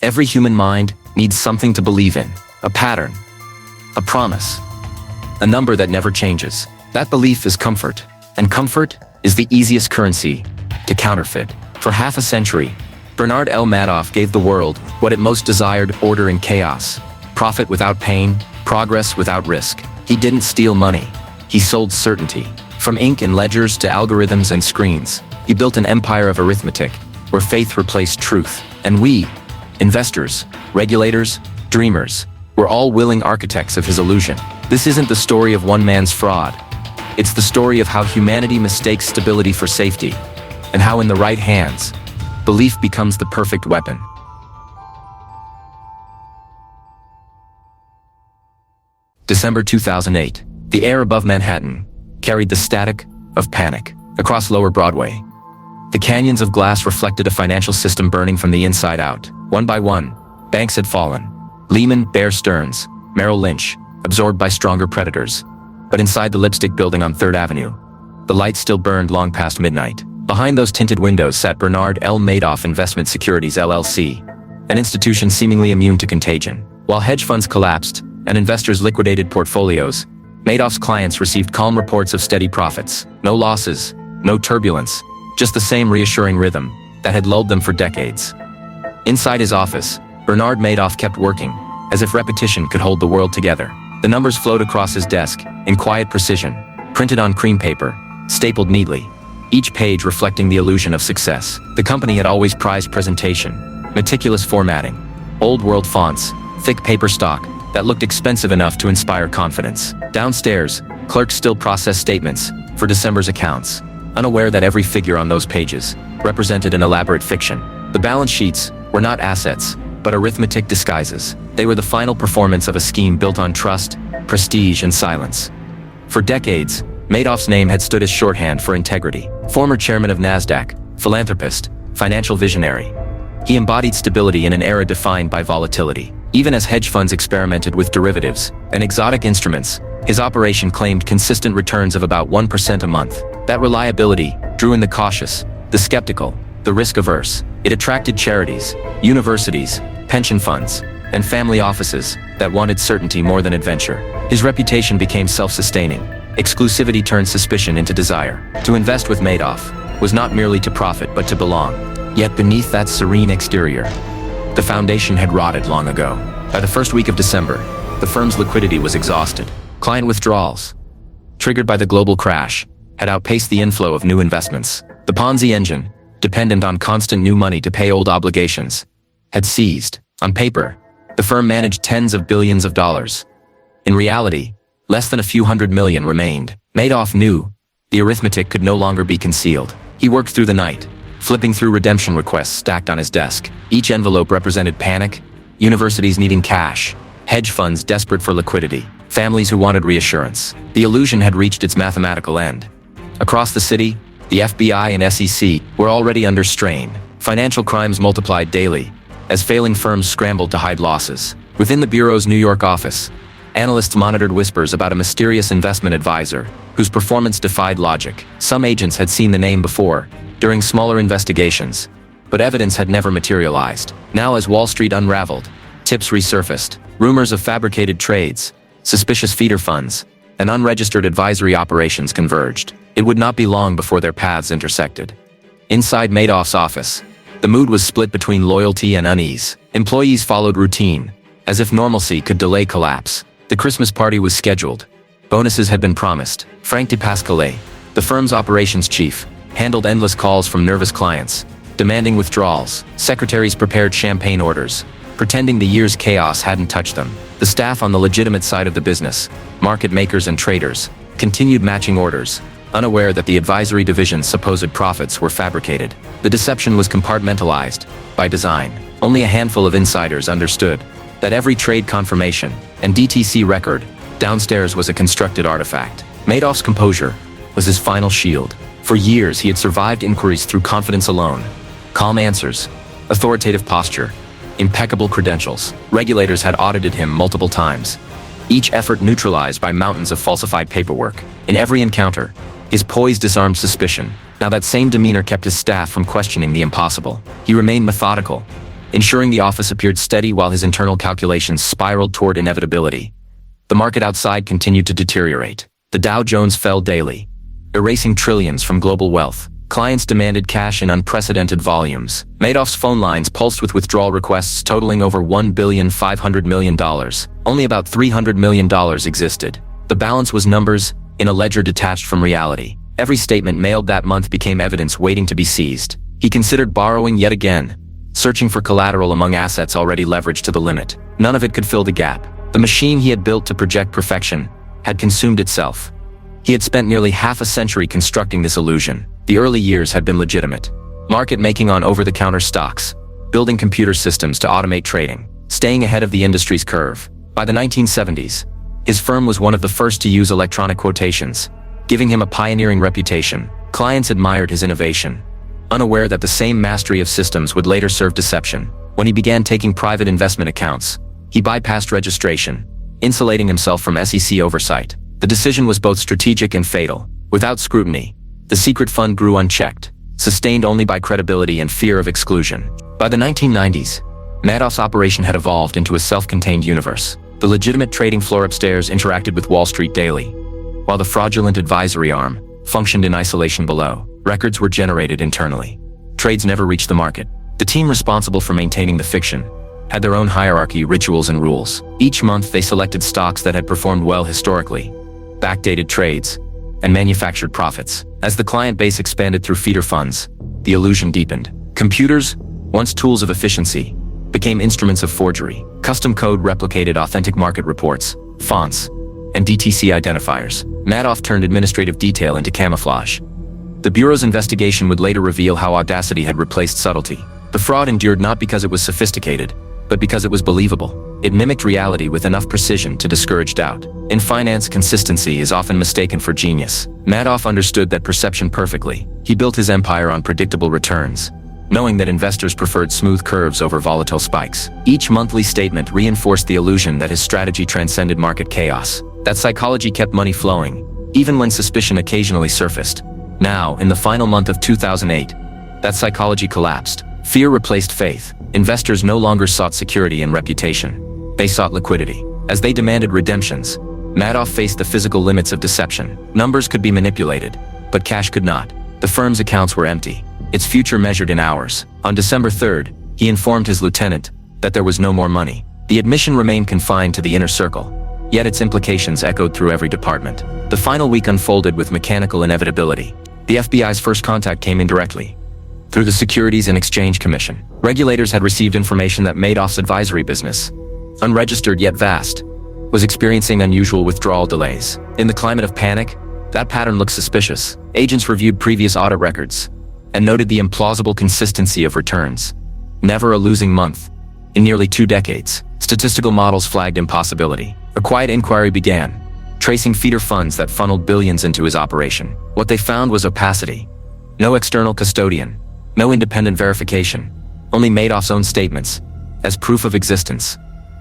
Every human mind needs something to believe in, a pattern, a promise, a number that never changes. That belief is comfort, and comfort is the easiest currency to counterfeit. For half a century, Bernie Madoff gave the world what it most desired: order in chaos, profit without pain, progress without risk. He didn't steal money, he sold certainty. From ink and ledgers to algorithms and screens, he built an empire of arithmetic, where faith replaced truth. And we, investors, regulators, dreamers, were all willing architects of his illusion. This isn't the story of one man's fraud. It's the story of how humanity mistakes stability for safety, and how in the right hands, belief becomes the perfect weapon. December 2008. The air above Manhattan carried the static of panic. Across Lower Broadway, the canyons of glass reflected a financial system burning from the inside out. One by one, banks had fallen. Lehman, Bear Stearns, Merrill Lynch, absorbed by stronger predators. But inside the Lipstick Building on 3rd Avenue, the lights still burned long past midnight. Behind those tinted windows sat Bernie Madoff Investment Securities LLC, an institution seemingly immune to contagion. While hedge funds collapsed and investors liquidated portfolios, Madoff's clients received calm reports of steady profits. No losses, no turbulence, just the same reassuring rhythm that had lulled them for decades. Inside his office, Bernie Madoff kept working, as if repetition could hold the world together. The numbers flowed across his desk, in quiet precision, printed on cream paper, stapled neatly, each page reflecting the illusion of success. The company had always prized presentation, meticulous formatting, old-world fonts, thick paper stock that looked expensive enough to inspire confidence. Downstairs, clerks still processed statements for December's accounts, unaware that every figure on those pages represented an elaborate fiction. The balance sheets were not assets, but arithmetic disguises. They were the final performance of a scheme built on trust, prestige, and silence. For decades, Madoff's name had stood as shorthand for integrity. Former chairman of NASDAQ, philanthropist, financial visionary, he embodied stability in an era defined by volatility. Even as hedge funds experimented with derivatives and exotic instruments, his operation claimed consistent returns of about 1% a month. That reliability drew in the cautious, the skeptical, the risk-averse. It attracted charities, universities, pension funds, and family offices that wanted certainty more than adventure. His reputation became self-sustaining. Exclusivity turned suspicion into desire. To invest with Madoff was not merely to profit but to belong. Yet beneath that serene exterior, the foundation had rotted long ago. By the first week of December, the firm's liquidity was exhausted. Client withdrawals, triggered by the global crash, had outpaced the inflow of new investments. The Ponzi engine, dependent on constant new money to pay old obligations, had seized. On paper, the firm managed tens of billions of dollars. In reality, less than a few $100 million remained. Madoff knew the arithmetic could no longer be concealed. He worked through the night, flipping through redemption requests stacked on his desk. Each envelope represented panic, universities needing cash, hedge funds desperate for liquidity, families who wanted reassurance. The illusion had reached its mathematical end. Across the city, the FBI and SEC were already under strain. Financial crimes multiplied daily, as failing firms scrambled to hide losses. Within the Bureau's New York office, analysts monitored whispers about a mysterious investment advisor whose performance defied logic. Some agents had seen the name before, during smaller investigations, but evidence had never materialized. Now, as Wall Street unraveled, tips resurfaced. Rumors of fabricated trades, suspicious feeder funds, and unregistered advisory operations converged. It would not be long before their paths intersected. Inside Madoff's office, the mood was split between loyalty and unease. Employees followed routine, as if normalcy could delay collapse. The Christmas party was scheduled. Bonuses had been promised. Frank DePasquale, the firm's operations chief, handled endless calls from nervous clients, demanding withdrawals. Secretaries prepared champagne orders, pretending the year's chaos hadn't touched them. The staff on the legitimate side of the business, market makers and traders, continued matching orders, unaware that the advisory division's supposed profits were fabricated. The deception was compartmentalized, by design. Only a handful of insiders understood that every trade confirmation and DTC record downstairs was a constructed artifact. Madoff's composure was his final shield. For years, he had survived inquiries through confidence alone. Calm answers, authoritative posture, impeccable credentials. Regulators had audited him multiple times, each effort neutralized by mountains of falsified paperwork. In every encounter, his poise disarmed suspicion. Now that same demeanor kept his staff from questioning the impossible. He remained methodical, ensuring the office appeared steady while his internal calculations spiraled toward inevitability. The market outside continued to deteriorate. The Dow Jones fell daily, erasing trillions from global wealth. Clients demanded cash in unprecedented volumes. Madoff's phone lines pulsed with withdrawal requests totaling over $1.5 billion. Only about $300 million existed. The balance was numbers in a ledger detached from reality. Every statement mailed that month became evidence waiting to be seized. He considered borrowing yet again, searching for collateral among assets already leveraged to the limit. None of it could fill the gap. The machine he had built to project perfection had consumed itself. He had spent nearly half a century constructing this illusion. The early years had been legitimate. Market making on over-the-counter stocks, building computer systems to automate trading, staying ahead of the industry's curve. By the 1970s, his firm was one of the first to use electronic quotations, giving him a pioneering reputation. Clients admired his innovation, unaware that the same mastery of systems would later serve deception. When he began taking private investment accounts, he bypassed registration, insulating himself from SEC oversight. The decision was both strategic and fatal. Without scrutiny, the secret fund grew unchecked, sustained only by credibility and fear of exclusion. By the 1990s, Madoff's operation had evolved into a self-contained universe. The legitimate trading floor upstairs interacted with Wall Street daily, while the fraudulent advisory arm functioned in isolation below. Records were generated internally. Trades never reached the market. The team responsible for maintaining the fiction had their own hierarchy, rituals, and rules. Each month they selected stocks that had performed well historically, backdated trades, and manufactured profits. As the client base expanded through feeder funds, the illusion deepened. Computers, once tools of efficiency, became instruments of forgery. Custom code replicated authentic market reports, fonts, and DTC identifiers. Madoff turned administrative detail into camouflage. The Bureau's investigation would later reveal how audacity had replaced subtlety. The fraud endured not because it was sophisticated, but because it was believable. It mimicked reality with enough precision to discourage doubt. In finance, consistency is often mistaken for genius. Madoff understood that perception perfectly. He built his empire on predictable returns, knowing that investors preferred smooth curves over volatile spikes. Each monthly statement reinforced the illusion that his strategy transcended market chaos. That psychology kept money flowing, even when suspicion occasionally surfaced. Now, in the final month of 2008, that psychology collapsed. Fear replaced faith. Investors no longer sought security and reputation. They sought liquidity. As they demanded redemptions, Madoff faced the physical limits of deception. Numbers could be manipulated, but cash could not. The firm's accounts were empty, its future measured in hours. On December 3rd, he informed his lieutenant that there was no more money. The admission remained confined to the inner circle, yet its implications echoed through every department. The final week unfolded with mechanical inevitability. The FBI's first contact came indirectly, through the Securities and Exchange Commission. Regulators had received information that Madoff's advisory business, unregistered yet vast, was experiencing unusual withdrawal delays. In the climate of panic, that pattern looked suspicious. Agents reviewed previous audit records and noted the implausible consistency of returns. Never a losing month in nearly 2 decades. Statistical models flagged impossibility. A quiet inquiry began, tracing feeder funds that funneled billions into his operation. What they found was opacity. No external custodian, no independent verification, only Madoff's own statements as proof of existence.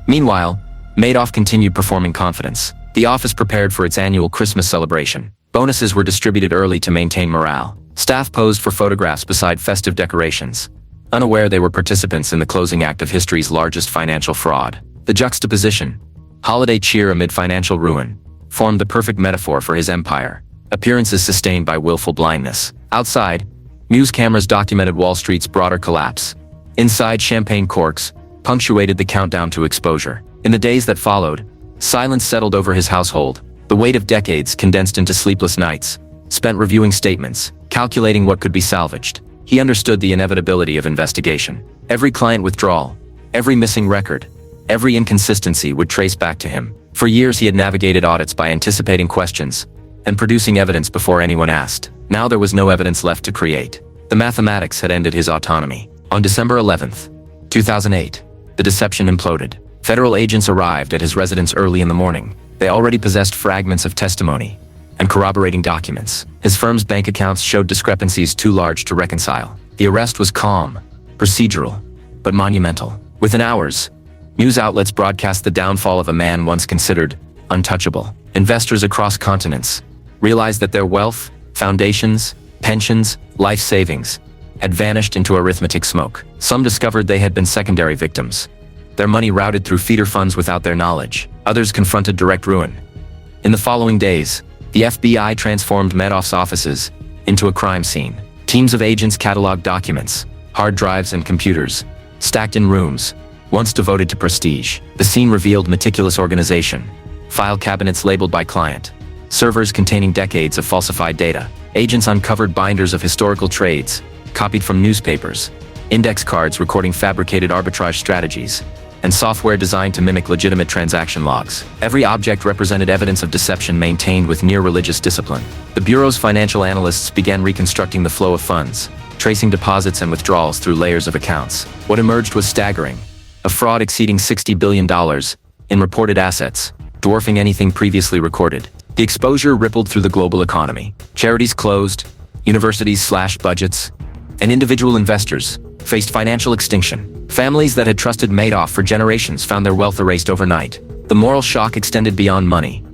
Meanwhile, Madoff continued performing confidence. The office prepared for its annual Christmas celebration. Bonuses were distributed early to maintain morale. Staff posed for photographs beside festive decorations, unaware they were participants in the closing act of history's largest financial fraud. The juxtaposition, holiday cheer amid financial ruin, formed the perfect metaphor for his empire. Appearances sustained by willful blindness. Outside, news cameras documented Wall Street's broader collapse. Inside, champagne corks punctuated the countdown to exposure. In the days that followed, silence settled over his household, the weight of decades condensed into sleepless nights, spent reviewing statements, calculating what could be salvaged. He understood the inevitability of investigation. Every client withdrawal, every missing record, every inconsistency would trace back to him. For years he had navigated audits by anticipating questions and producing evidence before anyone asked. Now there was no evidence left to create. The mathematics had ended his autonomy. On December 11th, 2008, the deception imploded. Federal agents arrived at his residence early in the morning. They already possessed fragments of testimony and corroborating documents. His firm's bank accounts showed discrepancies too large to reconcile. The arrest was calm, procedural, but monumental. Within hours, news outlets broadcast the downfall of a man once considered untouchable. Investors across continents realized that their wealth, foundations, pensions, life savings had vanished into arithmetic smoke. Some discovered they had been secondary victims. Their money routed through feeder funds without their knowledge. Others confronted direct ruin. In the following days, the FBI transformed Madoff's offices into a crime scene. Teams of agents cataloged documents, hard drives and computers, stacked in rooms, once devoted to prestige. The scene revealed meticulous organization, file cabinets labeled by client, servers containing decades of falsified data. Agents uncovered binders of historical trades, copied from newspapers, index cards recording fabricated arbitrage strategies, and software designed to mimic legitimate transaction logs. Every object represented evidence of deception maintained with near-religious discipline. The Bureau's financial analysts began reconstructing the flow of funds, tracing deposits and withdrawals through layers of accounts. What emerged was staggering: a fraud exceeding $60 billion in reported assets, dwarfing anything previously recorded. The exposure rippled through the global economy. Charities closed, universities slashed budgets, and individual investors faced financial extinction. Families that had trusted Madoff for generations found their wealth erased overnight. The moral shock extended beyond money.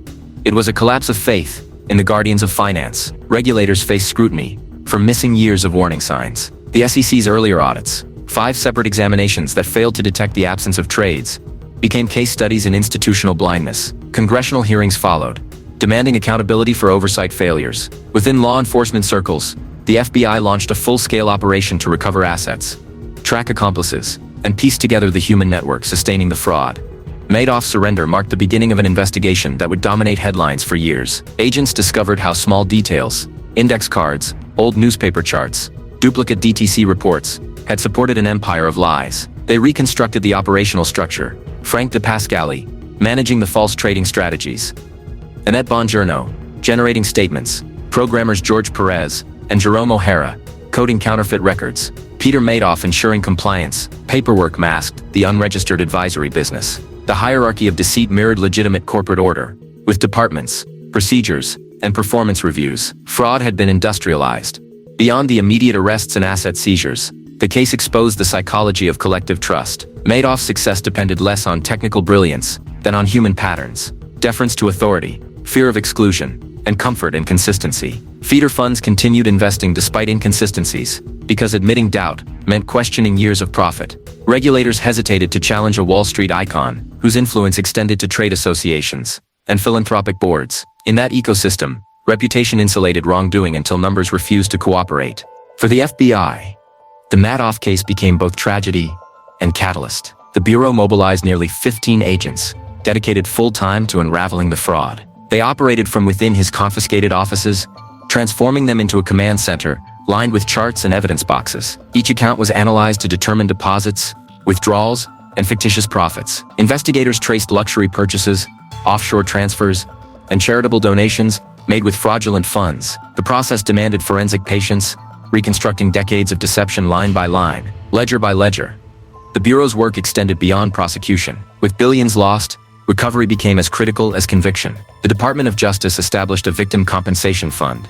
It was a collapse of faith in the guardians of finance. Regulators faced scrutiny for missing years of warning signs. The SEC's earlier audits, 5 separate examinations that failed to detect the absence of trades, became case studies in institutional blindness. Congressional hearings followed, demanding accountability for oversight failures. Within law enforcement circles, the FBI launched a full-scale operation to recover assets, track accomplices, and piece together the human network sustaining the fraud. Madoff's surrender marked the beginning of an investigation that would dominate headlines for years. Agents discovered how small details, index cards, old newspaper charts, duplicate DTC reports, had supported an empire of lies. They reconstructed the operational structure. Frank DePascali, managing the false trading strategies, Annette Bongiorno, generating statements, programmers George Perez and Jerome O'Hara, coding counterfeit records, Peter Madoff ensuring compliance. Paperwork masked the unregistered advisory business. The hierarchy of deceit mirrored legitimate corporate order, with departments, procedures, and performance reviews. Fraud had been industrialized. Beyond the immediate arrests and asset seizures, the case exposed the psychology of collective trust. Madoff's success depended less on technical brilliance than on human patterns, deference to authority, fear of exclusion, and comfort in consistency. Feeder funds continued investing despite inconsistencies, because admitting doubt meant questioning years of profit. Regulators hesitated to challenge a Wall Street icon, whose influence extended to trade associations and philanthropic boards. In that ecosystem, reputation insulated wrongdoing until numbers refused to cooperate. For the FBI, the Madoff case became both tragedy and catalyst. The Bureau mobilized nearly 15 agents, dedicated full-time to unraveling the fraud. They operated from within his confiscated offices, transforming them into a command center lined with charts and evidence boxes. Each account was analyzed to determine deposits, withdrawals, and fictitious profits. Investigators traced luxury purchases, offshore transfers, and charitable donations made with fraudulent funds. The process demanded forensic patience, reconstructing decades of deception line by line, ledger by ledger. The Bureau's work extended beyond prosecution. With billions lost, recovery became as critical as conviction. The Department of Justice established a victim compensation fund,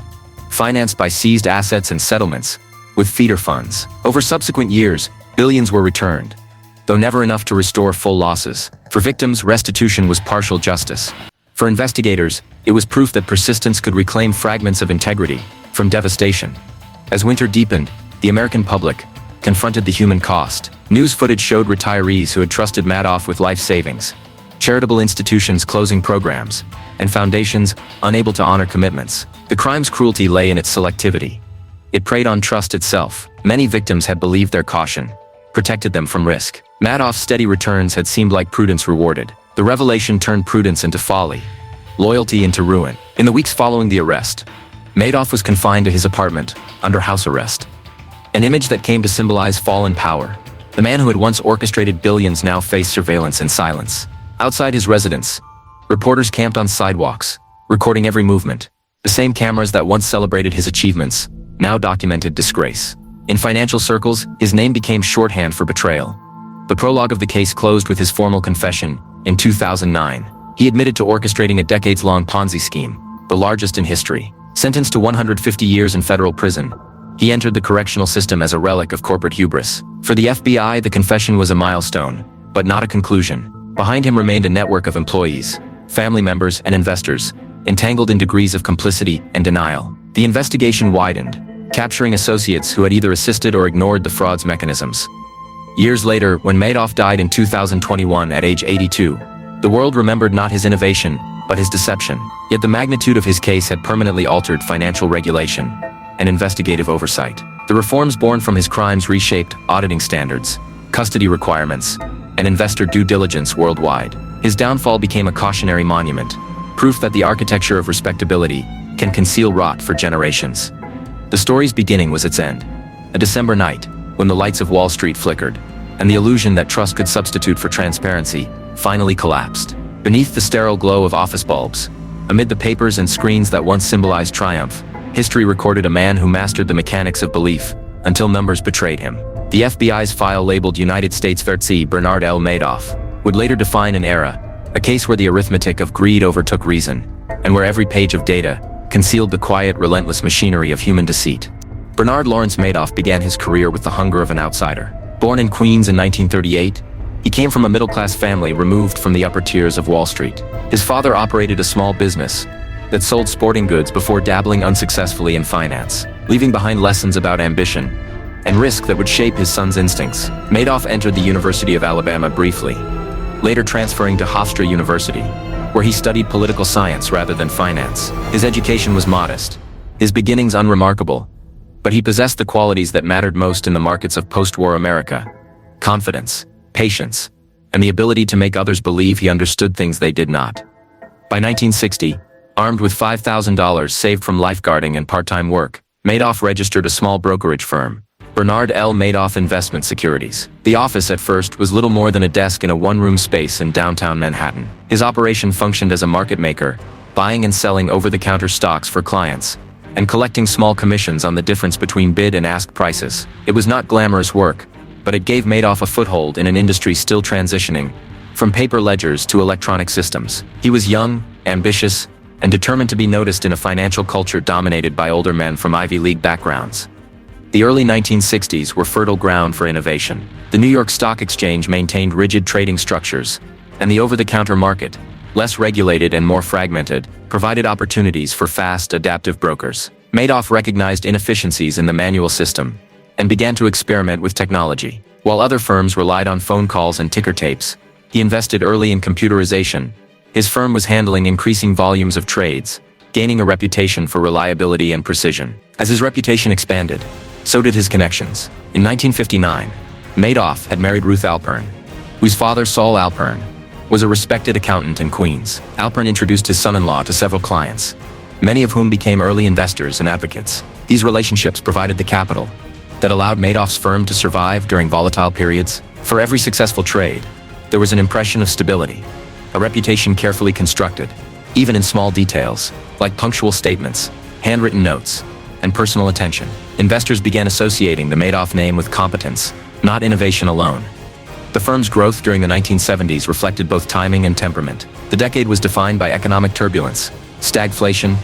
financed by seized assets and settlements, with feeder funds. Over subsequent years, billions were returned, though never enough to restore full losses. For victims, restitution was partial justice. For investigators, it was proof that persistence could reclaim fragments of integrity from devastation. As winter deepened, the American public confronted the human cost. News footage showed retirees who had trusted Madoff with life savings, charitable institutions closing programs, and foundations unable to honor commitments. The crime's cruelty lay in its selectivity. It preyed on trust itself. Many victims had believed their caution protected them from risk. Madoff's steady returns had seemed like prudence rewarded. The revelation turned prudence into folly, loyalty into ruin. In the weeks following the arrest, Madoff was confined to his apartment, under house arrest. An image that came to symbolize fallen power. The man who had once orchestrated billions now faced surveillance in silence. Outside his residence, reporters camped on sidewalks, recording every movement. The same cameras that once celebrated his achievements now documented disgrace. In financial circles, his name became shorthand for betrayal. The prologue of the case closed with his formal confession in 2009. He admitted to orchestrating a decades-long Ponzi scheme, the largest in history. Sentenced to 150 years in federal prison, he entered the correctional system as a relic of corporate hubris. For the FBI, the confession was a milestone, but not a conclusion. Behind him remained a network of employees, family members, and investors, entangled in degrees of complicity and denial. The investigation widened, capturing associates who had either assisted or ignored the fraud's mechanisms. Years later, when Madoff died in 2021 at age 82, the world remembered not his innovation, but his deception. Yet the magnitude of his case had permanently altered financial regulation and investigative oversight. The reforms born from his crimes reshaped auditing standards, custody requirements, and investor due diligence worldwide. His downfall became a cautionary monument, proof that the architecture of respectability can conceal rot for generations. The story's beginning was its end. A December night, when the lights of Wall Street flickered, and the illusion that trust could substitute for transparency finally collapsed. Beneath the sterile glow of office bulbs, amid the papers and screens that once symbolized triumph, history recorded a man who mastered the mechanics of belief until numbers betrayed him. The FBI's file labeled United States Verzi Bernard L. Madoff would later define an era, a case where the arithmetic of greed overtook reason, and where every page of data concealed the quiet, relentless machinery of human deceit. Bernard Lawrence Madoff began his career with the hunger of an outsider. Born in Queens in 1938, he came from a middle-class family removed from the upper tiers of Wall Street. His father operated a small business that sold sporting goods before dabbling unsuccessfully in finance, leaving behind lessons about ambition and risk that would shape his son's instincts. Madoff entered the University of Alabama briefly, later transferring to Hofstra University, where he studied political science rather than finance. His education was modest, his beginnings unremarkable, but he possessed the qualities that mattered most in the markets of post-war America: confidence, patience, and the ability to make others believe he understood things they did not. By 1960, armed with $5,000 saved from lifeguarding and part-time work, Madoff registered a small brokerage firm, Bernard L. Madoff Investment Securities. The office at first was little more than a desk in a one-room space in downtown Manhattan. His operation functioned as a market maker, buying and selling over-the-counter stocks for clients, and collecting small commissions on the difference between bid and ask prices. It was not glamorous work, but it gave Madoff a foothold in an industry still transitioning from paper ledgers to electronic systems. He was young, ambitious, and determined to be noticed in a financial culture dominated by older men from Ivy League backgrounds. The early 1960s were fertile ground for innovation. The New York Stock Exchange maintained rigid trading structures, and the over-the-counter market, less regulated and more fragmented, provided opportunities for fast, adaptive brokers. Madoff recognized inefficiencies in the manual system and began to experiment with technology. While other firms relied on phone calls and ticker tapes, he invested early in computerization. His firm was handling increasing volumes of trades, gaining a reputation for reliability and precision. As his reputation expanded, so did his connections. In 1959, Madoff had married Ruth Alpern, whose father, Saul Alpern, was a respected accountant in Queens. Alpern introduced his son-in-law to several clients, many of whom became early investors and advocates. These relationships provided the capital that allowed Madoff's firm to survive during volatile periods. For every successful trade, there was an impression of stability, a reputation carefully constructed, even in small details, like punctual statements, handwritten notes, and personal attention. Investors began associating the Madoff name with competence, not innovation alone. The firm's growth during the 1970s reflected both timing and temperament. The decade was defined by economic turbulence, stagflation,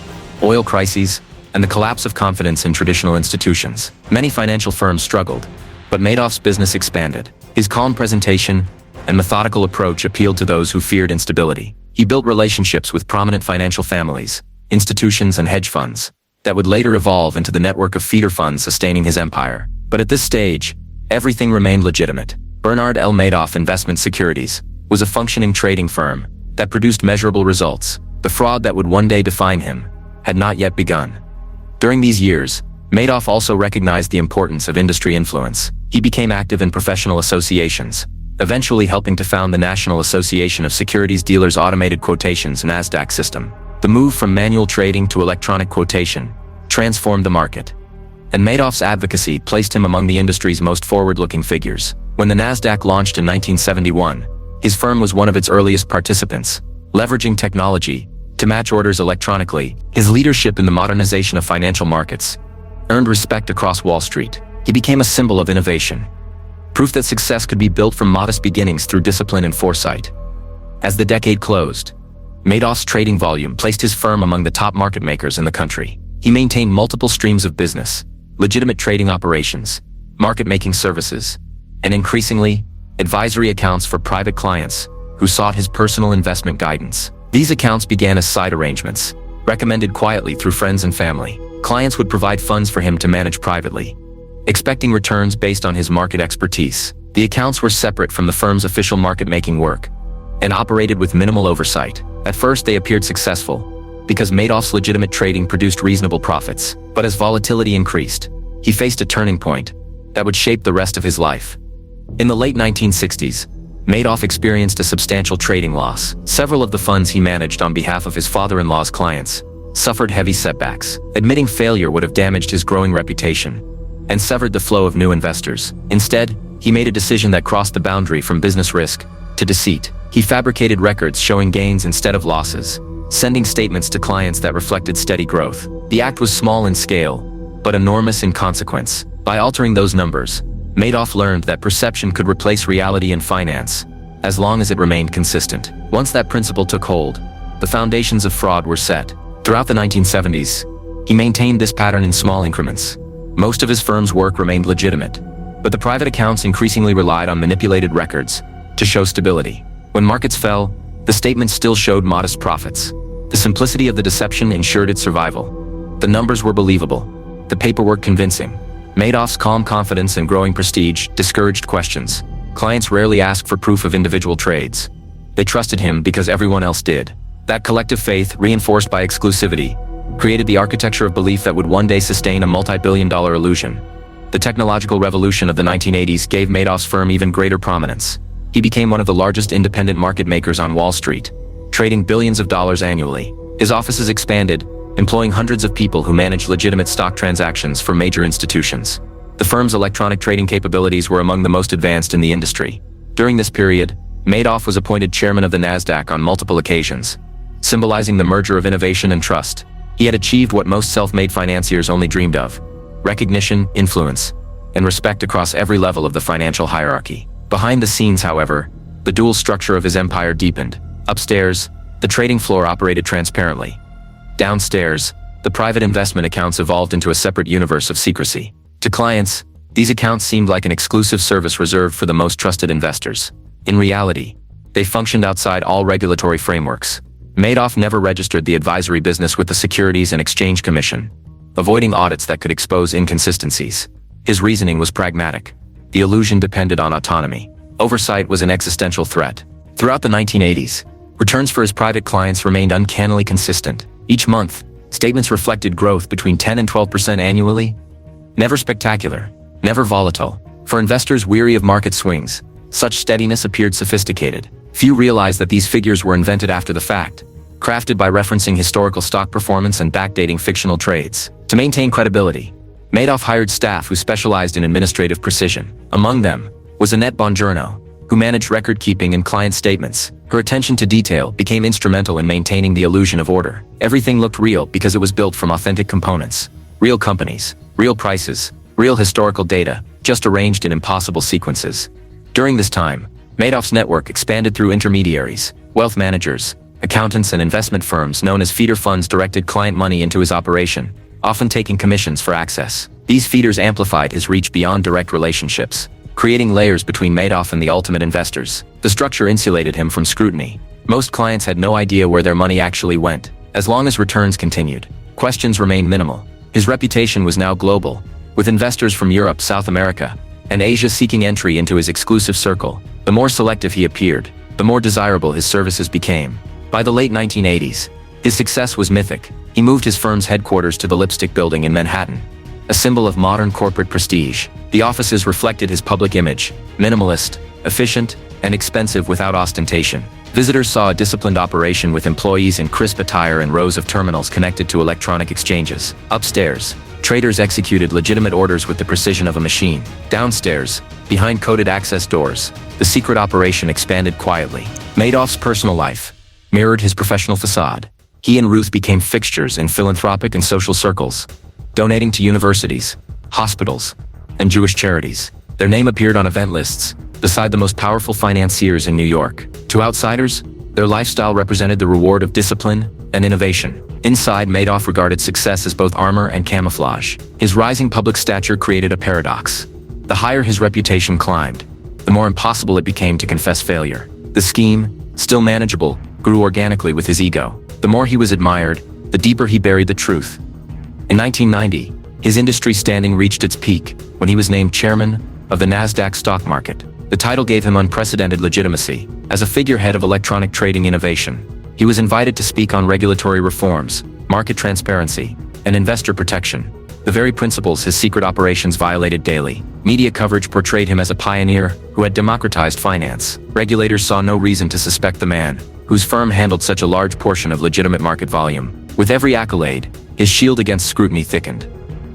oil crises, and the collapse of confidence in traditional institutions. Many financial firms struggled, but Madoff's business expanded. His calm presentation and methodical approach appealed to those who feared instability. He built relationships with prominent financial families, institutions, and hedge funds that would later evolve into the network of feeder funds sustaining his empire. But at this stage, everything remained legitimate. Bernard L. Madoff Investment Securities was a functioning trading firm that produced measurable results. The fraud that would one day define him had not yet begun. During these years, Madoff also recognized the importance of industry influence. He became active in professional associations, eventually helping to found the National Association of Securities Dealers Automated Quotations NASDAQ system. The move from manual trading to electronic quotation transformed the market, and Madoff's advocacy placed him among the industry's most forward-looking figures. When the NASDAQ launched in 1971, his firm was one of its earliest participants, leveraging technology to match orders electronically. His leadership in the modernization of financial markets earned respect across Wall Street. He became a symbol of innovation, proof that success could be built from modest beginnings through discipline and foresight. As the decade closed, Madoff's trading volume placed his firm among the top market makers in the country. He maintained multiple streams of business, legitimate trading operations, market-making services, and increasingly, advisory accounts for private clients who sought his personal investment guidance. These accounts began as side arrangements, recommended quietly through friends and family. Clients would provide funds for him to manage privately, expecting returns based on his market expertise. The accounts were separate from the firm's official market-making work and operated with minimal oversight. At first, they appeared successful because Madoff's legitimate trading produced reasonable profits. But as volatility increased, he faced a turning point that would shape the rest of his life. In the late 1960s, Madoff experienced a substantial trading loss. Several of the funds he managed on behalf of his father-in-law's clients suffered heavy setbacks. Admitting failure would have damaged his growing reputation and severed the flow of new investors. Instead, he made a decision that crossed the boundary from business risk to deceit. He fabricated records showing gains instead of losses, sending statements to clients that reflected steady growth. The act was small in scale, but enormous in consequence. By altering those numbers, Madoff learned that perception could replace reality in finance, as long as it remained consistent. Once that principle took hold, the foundations of fraud were set. Throughout the 1970s, he maintained this pattern in small increments. Most of his firm's work remained legitimate, but the private accounts increasingly relied on manipulated records to show stability. When markets fell, the statements still showed modest profits. The simplicity of the deception ensured its survival. The numbers were believable, the paperwork convincing. Madoff's calm confidence and growing prestige discouraged questions. Clients rarely asked for proof of individual trades. They trusted him because everyone else did. That collective faith, reinforced by exclusivity, created the architecture of belief that would one day sustain a multi-billion-dollar illusion. The technological revolution of the 1980s gave Madoff's firm even greater prominence. He became one of the largest independent market makers on Wall Street, trading billions of dollars annually. His offices expanded, employing hundreds of people who managed legitimate stock transactions for major institutions. The firm's electronic trading capabilities were among the most advanced in the industry. During this period, Madoff was appointed chairman of the Nasdaq on multiple occasions, symbolizing the merger of innovation and trust. He had achieved what most self-made financiers only dreamed of: recognition, influence, and respect across every level of the financial hierarchy. Behind the scenes, however, the dual structure of his empire deepened. Upstairs, the trading floor operated transparently. Downstairs, the private investment accounts evolved into a separate universe of secrecy. To clients, these accounts seemed like an exclusive service reserved for the most trusted investors. In reality, they functioned outside all regulatory frameworks. Madoff never registered the advisory business with the Securities and Exchange Commission, avoiding audits that could expose inconsistencies. His reasoning was pragmatic. The illusion depended on autonomy. Oversight was an existential threat. Throughout the 1980s, returns for his private clients remained uncannily consistent. Each month, statements reflected growth between 10 and 12% annually. Never spectacular, never volatile. For investors weary of market swings, such steadiness appeared sophisticated. Few realized that these figures were invented after the fact, crafted by referencing historical stock performance and backdating fictional trades. To maintain credibility, Madoff hired staff who specialized in administrative precision. Among them was Annette Bongiorno, who managed record-keeping and client statements. Her attention to detail became instrumental in maintaining the illusion of order. Everything looked real because it was built from authentic components. Real companies, real prices, real historical data, just arranged in impossible sequences. During this time, Madoff's network expanded through intermediaries, wealth managers, accountants and investment firms known as feeder funds directed client money into his operation, often taking commissions for access. These feeders amplified his reach beyond direct relationships, creating layers between Madoff and the ultimate investors. The structure insulated him from scrutiny. Most clients had no idea where their money actually went. As long as returns continued, questions remained minimal. His reputation was now global, with investors from Europe, South America, and Asia seeking entry into his exclusive circle. The more selective he appeared, the more desirable his services became. By the late 1980s, his success was mythic. He moved his firm's headquarters to the Lipstick Building in Manhattan, a symbol of modern corporate prestige. The offices reflected his public image: minimalist, efficient, and expensive without ostentation. Visitors saw a disciplined operation with employees in crisp attire and rows of terminals connected to electronic exchanges. Upstairs, traders executed legitimate orders with the precision of a machine. Downstairs, behind coded access doors, the secret operation expanded quietly. Madoff's personal life mirrored his professional facade. He and Ruth became fixtures in philanthropic and social circles, donating to universities, hospitals, and Jewish charities. Their name appeared on event lists, beside the most powerful financiers in New York. To outsiders, their lifestyle represented the reward of discipline and innovation. Inside, Madoff regarded success as both armor and camouflage. His rising public stature created a paradox. The higher his reputation climbed, the more impossible it became to confess failure. The scheme, still manageable, grew organically with his ego. The more he was admired, the deeper he buried the truth. In 1990, his industry standing reached its peak when he was named chairman of the Nasdaq stock market. The title gave him unprecedented legitimacy. As a figurehead of electronic trading innovation, he was invited to speak on regulatory reforms, market transparency, and investor protection, the very principles his secret operations violated daily. Media coverage portrayed him as a pioneer who had democratized finance. Regulators saw no reason to suspect the man, whose firm handled such a large portion of legitimate market volume. With every accolade, his shield against scrutiny thickened.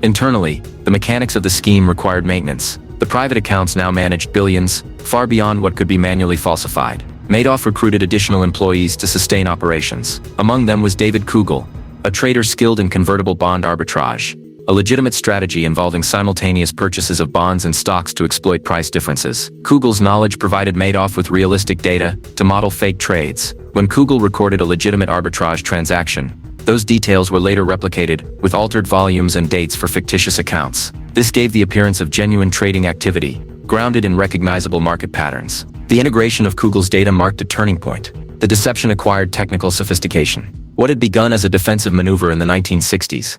Internally, the mechanics of the scheme required maintenance. The private accounts now managed billions, far beyond what could be manually falsified. Madoff recruited additional employees to sustain operations. Among them was David Kugel, a trader skilled in convertible bond arbitrage, a legitimate strategy involving simultaneous purchases of bonds and stocks to exploit price differences. Kugel's knowledge provided Madoff with realistic data to model fake trades. When Kugel recorded a legitimate arbitrage transaction, those details were later replicated with altered volumes and dates for fictitious accounts. This gave the appearance of genuine trading activity, grounded in recognizable market patterns. The integration of Kugel's data marked a turning point. The deception acquired technical sophistication. What had begun as a defensive maneuver in the 1960s,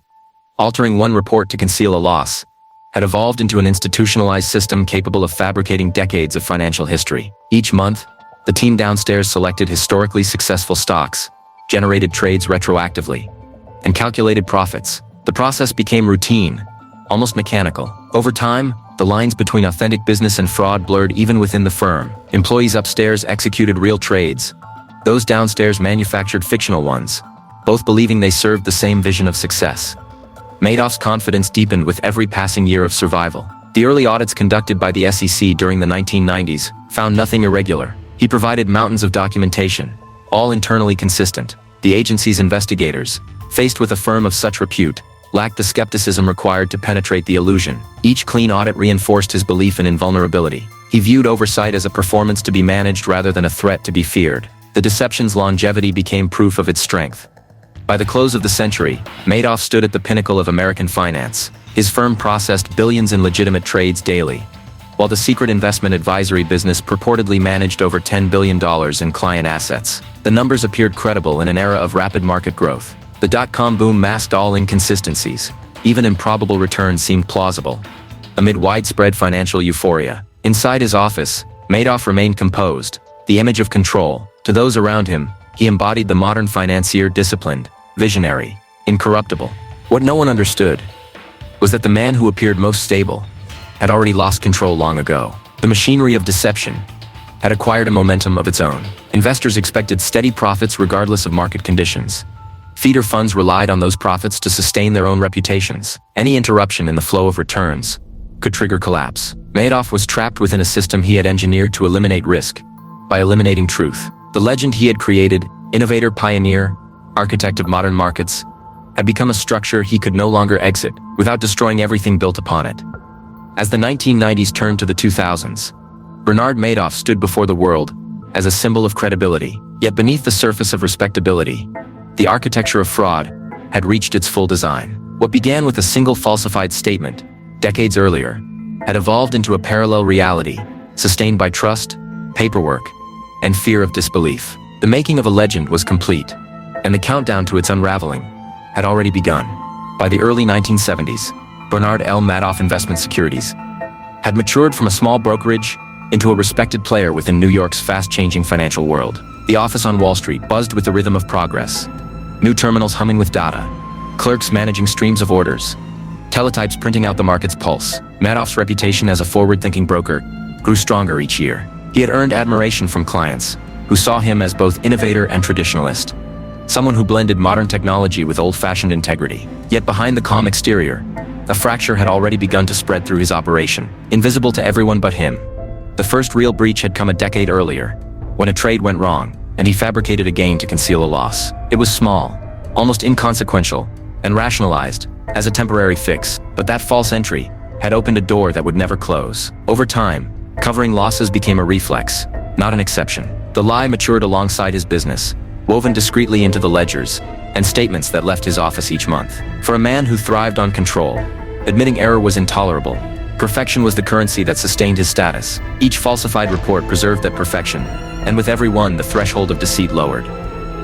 altering one report to conceal a loss, had evolved into an institutionalized system capable of fabricating decades of financial history. Each month, the team downstairs selected historically successful stocks, generated trades retroactively, and calculated profits. The process became routine, almost mechanical. Over time, the lines between authentic business and fraud blurred even within the firm. Employees upstairs executed real trades. Those downstairs manufactured fictional ones, both believing they served the same vision of success. Madoff's confidence deepened with every passing year of survival. The early audits conducted by the SEC during the 1990s found nothing irregular. He provided mountains of documentation, all internally consistent. The agency's investigators, faced with a firm of such repute, lacked the skepticism required to penetrate the illusion. Each clean audit reinforced his belief in invulnerability. He viewed oversight as a performance to be managed rather than a threat to be feared. The deception's longevity became proof of its strength. By the close of the century, Madoff stood at the pinnacle of American finance. His firm processed billions in legitimate trades daily, while the secret investment advisory business purportedly managed over $10 billion in client assets. The numbers appeared credible in an era of rapid market growth. The dot-com boom masked all inconsistencies. Even improbable returns seemed plausible. Amid widespread financial euphoria, inside his office, Madoff remained composed, the image of control. To those around him, he embodied the modern financier, disciplined, visionary, incorruptible. What no one understood was that the man who appeared most stable had already lost control long ago. The machinery of deception had acquired a momentum of its own. Investors expected steady profits regardless of market conditions. Feeder funds relied on those profits to sustain their own reputations. Any interruption in the flow of returns could trigger collapse. Madoff was trapped within a system he had engineered to eliminate risk by eliminating truth. The legend he had created, innovator, pioneer, architect of modern markets, had become a structure he could no longer exit without destroying everything built upon it. As the 1990s turned to the 2000s, Bernard Madoff stood before the world as a symbol of credibility. Yet beneath the surface of respectability, the architecture of fraud had reached its full design. What began with a single falsified statement, decades earlier, had evolved into a parallel reality, sustained by trust, paperwork, and fear of disbelief. The making of a legend was complete, and the countdown to its unraveling had already begun. By the early 1970s, Bernard L. Madoff Investment Securities had matured from a small brokerage into a respected player within New York's fast-changing financial world. The office on Wall Street buzzed with the rhythm of progress. New terminals humming with data, clerks managing streams of orders, teletypes printing out the market's pulse. Madoff's reputation as a forward-thinking broker grew stronger each year. He had earned admiration from clients, who saw him as both innovator and traditionalist, someone who blended modern technology with old-fashioned integrity. Yet behind the calm exterior, a fracture had already begun to spread through his operation, invisible to everyone but him. The first real breach had come a decade earlier, when a trade went wrong, and he fabricated a gain to conceal a loss. It was small, almost inconsequential, and rationalized as a temporary fix, but that false entry had opened a door that would never close. Over time, covering losses became a reflex, not an exception. The lie matured alongside his business, woven discreetly into the ledgers and statements that left his office each month. For a man who thrived on control, admitting error was intolerable. Perfection was the currency that sustained his status. Each falsified report preserved that perfection, and with every one the threshold of deceit lowered.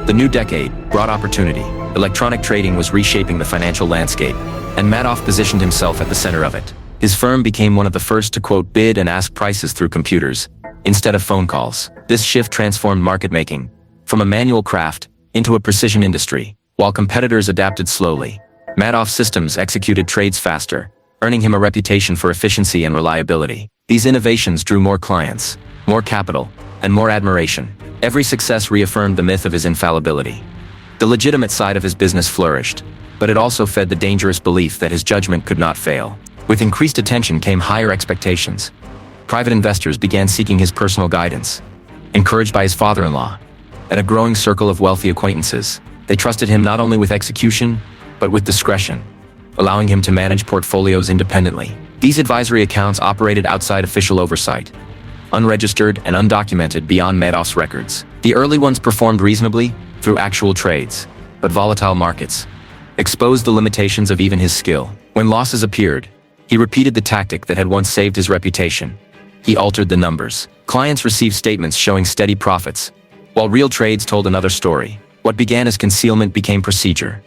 The new decade brought opportunity, Electronic trading was reshaping the financial landscape, and Madoff positioned himself at the center of it. His firm became one of the first to quote bid and ask prices through computers, instead of phone calls. This shift transformed market making from a manual craft into a precision industry. While competitors adapted slowly, Madoff's systems executed trades faster, earning him a reputation for efficiency and reliability. These innovations drew more clients, more capital, and more admiration. Every success reaffirmed the myth of his infallibility. The legitimate side of his business flourished, but it also fed the dangerous belief that his judgment could not fail. With increased attention came higher expectations. Private investors began seeking his personal guidance. Encouraged by his father-in-law and a growing circle of wealthy acquaintances, they trusted him not only with execution, but with discretion, allowing him to manage portfolios independently. These advisory accounts operated outside official oversight, unregistered and undocumented beyond Madoff's records. The early ones performed reasonably through actual trades, but volatile markets exposed the limitations of even his skill. When losses appeared, he repeated the tactic that had once saved his reputation. He altered the numbers. Clients received statements showing steady profits, while real trades told another story. What began as concealment became procedure.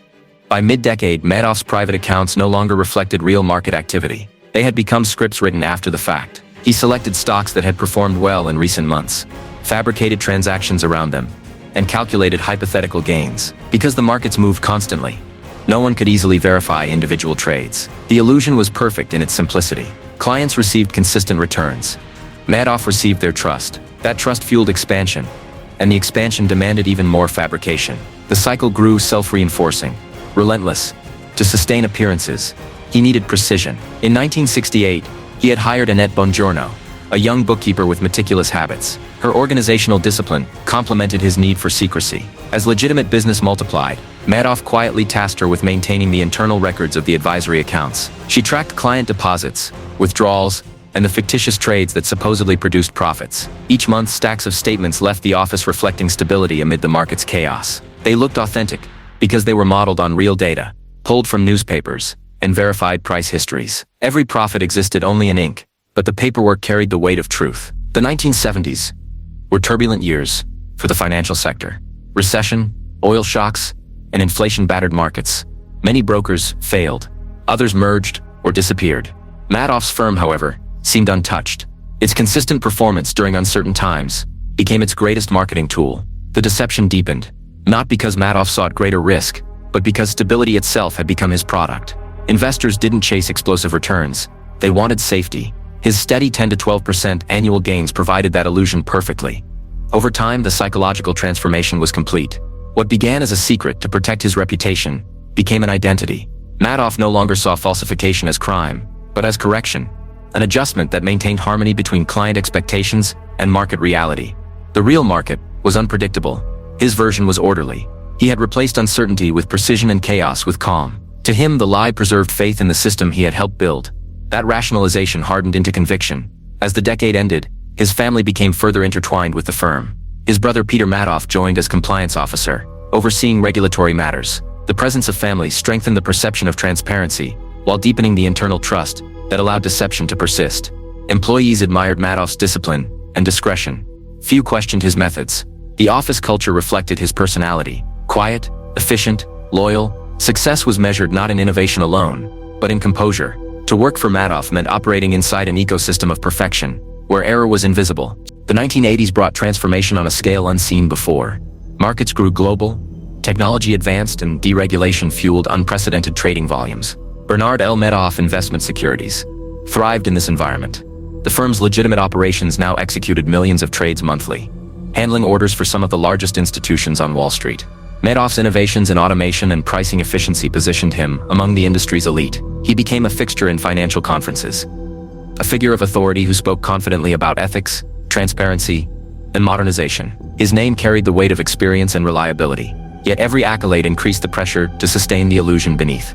By mid-decade, Madoff's private accounts no longer reflected real market activity. They had become scripts written after the fact. He selected stocks that had performed well in recent months, fabricated transactions around them, and calculated hypothetical gains. Because the markets moved constantly, no one could easily verify individual trades. The illusion was perfect in its simplicity. Clients received consistent returns. Madoff received their trust. That trust fueled expansion, and the expansion demanded even more fabrication. The cycle grew self-reinforcing, relentless. To sustain appearances, he needed precision. In 1968, he had hired Annette Bongiorno, a young bookkeeper with meticulous habits. Her organizational discipline complemented his need for secrecy. As legitimate business multiplied, Madoff quietly tasked her with maintaining the internal records of the advisory accounts. She tracked client deposits, withdrawals, and the fictitious trades that supposedly produced profits. Each month, stacks of statements left the office reflecting stability amid the market's chaos. They looked authentic because they were modeled on real data, pulled from newspapers, and verified price histories. Every profit existed only in ink, but the paperwork carried the weight of truth. The 1970s were turbulent years for the financial sector. Recession, oil shocks, and inflation-battered markets. Many brokers failed, others merged or disappeared. Madoff's firm, however, seemed untouched. Its consistent performance during uncertain times became its greatest marketing tool. The deception deepened, not because Madoff sought greater risk, but because stability itself had become his product. Investors didn't chase explosive returns, they wanted safety. His steady 10 to 12% annual gains provided that illusion perfectly. Over time, the psychological transformation was complete. What began as a secret to protect his reputation became an identity. Madoff no longer saw falsification as crime, but as correction, an adjustment that maintained harmony between client expectations and market reality. The real market was unpredictable. His version was orderly. He had replaced uncertainty with precision and chaos with calm. To him, the lie preserved faith in the system he had helped build. That rationalization hardened into conviction. As the decade ended, his family became further intertwined with the firm. His brother Peter Madoff joined as compliance officer, overseeing regulatory matters. The presence of family strengthened the perception of transparency, while deepening the internal trust that allowed deception to persist. Employees admired Madoff's discipline and discretion. Few questioned his methods. The office culture reflected his personality. Quiet, efficient, loyal. Success was measured not in innovation alone, but in composure. To work for Madoff meant operating inside an ecosystem of perfection, where error was invisible. The 1980s brought transformation on a scale unseen before. Markets grew global, technology advanced, and deregulation fueled unprecedented trading volumes. Bernard L. Madoff Investment Securities thrived in this environment. The firm's legitimate operations now executed millions of trades monthly, handling orders for some of the largest institutions on Wall Street. Madoff's innovations in automation and pricing efficiency positioned him among the industry's elite. He became a fixture in financial conferences, a figure of authority who spoke confidently about ethics, transparency, and modernization. His name carried the weight of experience and reliability, yet every accolade increased the pressure to sustain the illusion beneath.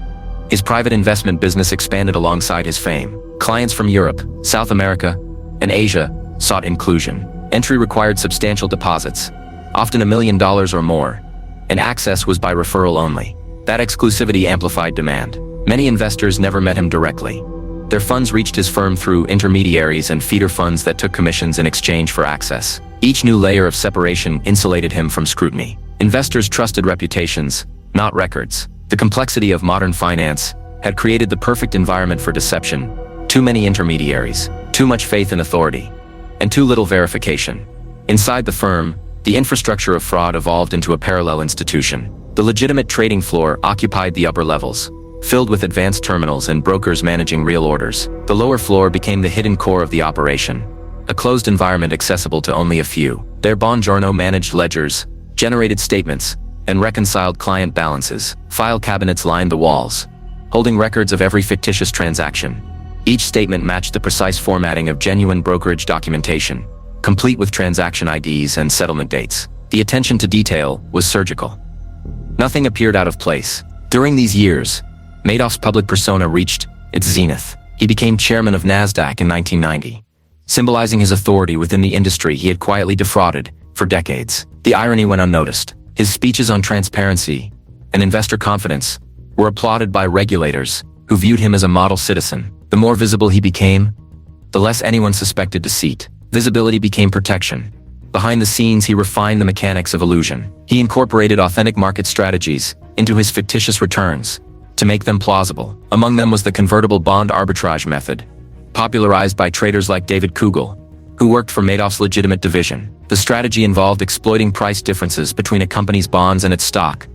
His private investment business expanded alongside his fame. Clients from Europe, South America, and Asia sought inclusion. Entry required substantial deposits, often $1 million or more, and access was by referral only. That exclusivity amplified demand. Many investors never met him directly. Their funds reached his firm through intermediaries and feeder funds that took commissions in exchange for access. Each new layer of separation insulated him from scrutiny. Investors trusted reputations, not records. The complexity of modern finance had created the perfect environment for deception. Too many intermediaries, too much faith in authority, and too little verification. Inside the firm, the infrastructure of fraud evolved into a parallel institution. The legitimate trading floor occupied the upper levels, filled with advanced terminals and brokers managing real orders. The lower floor became the hidden core of the operation, a closed environment accessible to only a few. Their Buongiorno managed ledgers, generated statements, and reconciled client balances. File cabinets lined the walls, holding records of every fictitious transaction. Each statement matched the precise formatting of genuine brokerage documentation, complete with transaction IDs and settlement dates. The attention to detail was surgical. Nothing appeared out of place. During these years, Madoff's public persona reached its zenith. He became chairman of NASDAQ in 1990, symbolizing his authority within the industry he had quietly defrauded for decades. The irony went unnoticed. His speeches on transparency and investor confidence were applauded by regulators who viewed him as a model citizen. The more visible he became, the less anyone suspected deceit. Visibility became protection. Behind the scenes, he refined the mechanics of illusion. He incorporated authentic market strategies into his fictitious returns to make them plausible. Among them was the convertible bond arbitrage method, popularized by traders like David Kugel, who worked for Madoff's legitimate division. The strategy involved exploiting price differences between a company's bonds and its stock,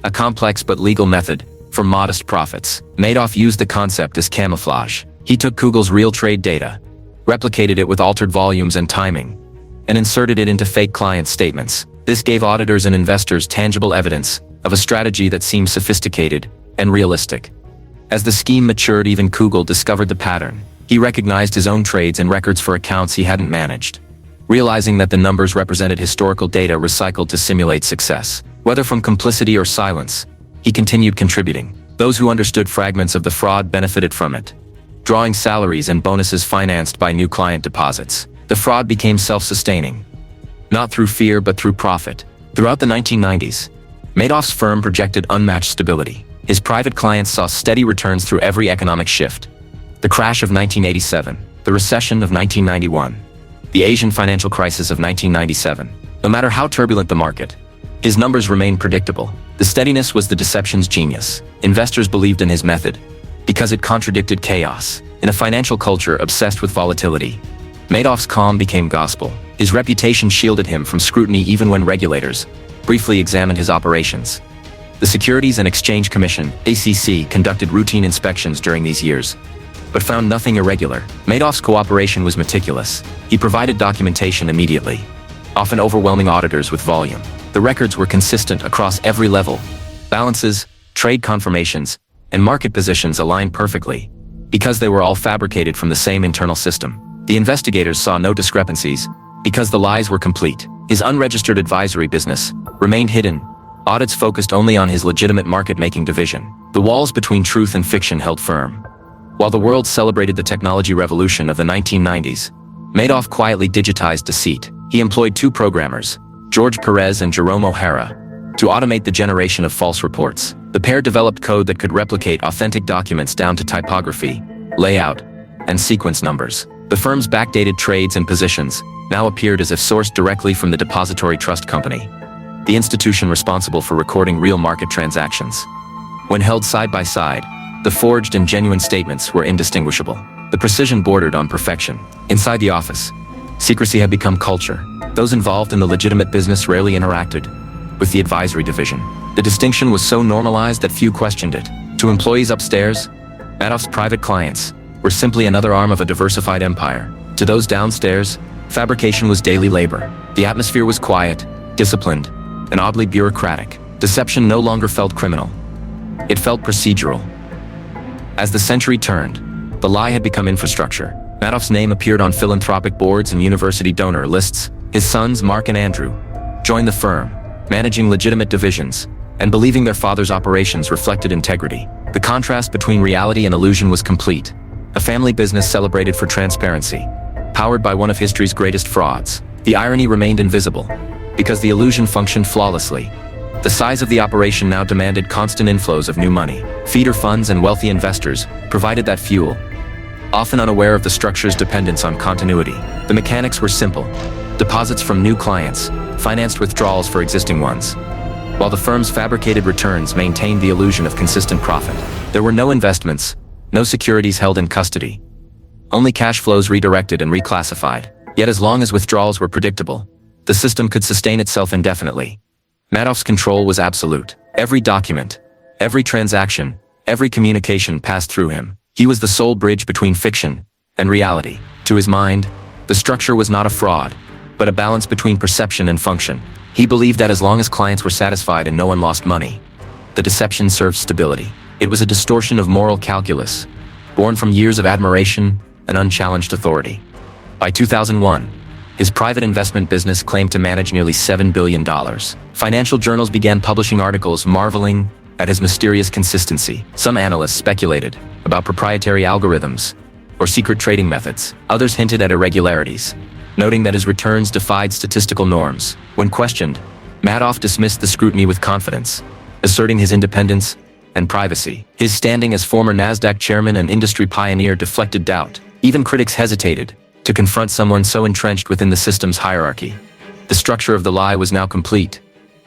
a complex but legal method for modest profits. Madoff used the concept as camouflage. He took Kugel's real trade data, replicated it with altered volumes and timing, and inserted it into fake client statements. This gave auditors and investors tangible evidence of a strategy that seemed sophisticated and realistic. As the scheme matured, even Kugel discovered the pattern. He recognized his own trades and records for accounts he hadn't managed, realizing that the numbers represented historical data recycled to simulate success. Whether from complicity or silence, he continued contributing. Those who understood fragments of the fraud benefited from it, drawing salaries and bonuses financed by new client deposits. The fraud became self-sustaining, not through fear but through profit. Throughout the 1990s, Madoff's firm projected unmatched stability. His private clients saw steady returns through every economic shift. The crash of 1987, the recession of 1991, the Asian financial crisis of 1997. No matter how turbulent the market, his numbers remained predictable. The steadiness was the deception's genius. Investors believed in his method because it contradicted chaos. In a financial culture obsessed with volatility, Madoff's calm became gospel. His reputation shielded him from scrutiny even when regulators briefly examined his operations. The Securities and Exchange Commission, ACC, conducted routine inspections during these years, but found nothing irregular. Madoff's cooperation was meticulous. He provided documentation immediately, often overwhelming auditors with volume. The records were consistent across every level. Balances, trade confirmations, and market positions aligned perfectly, because they were all fabricated from the same internal system. The investigators saw no discrepancies, because the lies were complete. His unregistered advisory business remained hidden. Audits focused only on his legitimate market-making division. The walls between truth and fiction held firm. While the world celebrated the technology revolution of the 1990s, Madoff quietly digitized deceit. He employed two programmers, George Perez and Jerome O'Hara, to automate the generation of false reports. The pair developed code that could replicate authentic documents down to typography, layout, and sequence numbers. The firm's backdated trades and positions now appeared as if sourced directly from the depository trust company, the institution responsible for recording real market transactions. When held side by side, the forged and genuine statements were indistinguishable. The precision bordered on perfection. Inside the office, secrecy had become culture. Those involved in the legitimate business rarely interacted with the advisory division. The distinction was so normalized that few questioned it. To employees upstairs, Madoff's private clients were simply another arm of a diversified empire. To those downstairs, fabrication was daily labor. The atmosphere was quiet, disciplined, and oddly bureaucratic. Deception no longer felt criminal. It felt procedural. As the century turned, the lie had become infrastructure. Madoff's name appeared on philanthropic boards and university donor lists. His sons, Mark and Andrew, joined the firm, managing legitimate divisions, and believing their father's operations reflected integrity. The contrast between reality and illusion was complete. A family business celebrated for transparency, powered by one of history's greatest frauds. The irony remained invisible, because the illusion functioned flawlessly. The size of the operation now demanded constant inflows of new money. Feeder funds and wealthy investors provided that fuel, often unaware of the structure's dependence on continuity. The mechanics were simple. Deposits from new clients financed withdrawals for existing ones. while the firm's fabricated returns maintained the illusion of consistent profit. There were no investments, no securities held in custody. Only cash flows redirected and reclassified. Yet as long as withdrawals were predictable, the system could sustain itself indefinitely. Madoff's control was absolute. Every document, every transaction, every communication passed through him. He was the sole bridge between fiction and reality. To his mind, the structure was not a fraud, but a balance between perception and function. He believed that as long as clients were satisfied and no one lost money, the deception served stability. It was a distortion of moral calculus, born from years of admiration and unchallenged authority. By 2001, his private investment business claimed to manage nearly $7 billion. Financial journals began publishing articles marveling at his mysterious consistency. Some analysts speculated about proprietary algorithms or secret trading methods. Others hinted at irregularities, noting that his returns defied statistical norms. When questioned, Madoff dismissed the scrutiny with confidence, asserting his independence and privacy. His standing as former Nasdaq chairman and industry pioneer deflected doubt. Even critics hesitated to confront someone so entrenched within the system's hierarchy. The structure of the lie was now complete.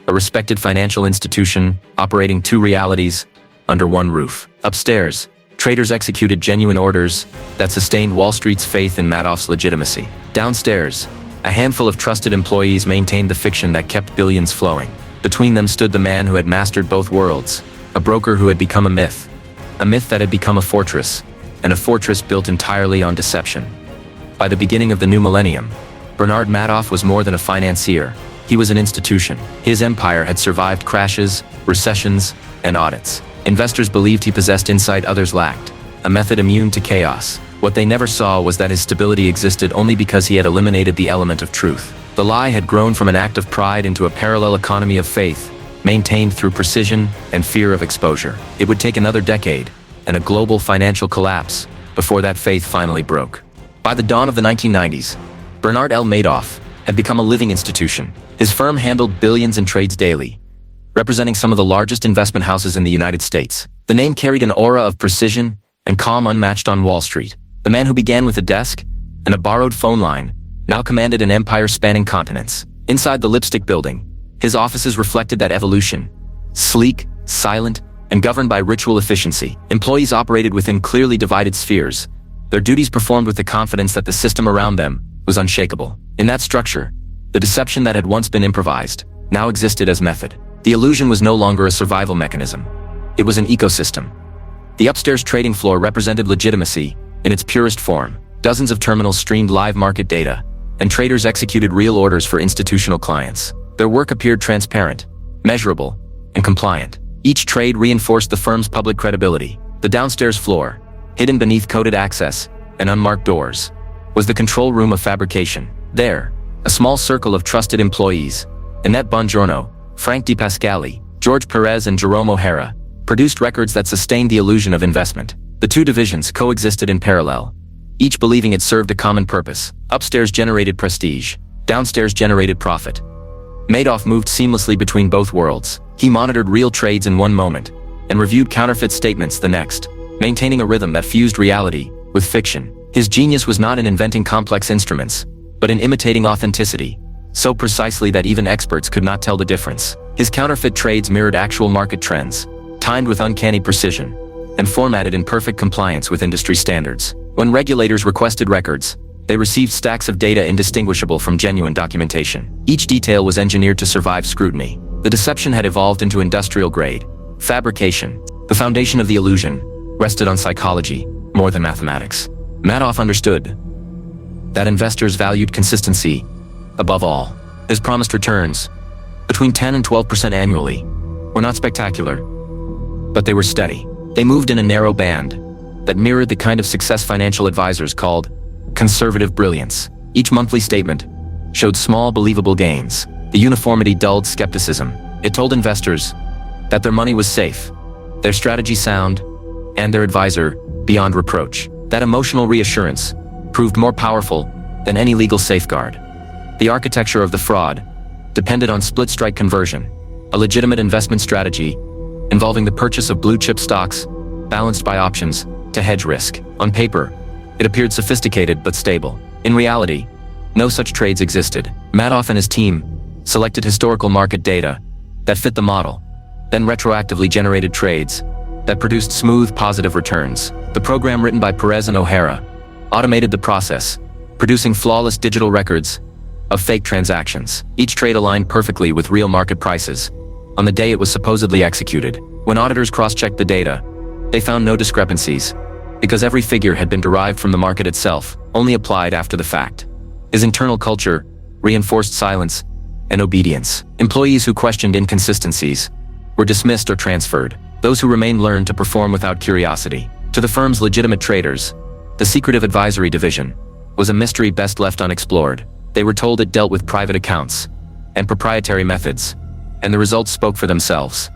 A respected financial institution operating two realities under one roof. Upstairs, traders executed genuine orders that sustained Wall Street's faith in Madoff's legitimacy. Downstairs, a handful of trusted employees maintained the fiction that kept billions flowing. Between them stood the man who had mastered both worlds, a broker who had become a myth that had become a fortress, and a fortress built entirely on deception. By the beginning of the new millennium, Bernard Madoff was more than a financier. He was an institution. His empire had survived crashes, recessions, and audits. Investors believed he possessed insight others lacked, a method immune to chaos. What they never saw was that his stability existed only because he had eliminated the element of truth. The lie had grown from an act of pride into a parallel economy of faith, maintained through precision and fear of exposure. It would take another decade and a global financial collapse before that faith finally broke. By the dawn of the 1990s, Bernard L. Madoff had become a living institution. His firm handled billions in trades daily, representing some of the largest investment houses in the United States. The name carried an aura of precision and calm unmatched on Wall Street. The man who began with a desk and a borrowed phone line now commanded an empire spanning continents. Inside the Lipstick Building, his offices reflected that evolution. Sleek, silent, and governed by ritual efficiency. Employees operated within clearly divided spheres, their duties performed with the confidence that the system around them was unshakable. In that structure, the deception that had once been improvised now existed as method. The illusion was no longer a survival mechanism. It was an ecosystem. The upstairs trading floor represented legitimacy in its purest form. Dozens of terminals streamed live market data, and traders executed real orders for institutional clients. Their work appeared transparent, measurable, and compliant. Each trade reinforced the firm's public credibility. The downstairs floor, hidden beneath coded access and unmarked doors, was the control room of fabrication. There, a small circle of trusted employees, Annette Bongiorno, Frank DiPascali, George Perez and Jerome O'Hara, produced records that sustained the illusion of investment. The two divisions coexisted in parallel, each believing it served a common purpose. Upstairs generated prestige, downstairs generated profit. Madoff moved seamlessly between both worlds. He monitored real trades in one moment and reviewed counterfeit statements the next, maintaining a rhythm that fused reality with fiction. His genius was not in inventing complex instruments, but in imitating authenticity, so precisely that even experts could not tell the difference. His counterfeit trades mirrored actual market trends, timed with uncanny precision, and formatted in perfect compliance with industry standards. When regulators requested records, they received stacks of data indistinguishable from genuine documentation. Each detail was engineered to survive scrutiny. The deception had evolved into industrial-grade fabrication. The foundation of the illusion rested on psychology more than mathematics. Madoff understood that investors valued consistency above all. His promised returns, between 10 and 12% annually, were not spectacular, but they were steady. They moved in a narrow band that mirrored the kind of success financial advisors called conservative brilliance. Each monthly statement showed small, believable gains. The uniformity dulled skepticism. It told investors that their money was safe, their strategy sound, and their advisor beyond reproach. That emotional reassurance proved more powerful than any legal safeguard. The architecture of the fraud depended on split-strike conversion, a legitimate investment strategy involving the purchase of blue-chip stocks balanced by options to hedge risk. On paper, it appeared sophisticated but stable. In reality, no such trades existed. Madoff and his team selected historical market data that fit the model, then retroactively generated trades that produced smooth, positive returns. The program, written by Perez and O'Hara, automated the process, producing flawless digital records of fake transactions. Each trade aligned perfectly with real market prices on the day it was supposedly executed. When auditors cross-checked the data, they found no discrepancies, because every figure had been derived from the market itself, only applied after the fact. His internal culture reinforced silence and obedience. Employees who questioned inconsistencies were dismissed or transferred. Those who remained learned to perform without curiosity. To the firm's legitimate traders, the secretive advisory division was a mystery best left unexplored. They were told it dealt with private accounts and proprietary methods, and the results spoke for themselves.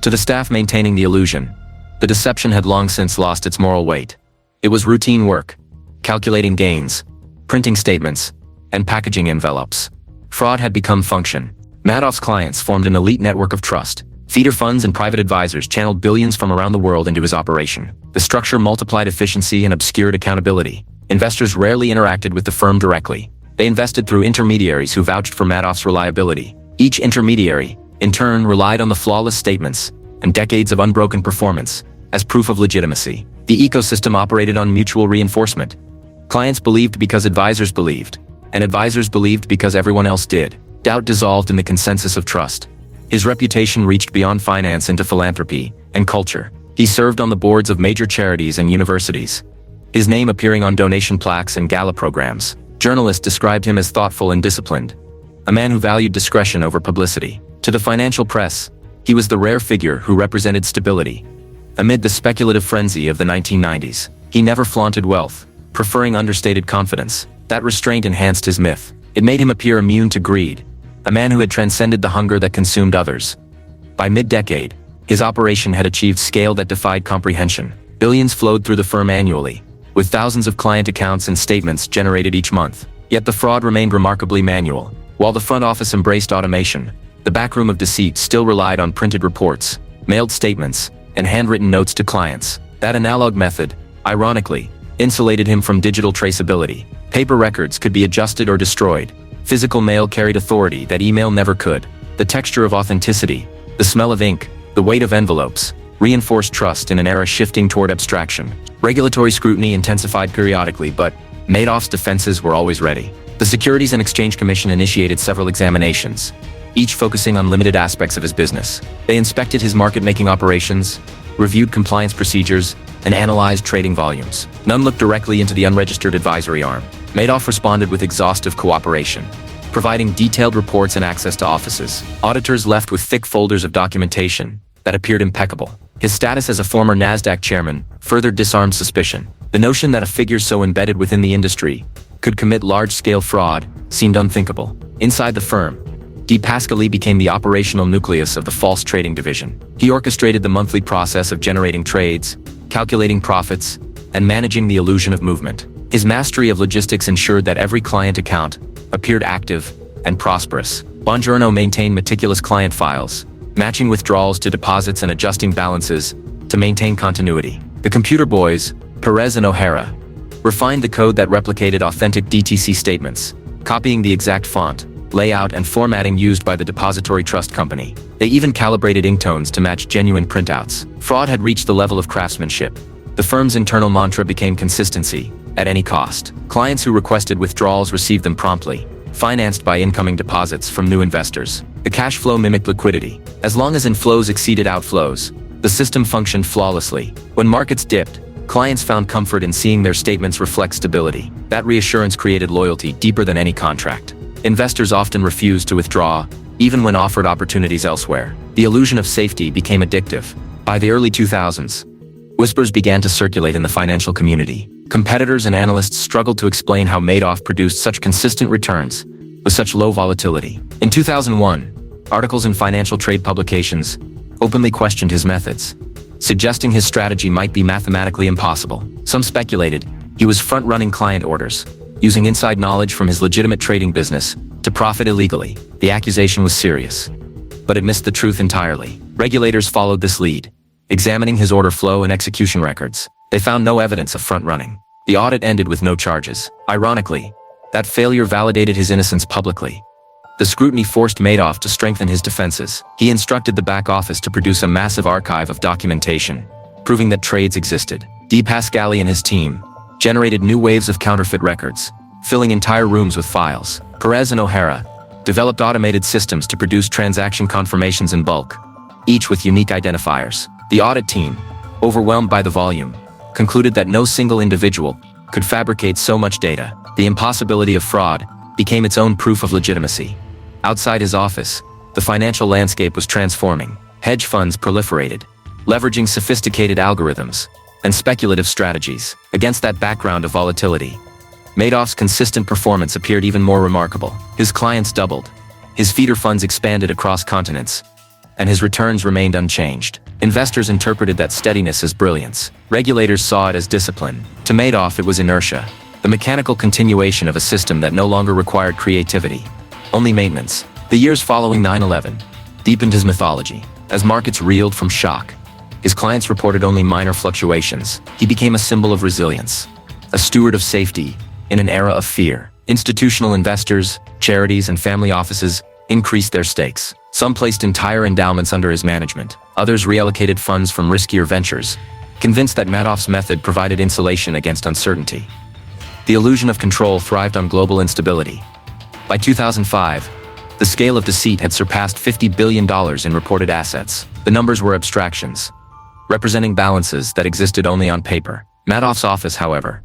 To the staff maintaining the illusion, the deception had long since lost its moral weight. It was routine work, calculating gains, printing statements, and packaging envelopes. Fraud had become function. Madoff's clients formed an elite network of trust. Feeder funds and private advisors channeled billions from around the world into his operation. The structure multiplied efficiency and obscured accountability. Investors rarely interacted with the firm directly. They invested through intermediaries who vouched for Madoff's reliability. Each intermediary, in turn, relied on the flawless statements and decades of unbroken performance as proof of legitimacy. The ecosystem operated on mutual reinforcement. Clients believed because advisors believed, and advisors believed because everyone else did. Doubt dissolved in the consensus of trust. His reputation reached beyond finance into philanthropy and culture. He served on the boards of major charities and universities, his name appearing on donation plaques and gala programs. Journalists described him as thoughtful and disciplined, a man who valued discretion over publicity. To the financial press, he was the rare figure who represented stability. Amid the speculative frenzy of the 1990s, he never flaunted wealth, preferring understated confidence. That restraint enhanced his myth. It made him appear immune to greed, a man who had transcended the hunger that consumed others. By mid-decade, his operation had achieved scale that defied comprehension. Billions flowed through the firm annually, with thousands of client accounts and statements generated each month. Yet the fraud remained remarkably manual. While the front office embraced automation, the backroom of deceit still relied on printed reports, mailed statements, and handwritten notes to clients. That analog method, ironically, insulated him from digital traceability. Paper records could be adjusted or destroyed. Physical mail carried authority that email never could. The texture of authenticity, the smell of ink, the weight of envelopes, reinforced trust in an era shifting toward abstraction. Regulatory scrutiny intensified periodically, but Madoff's defenses were always ready. The Securities and Exchange Commission initiated several examinations, each focusing on limited aspects of his business. They inspected his market-making operations, reviewed compliance procedures, and analyzed trading volumes. None looked directly into the unregistered advisory arm. Madoff responded with exhaustive cooperation, providing detailed reports and access to offices. Auditors left with thick folders of documentation that appeared impeccable. His status as a former NASDAQ chairman further disarmed suspicion. The notion that a figure so embedded within the industry could commit large-scale fraud seemed unthinkable. Inside the firm, D. Pascali became the operational nucleus of the false trading division. He orchestrated the monthly process of generating trades, calculating profits, and managing the illusion of movement. His mastery of logistics ensured that every client account appeared active and prosperous. Bongiorno maintained meticulous client files, matching withdrawals to deposits and adjusting balances to maintain continuity. The computer boys, Perez and O'Hara, refined the code that replicated authentic DTC statements, copying the exact font, layout, and formatting used by the depository trust company. They even calibrated ink tones to match genuine printouts. Fraud had reached the level of craftsmanship. The firm's internal mantra became consistency, at any cost. Clients who requested withdrawals received them promptly, financed by incoming deposits from new investors. The cash flow mimicked liquidity. As long as inflows exceeded outflows, the system functioned flawlessly. When markets dipped, clients found comfort in seeing their statements reflect stability. That reassurance created loyalty deeper than any contract. Investors often refused to withdraw, even when offered opportunities elsewhere. The illusion of safety became addictive. By the early 2000s, whispers began to circulate in the financial community. Competitors and analysts struggled to explain how Madoff produced such consistent returns with such low volatility. In 2001, articles in financial trade publications openly questioned his methods, suggesting his strategy might be mathematically impossible. Some speculated he was front-running client orders, using inside knowledge from his legitimate trading business to profit illegally. The accusation was serious, but it missed the truth entirely. Regulators followed this lead, examining his order flow and execution records. They found no evidence of front-running. The audit ended with no charges. Ironically, that failure validated his innocence publicly. The scrutiny forced Madoff to strengthen his defenses. He instructed the back office to produce a massive archive of documentation, proving that trades existed. D. Pascali and his team generated new waves of counterfeit records, filling entire rooms with files. Perez and O'Hara developed automated systems to produce transaction confirmations in bulk, each with unique identifiers. The audit team, overwhelmed by the volume, concluded that no single individual could fabricate so much data. The impossibility of fraud became its own proof of legitimacy. Outside his office, the financial landscape was transforming. Hedge funds proliferated, leveraging sophisticated algorithms and speculative strategies. Against that background of volatility, Madoff's consistent performance appeared even more remarkable. His clients doubled, his feeder funds expanded across continents, and his returns remained unchanged. Investors interpreted that steadiness as brilliance. Regulators saw it as discipline. To Madoff, it was inertia, the mechanical continuation of a system that no longer required creativity, only maintenance. The years following 9/11 deepened his mythology. As markets reeled from shock, his clients reported only minor fluctuations. He became a symbol of resilience, a steward of safety in an era of fear. Institutional investors, charities, and family offices increased their stakes. Some placed entire endowments under his management. Others reallocated funds from riskier ventures, convinced that Madoff's method provided insulation against uncertainty. The illusion of control thrived on global instability. By 2005, the scale of deceit had surpassed $50 billion in reported assets. The numbers were abstractions, representing balances that existed only on paper. Madoff's office, however,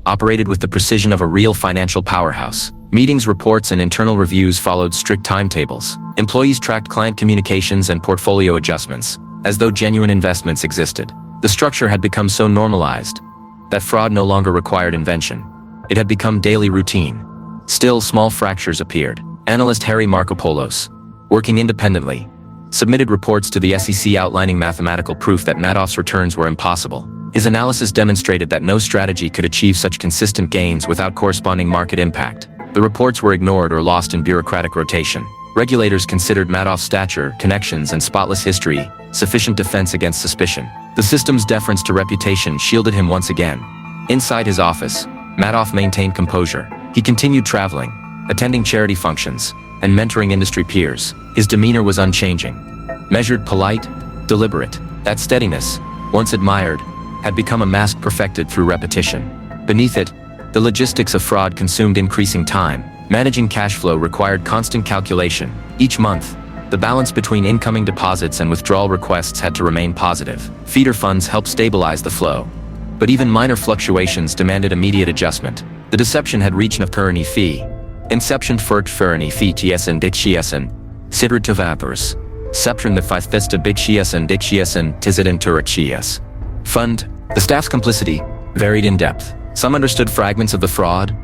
operated with the precision of a real financial powerhouse. Meetings, reports, and internal reviews followed strict timetables. Employees tracked client communications and portfolio adjustments, as though genuine investments existed. The structure had become so normalized that fraud no longer required invention. It had become daily routine. Still, small fractures appeared. Analyst Harry Markopoulos, working independently, submitted reports to the SEC outlining mathematical proof that Madoff's returns were impossible. His analysis demonstrated that no strategy could achieve such consistent gains without corresponding market impact. The reports were ignored or lost in bureaucratic rotation. Regulators considered Madoff's stature, connections, and spotless history sufficient defense against suspicion. The system's deference to reputation shielded him once again. Inside his office, Madoff maintained composure. He continued traveling, attending charity functions, and mentoring industry peers. His demeanor was unchanging, measured, polite, deliberate. That steadiness, once admired, had become a mask perfected through repetition. Beneath it, the logistics of fraud consumed increasing time. Managing cash flow required constant calculation. Each month, the balance between incoming deposits and withdrawal requests had to remain positive. Feeder funds helped stabilize the flow, but even minor fluctuations demanded immediate adjustment. The deception had reached Perni fee. Inception Ferni fee TSN Dixiesen, Sidrid Tavapers, Septrin the Fifthesta Bixiesen Dixiesen Tizidin Turachies. Fund. The staff's complicity varied in depth. Some understood fragments of the fraud,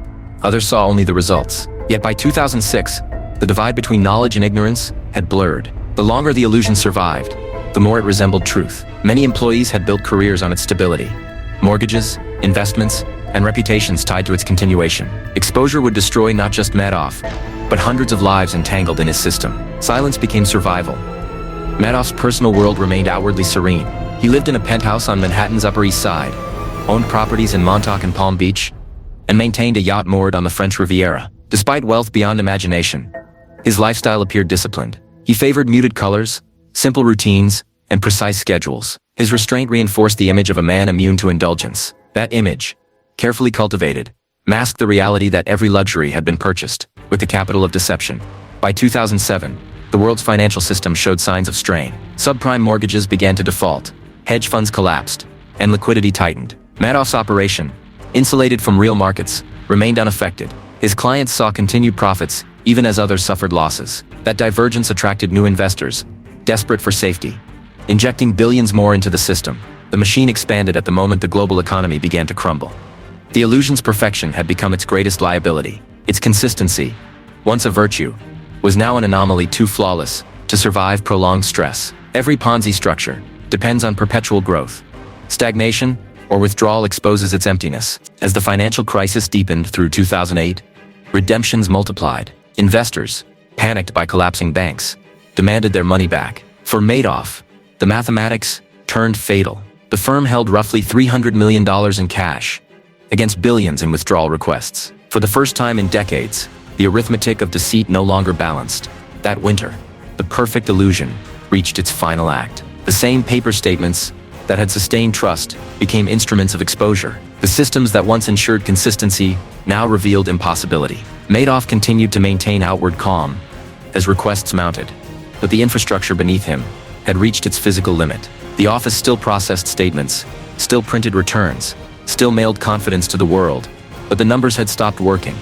others saw only the results. Yet by 2006, the divide between knowledge and ignorance had blurred. The longer the illusion survived, the more it resembled truth. Many employees had built careers on its stability. Mortgages, investments, and reputations tied to its continuation. Exposure would destroy not just Madoff, but hundreds of lives entangled in his system. Silence became survival. Madoff's personal world remained outwardly serene. He lived in a penthouse on Manhattan's Upper East Side, owned properties in Montauk and Palm Beach, and maintained a yacht moored on the French Riviera. Despite wealth beyond imagination, his lifestyle appeared disciplined. He favored muted colors, simple routines, and precise schedules. His restraint reinforced the image of a man immune to indulgence. That image, carefully cultivated, masked the reality that every luxury had been purchased with the capital of deception. By 2007, the world's financial system showed signs of strain. Subprime mortgages began to default, hedge funds collapsed, and liquidity tightened. Madoff's operation, insulated from real markets, remained unaffected. His clients saw continued profits, even as others suffered losses. That divergence attracted new investors, desperate for safety. Injecting billions more into the system, the machine expanded at the moment the global economy began to crumble. The illusion's perfection had become its greatest liability. Its consistency, once a virtue, was now an anomaly too flawless to survive prolonged stress. Every Ponzi structure depends on perpetual growth. Stagnation or withdrawal exposes its emptiness. As the financial crisis deepened through 2008, redemptions multiplied. Investors, panicked by collapsing banks, demanded their money back. For Madoff, the mathematics turned fatal. The firm held roughly $300 million in cash, against billions in withdrawal requests. For the first time in decades, The arithmetic of deceit no longer balanced. That winter, the perfect illusion reached its final act. The same paper statements that had sustained trust became instruments of exposure. The systems that once ensured consistency now revealed impossibility. Madoff continued to maintain outward calm as requests mounted, but the infrastructure beneath him had reached its physical limit. The office still processed statements, still printed returns, still mailed confidence to the world, but the numbers had stopped working.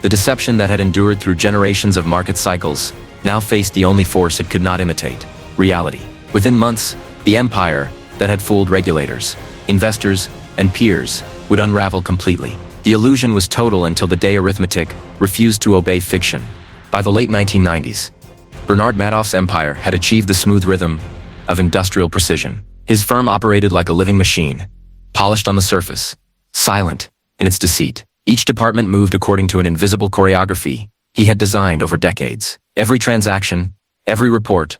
The deception that had endured through generations of market cycles now faced the only force it could not imitate: reality. Within months, the empire that had fooled regulators, investors, and peers would unravel completely. The illusion was total until the day arithmetic refused to obey fiction. By the late 1990s, Bernard Madoff's empire had achieved the smooth rhythm of industrial precision. His firm operated like a living machine, polished on the surface, silent in its deceit. Each department moved according to an invisible choreography he had designed over decades. Every transaction, every report,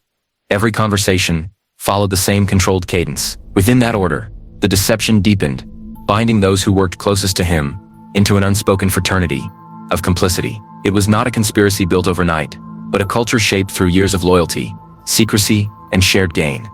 every conversation followed the same controlled cadence. Within that order, the deception deepened, binding those who worked closest to him into an unspoken fraternity of complicity. It was not a conspiracy built overnight, but a culture shaped through years of loyalty, secrecy, and shared gain.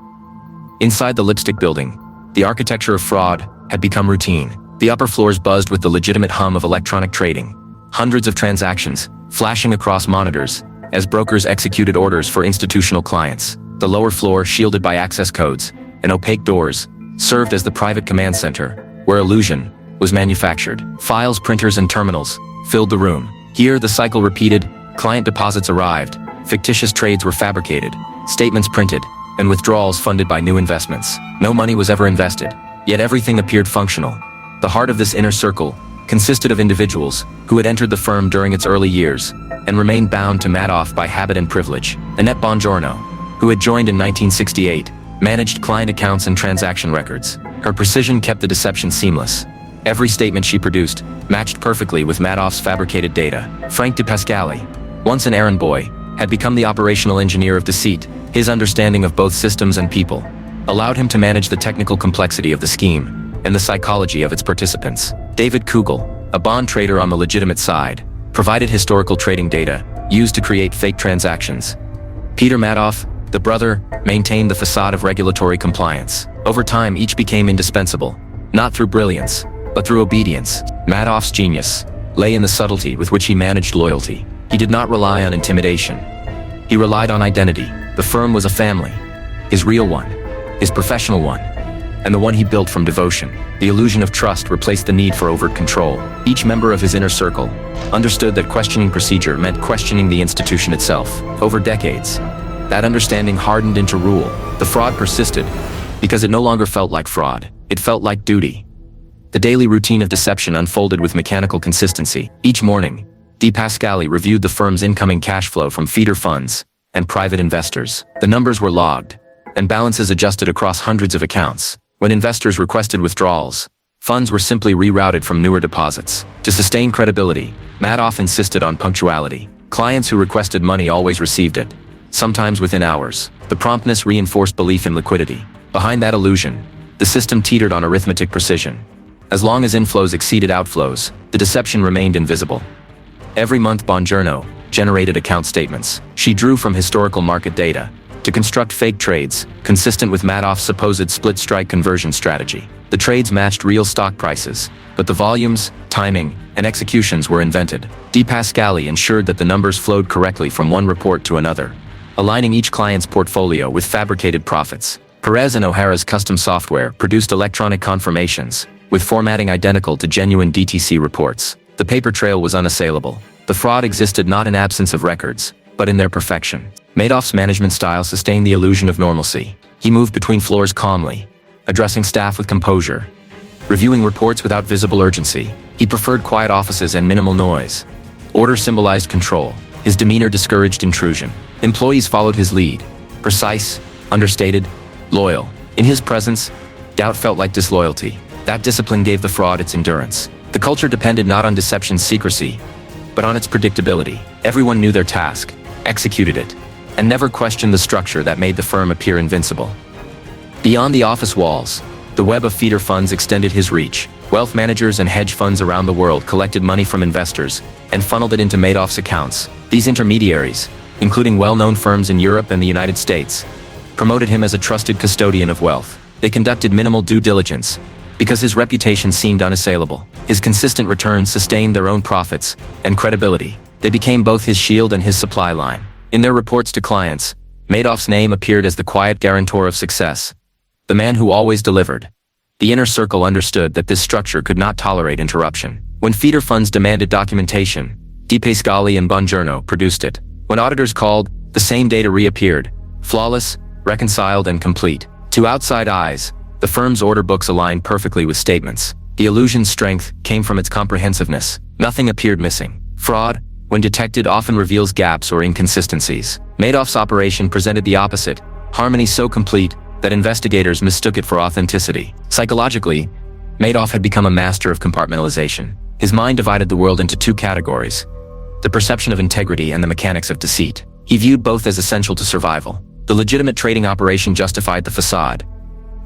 Inside the lipstick building, the architecture of fraud had become routine. The upper floors buzzed with the legitimate hum of electronic trading, hundreds of transactions flashing across monitors as brokers executed orders for institutional clients. The lower floor, shielded by access codes and opaque doors, served as the private command center, where illusion was manufactured. Files, printers, and terminals filled the room. Here, the cycle repeated, client deposits arrived, fictitious trades were fabricated, statements printed, and withdrawals funded by new investments. No money was ever invested, yet everything appeared functional. The heart of this inner circle consisted of individuals who had entered the firm during its early years and remained bound to Madoff by habit and privilege. Annette Bongiorno, who had joined in 1968, managed client accounts and transaction records. Her precision kept the deception seamless. Every statement she produced matched perfectly with Madoff's fabricated data. Frank de Pascali, once an errand boy, had become the operational engineer of deceit. His understanding of both systems and people allowed him to manage the technical complexity of the scheme and the psychology of its participants. David Kugel, a bond trader on the legitimate side, provided historical trading data used to create fake transactions. Peter Madoff, the brother, maintained the facade of regulatory compliance. Over time, each became indispensable, not through brilliance, but through obedience. Madoff's genius lay in the subtlety with which he managed loyalty. He did not rely on intimidation. He relied on identity. The firm was a family, his real one, his professional one, and the one he built from devotion. The illusion of trust replaced the need for overt control. Each member of his inner circle understood that questioning procedure meant questioning the institution itself. Over decades, that understanding hardened into rule. The fraud persisted because it no longer felt like fraud. It felt like duty. The daily routine of deception unfolded with mechanical consistency. Each morning, De Pascali reviewed the firm's incoming cash flow from feeder funds and private investors. The numbers were logged, and balances adjusted across hundreds of accounts. When investors requested withdrawals, funds were simply rerouted from newer deposits. To sustain credibility, Madoff insisted on punctuality. Clients who requested money always received it, sometimes within hours. The promptness reinforced belief in liquidity. Behind that illusion, the system teetered on arithmetic precision. As long as inflows exceeded outflows, the deception remained invisible. Every month, Bongiorno generated account statements. She drew from historical market data to construct fake trades, consistent with Madoff's supposed split-strike conversion strategy. The trades matched real stock prices, but the volumes, timing, and executions were invented. De Pascali ensured that the numbers flowed correctly from one report to another, aligning each client's portfolio with fabricated profits. Perez and O'Hara's custom software produced electronic confirmations, with formatting identical to genuine DTC reports. The paper trail was unassailable. The fraud existed not in absence of records, but in their perfection. Madoff's management style sustained the illusion of normalcy. He moved between floors calmly, addressing staff with composure, reviewing reports without visible urgency. He preferred quiet offices and minimal noise. Order symbolized control. His demeanor discouraged intrusion. Employees followed his lead, precise, understated, loyal. In his presence, doubt felt like disloyalty. That discipline gave the fraud its endurance. The culture depended not on deception's secrecy, but on its predictability. Everyone knew their task, executed it, and never questioned the structure that made the firm appear invincible. Beyond the office walls, the web of feeder funds extended his reach. Wealth managers and hedge funds around the world collected money from investors and funneled it into Madoff's accounts. These intermediaries, including well-known firms in Europe and the United States, promoted him as a trusted custodian of wealth. They conducted minimal due diligence because his reputation seemed unassailable. His consistent returns sustained their own profits and credibility. They became both his shield and his supply line. In their reports to clients, Madoff's name appeared as the quiet guarantor of success, the man who always delivered. The inner circle understood that this structure could not tolerate interruption. When feeder funds demanded documentation, Di Pasquale and Bongiorno produced it. When auditors called, the same data reappeared, flawless, reconciled, and complete. To outside eyes, the firm's order books aligned perfectly with statements. The illusion's strength came from its comprehensiveness. Nothing appeared missing. Fraud, when detected, often reveals gaps or inconsistencies. Madoff's operation presented the opposite, harmony so complete that investigators mistook it for authenticity. Psychologically, Madoff had become a master of compartmentalization. His mind divided the world into two categories: the perception of integrity and the mechanics of deceit. He viewed both as essential to survival. The legitimate trading operation justified the facade.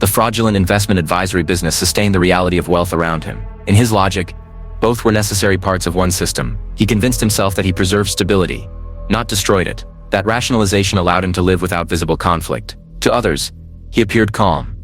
The fraudulent investment advisory business sustained the reality of wealth around him. In his logic, both were necessary parts of one system. He convinced himself that he preserved stability, not destroyed it. That rationalization allowed him to live without visible conflict. To others, he appeared calm.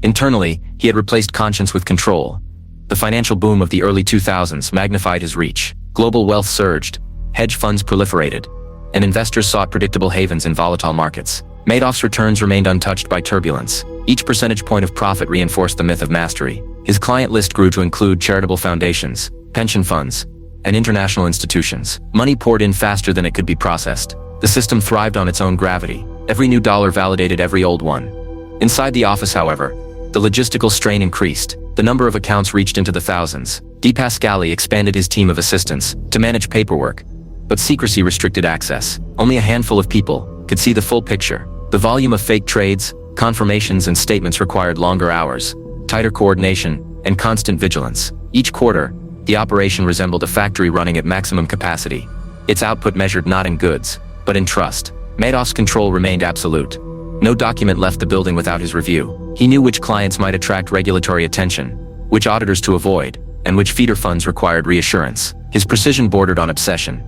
Internally, he had replaced conscience with control. The financial boom of the early 2000s magnified his reach. Global wealth surged, hedge funds proliferated, and investors sought predictable havens in volatile markets. Madoff's returns remained untouched by turbulence. Each percentage point of profit reinforced the myth of mastery. His client list grew to include charitable foundations, pension funds, and international institutions. Money poured in faster than it could be processed. The system thrived on its own gravity. Every new dollar validated every old one. Inside the office, however, the logistical strain increased. The number of accounts reached into the thousands. Di Pasquale expanded his team of assistants to manage paperwork, but secrecy restricted access. Only a handful of people could see the full picture. The volume of fake trades, confirmations, and statements required longer hours, tighter coordination, and constant vigilance. Each quarter, the operation resembled a factory running at maximum capacity. Its output measured not in goods, but in trust. Madoff's control remained absolute. No document left the building without his review. He knew which clients might attract regulatory attention, which auditors to avoid, and which feeder funds required reassurance. His precision bordered on obsession.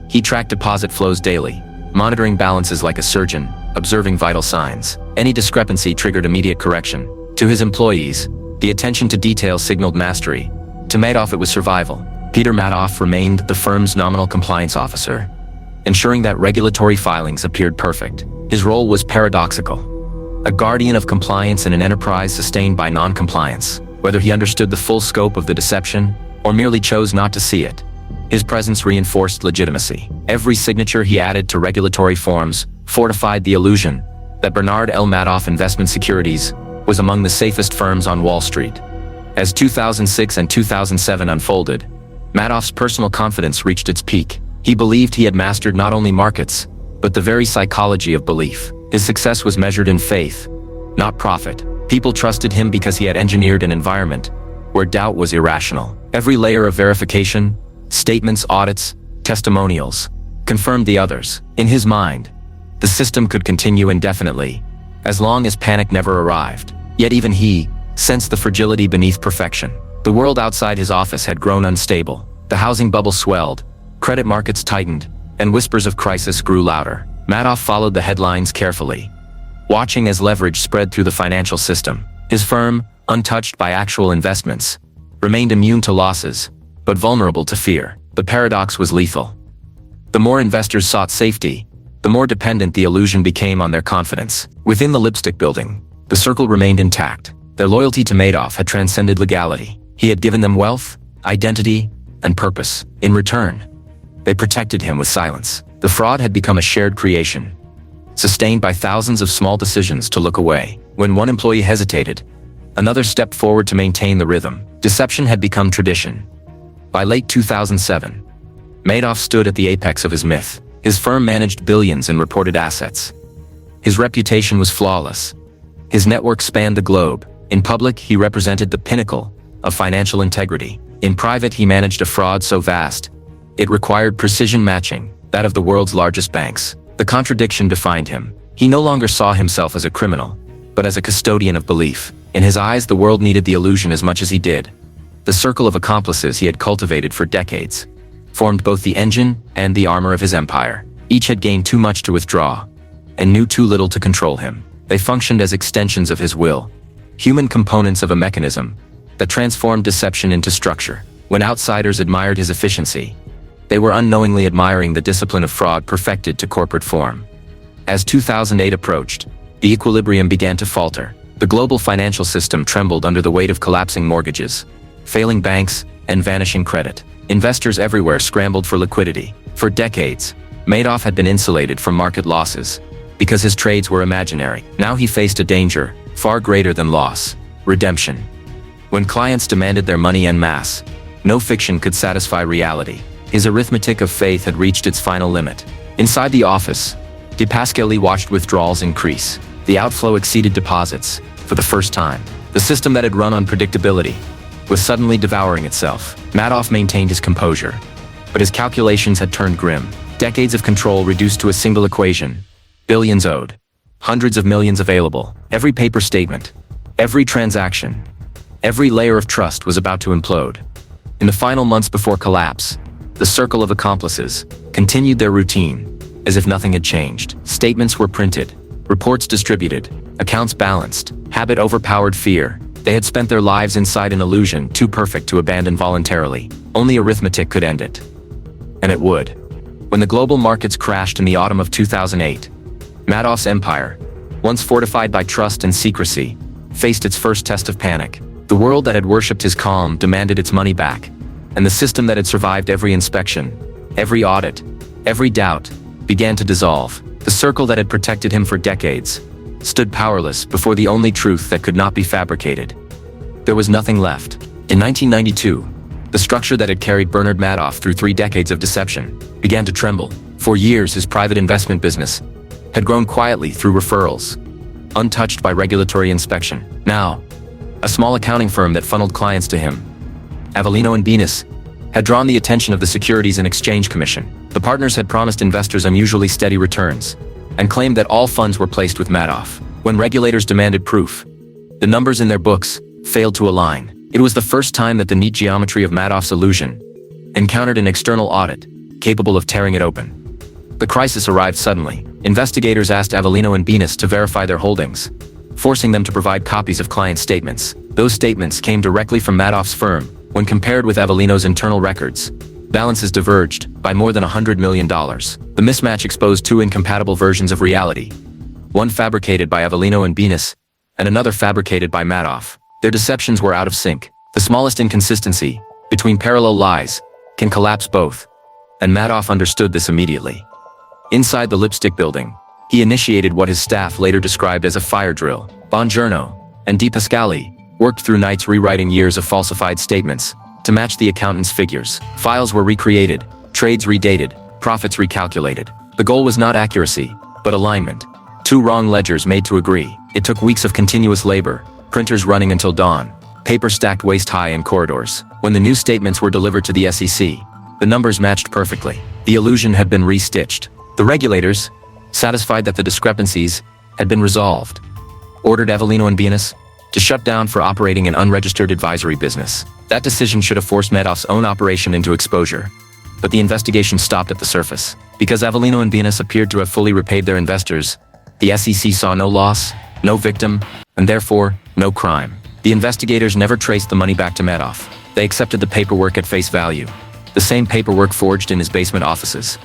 He tracked deposit flows daily, monitoring balances like a surgeon, observing vital signs. Any discrepancy triggered immediate correction. To his employees, the attention to detail signaled mastery. To Madoff, it was survival. Peter Madoff remained the firm's nominal compliance officer, ensuring that regulatory filings appeared perfect. His role was paradoxical: a guardian of compliance in an enterprise sustained by non-compliance. Whether he understood the full scope of the deception or merely chose not to see it, his presence reinforced legitimacy. Every signature he added to regulatory forms fortified the illusion that Bernard L. Madoff Investment Securities was among the safest firms on Wall Street. As 2006 and 2007 unfolded, Madoff's personal confidence reached its peak. He believed he had mastered not only markets, but the very psychology of belief. His success was measured in faith, not profit. People trusted him because he had engineered an environment where doubt was irrational. Every layer of verification, statements, audits, testimonials, confirmed the others. In his mind, the system could continue indefinitely, as long as panic never arrived. Yet even he sensed the fragility beneath perfection. The world outside his office had grown unstable. The housing bubble swelled, credit markets tightened, and whispers of crisis grew louder. Madoff followed the headlines carefully, watching as leverage spread through the financial system. His firm, untouched by actual investments, remained immune to losses, but vulnerable to fear. The paradox was lethal. The more investors sought safety, the more dependent the illusion became on their confidence. Within the lipstick building, the circle remained intact. Their loyalty to Madoff had transcended legality. He had given them wealth, identity, and purpose. In return, they protected him with silence. The fraud had become a shared creation, sustained by thousands of small decisions to look away. When one employee hesitated, another stepped forward to maintain the rhythm. Deception had become tradition. By late 2007, Madoff stood at the apex of his myth. His firm managed billions in reported assets. His reputation was flawless. His network spanned the globe. In public, he represented the pinnacle of financial integrity. In private, he managed a fraud so vast, it required precision matching, that of the world's largest banks. The contradiction defined him. He no longer saw himself as a criminal, but as a custodian of belief. In his eyes, the world needed the illusion as much as he did. The circle of accomplices he had cultivated for decades formed both the engine and the armor of his empire. Each had gained too much to withdraw and knew too little to control him. They functioned as extensions of his will, human components of a mechanism that transformed deception into structure. When outsiders admired his efficiency, they were unknowingly admiring the discipline of fraud perfected to corporate form. As 2008 approached, the equilibrium began to falter. The global financial system trembled under the weight of collapsing mortgages, failing banks, and vanishing credit. Investors everywhere scrambled for liquidity. For decades, Madoff had been insulated from market losses because his trades were imaginary. Now he faced a danger far greater than loss: redemption. When clients demanded their money en masse, no fiction could satisfy reality. His arithmetic of faith had reached its final limit. Inside the office, De Pasquale watched withdrawals increase. The outflow exceeded deposits. For the first time, the system that had run on predictability was suddenly devouring itself. Madoff maintained his composure, but his calculations had turned grim. Decades of control reduced to a single equation: billions owed, hundreds of millions available. Every paper statement, every transaction, every layer of trust was about to implode. In the final months before collapse, the circle of accomplices continued their routine as if nothing had changed. Statements were printed, reports distributed, accounts balanced. Habit overpowered fear. They had spent their lives inside an illusion too perfect to abandon voluntarily. Only arithmetic could end it. And it would. When the global markets crashed in the autumn of 2008, Madoff's empire, once fortified by trust and secrecy, faced its first test of panic. The world that had worshipped his calm demanded its money back, and the system that had survived every inspection, every audit, every doubt, began to dissolve. The circle that had protected him for decades stood powerless before the only truth that could not be fabricated. There was nothing left. In 1992, the structure that had carried Bernard Madoff through 3 decades of deception began to tremble. For years, his private investment business had grown quietly through referrals, untouched by regulatory inspection. Now, a small accounting firm that funneled clients to him, Avellino and Benes, had drawn the attention of the Securities and Exchange Commission. The partners had promised investors unusually steady returns and claimed that all funds were placed with Madoff. When regulators demanded proof, the numbers in their books failed to align. It was the first time that the neat geometry of Madoff's illusion encountered an external audit capable of tearing it open. The crisis arrived suddenly. Investigators asked Avellino and Benes to verify their holdings, forcing them to provide copies of client statements. Those statements came directly from Madoff's firm. When compared with Avellino's internal records, balances diverged by more than $100 million. The mismatch exposed 2 incompatible versions of reality, one fabricated by Avellino and Benes, and another fabricated by Madoff. Their deceptions were out of sync. The smallest inconsistency between parallel lies can collapse both, and Madoff understood this immediately. Inside the lipstick building, he initiated what his staff later described as a fire drill. Bongiorno and De Pasquale worked through nights rewriting years of falsified statements to match the accountant's figures. Files were recreated, trades redated, profits recalculated. The goal was not accuracy, but alignment. 2 wrong ledgers made to agree. It took weeks of continuous labor, printers running until dawn, paper stacked waist-high in corridors. When the new statements were delivered to the SEC, the numbers matched perfectly. The illusion had been restitched. The regulators, satisfied that the discrepancies had been resolved, ordered Avellino and Benes to shut down for operating an unregistered advisory business. That decision should have forced Madoff's own operation into exposure, but the investigation stopped at the surface. Because Avellino and Benes appeared to have fully repaid their investors, the SEC saw no loss, no victim, and therefore, no crime. The investigators never traced the money back to Madoff. They accepted the paperwork at face value, the same paperwork forged in his basement offices.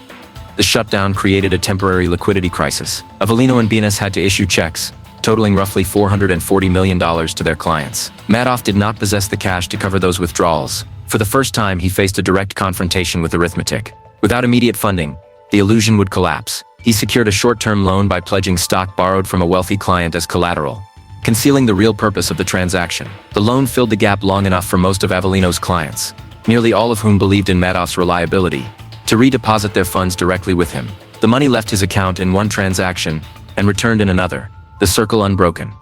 The shutdown created a temporary liquidity crisis. Avellino and Benes had to issue checks, totaling roughly $440 million to their clients. Madoff did not possess the cash to cover those withdrawals. For the first time, he faced a direct confrontation with arithmetic. Without immediate funding, the illusion would collapse. He secured a short-term loan by pledging stock borrowed from a wealthy client as collateral, concealing the real purpose of the transaction. The loan filled the gap long enough for most of Avellino's clients, nearly all of whom believed in Madoff's reliability, to redeposit their funds directly with him. The money left his account in one transaction and returned in another, the circle unbroken.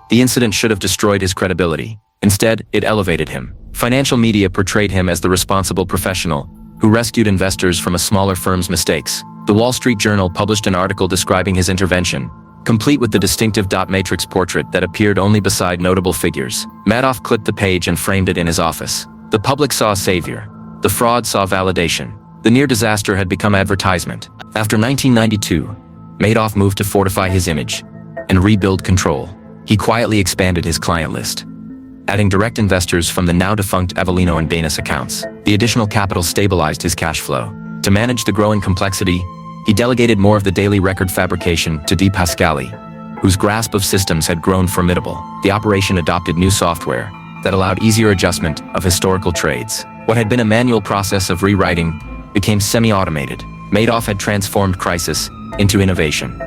The incident should have destroyed his credibility. Instead, it elevated him. Financial media portrayed him as the responsible professional who rescued investors from a smaller firm's mistakes. The Wall Street Journal published an article describing his intervention, complete with the distinctive dot matrix portrait that appeared only beside notable figures. Madoff clipped the page and framed it in his office. The public saw a savior. The fraud saw validation. The near disaster had become advertisement. After 1992, Madoff moved to fortify his image and rebuild control. He quietly expanded his client list, adding direct investors from the now-defunct Avellino and Banis accounts. The additional capital stabilized his cash flow. To manage the growing complexity, he delegated more of the daily record fabrication to De Pascali, whose grasp of systems had grown formidable. The operation adopted new software that allowed easier adjustment of historical trades. What had been a manual process of rewriting became semi-automated. Madoff had transformed crisis into innovation.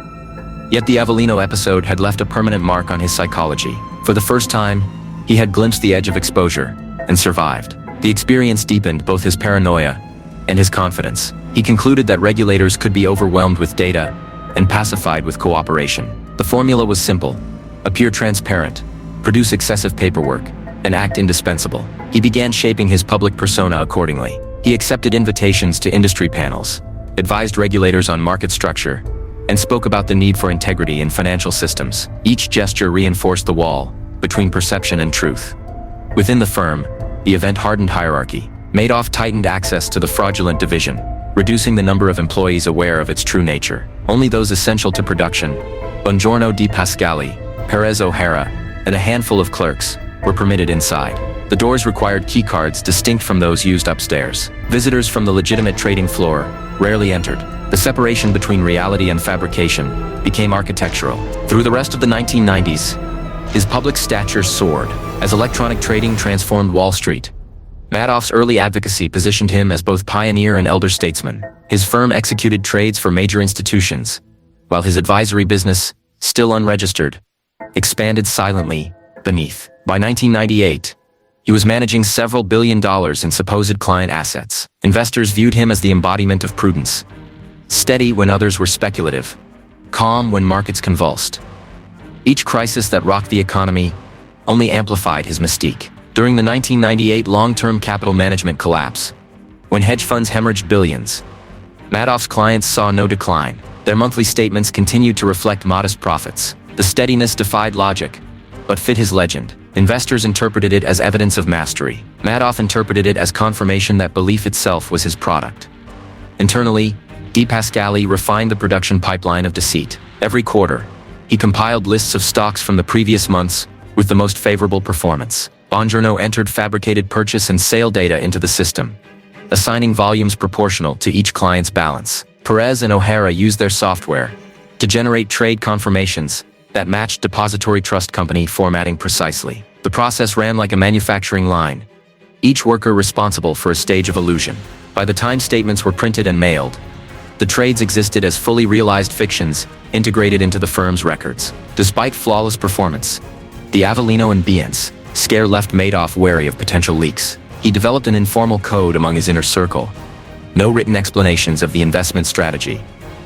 Yet the Avellino episode had left a permanent mark on his psychology. For the first time, he had glimpsed the edge of exposure and survived. The experience deepened both his paranoia and his confidence. He concluded that regulators could be overwhelmed with data and pacified with cooperation. The formula was simple: appear transparent, produce excessive paperwork, and act indispensable. He began shaping his public persona accordingly. He accepted invitations to industry panels, advised regulators on market structure, and spoke about the need for integrity in financial systems. Each gesture reinforced the wall between perception and truth. Within the firm, the event-hardened hierarchy. Madoff tightened access to the fraudulent division, reducing the number of employees aware of its true nature. Only those essential to production, Buongiorno De Pascali, Perez O'Hara, and a handful of clerks, were permitted inside. The doors required keycards distinct from those used upstairs. Visitors from the legitimate trading floor rarely entered. The separation between reality and fabrication became architectural. Through the rest of the 1990s, his public stature soared as electronic trading transformed Wall Street. Madoff's early advocacy positioned him as both pioneer and elder statesman. His firm executed trades for major institutions, while his advisory business, still unregistered, expanded silently beneath. By 1998, he was managing several $billion in supposed client assets. Investors viewed him as the embodiment of prudence, steady when others were speculative, calm when markets convulsed. Each crisis that rocked the economy only amplified his mystique. During the 1998 long-term capital management collapse, when hedge funds hemorrhaged billions, Madoff's clients saw no decline. Their monthly statements continued to reflect modest profits. The steadiness defied logic, but fit his legend. Investors interpreted it as evidence of mastery. Madoff interpreted it as confirmation that belief itself was his product. Internally, De Pascali refined the production pipeline of deceit. Every quarter, he compiled lists of stocks from the previous months with the most favorable performance. Buongiorno entered fabricated purchase and sale data into the system, assigning volumes proportional to each client's balance. Perez and O'Hara used their software to generate trade confirmations that matched depository trust company formatting precisely. The process ran like a manufacturing line, each worker responsible for a stage of illusion. By the time statements were printed and mailed, the trades existed as fully realized fictions integrated into the firm's records. Despite flawless performance, the Avellino and Banis scare left Madoff wary of potential leaks. He developed an informal code among his inner circle. No written explanations of the investment strategy.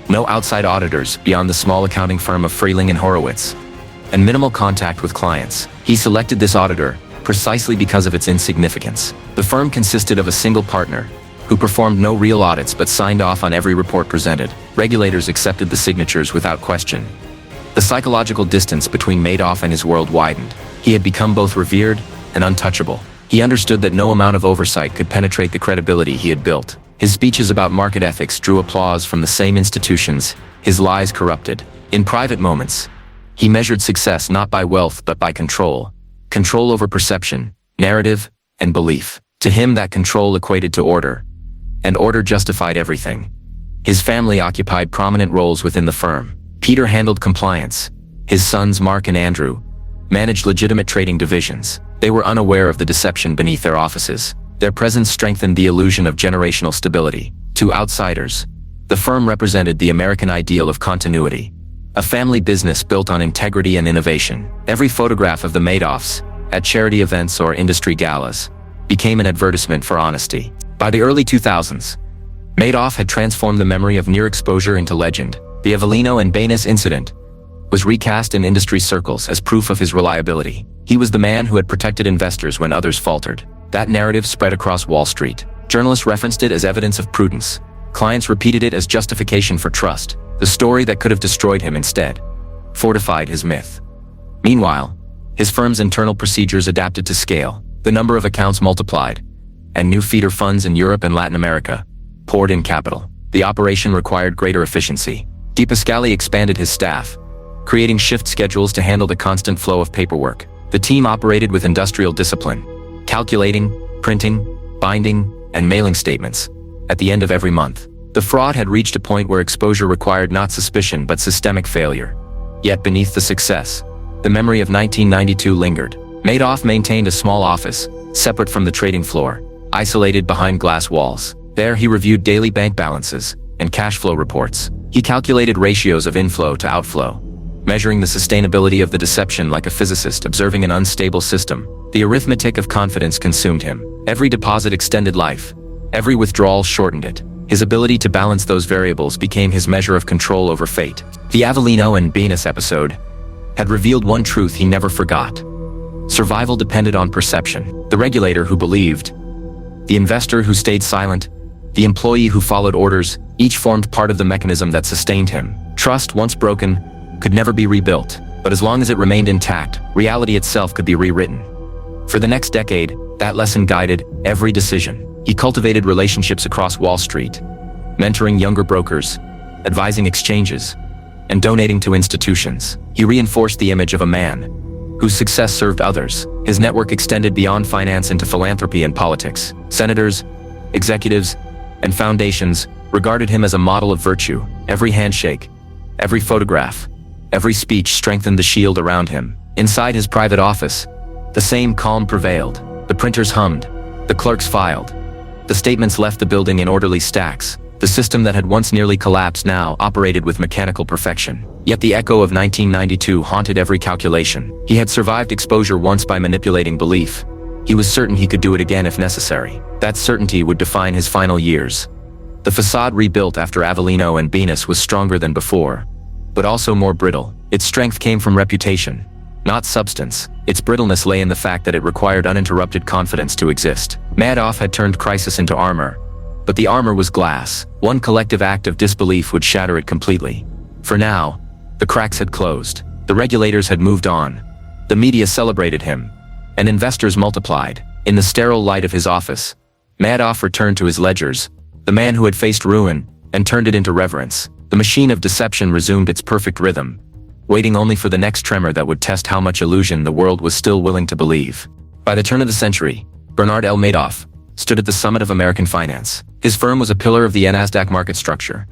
No outside auditors beyond the small accounting firm of Freeling and Horowitz. And minimal contact with clients. He selected this auditor precisely because of its insignificance. The firm consisted of a single partner, who performed no real audits but signed off on every report presented. Regulators accepted the signatures without question. The psychological distance between Madoff and his world widened. He had become both revered and untouchable. He understood that no amount of oversight could penetrate the credibility he had built. His speeches about market ethics drew applause from the same institutions his lies corrupted. In private moments, he measured success not by wealth but by control. Control over perception, narrative, and belief. To him that control equated to order, and order justified everything. His family occupied prominent roles within the firm. Peter handled compliance. His sons Mark and Andrew managed legitimate trading divisions. They were unaware of the deception beneath their offices. Their presence strengthened the illusion of generational stability. To outsiders, the firm represented the American ideal of continuity, a family business built on integrity and innovation. Every photograph of the Madoffs, at charity events or industry galas, became an advertisement for honesty. By the early 2000s, Madoff had transformed the memory of near exposure into legend. The Avellino and Banis incident was recast in industry circles as proof of his reliability. He was the man who had protected investors when others faltered. That narrative spread across Wall Street. Journalists referenced it as evidence of prudence. Clients repeated it as justification for trust. The story that could have destroyed him instead fortified his myth. Meanwhile, his firm's internal procedures adapted to scale. The number of accounts multiplied, and new feeder funds in Europe and Latin America poured in capital. The operation required greater efficiency. De Pascali expanded his staff, creating shift schedules to handle the constant flow of paperwork. The team operated with industrial discipline, calculating, printing, binding, and mailing statements at the end of every month. The fraud had reached a point where exposure required not suspicion but systemic failure. Yet beneath the success, the memory of 1992 lingered. Madoff maintained a small office, separate from the trading floor, isolated behind glass walls. There he reviewed daily bank balances and cash flow reports. He calculated ratios of inflow to outflow, measuring the sustainability of the deception like a physicist observing an unstable system. The arithmetic of confidence consumed him. Every deposit extended life. Every withdrawal shortened it. His ability to balance those variables became his measure of control over fate. The Avellino and Venus episode had revealed one truth he never forgot. Survival depended on perception. The regulator who believed, the investor who stayed silent, the employee who followed orders, each formed part of the mechanism that sustained him. Trust, once broken, could never be rebuilt, but as long as it remained intact, reality itself could be rewritten. For the next decade, that lesson guided every decision. He cultivated relationships across Wall Street, mentoring younger brokers, advising exchanges, and donating to institutions. He reinforced the image of a man whose success served others. His network extended beyond finance into philanthropy and politics. Senators, executives, and foundations regarded him as a model of virtue. Every handshake, every photograph, every speech strengthened the shield around him. Inside his private office, the same calm prevailed. The printers hummed, the clerks filed. The statements left the building in orderly stacks. The system that had once nearly collapsed now operated with mechanical perfection. Yet the echo of 1992 haunted every calculation. He had survived exposure once by manipulating belief. He was certain he could do it again if necessary. That certainty would define his final years. The facade rebuilt after Avellino and Venus was stronger than before, but also more brittle. Its strength came from reputation, not substance. Its brittleness lay in the fact that it required uninterrupted confidence to exist. Madoff had turned crisis into armor, but the armor was glass. One collective act of disbelief would shatter it completely. For now, the cracks had closed. The regulators had moved on. The media celebrated him, and investors multiplied. In the sterile light of his office, Madoff returned to his ledgers, the man who had faced ruin and turned it into reverence. The machine of deception resumed its perfect rhythm, waiting only for the next tremor that would test how much illusion the world was still willing to believe. By the turn of the century, Bernard L. Madoff stood at the summit of American finance. His firm was a pillar of the NASDAQ market structure,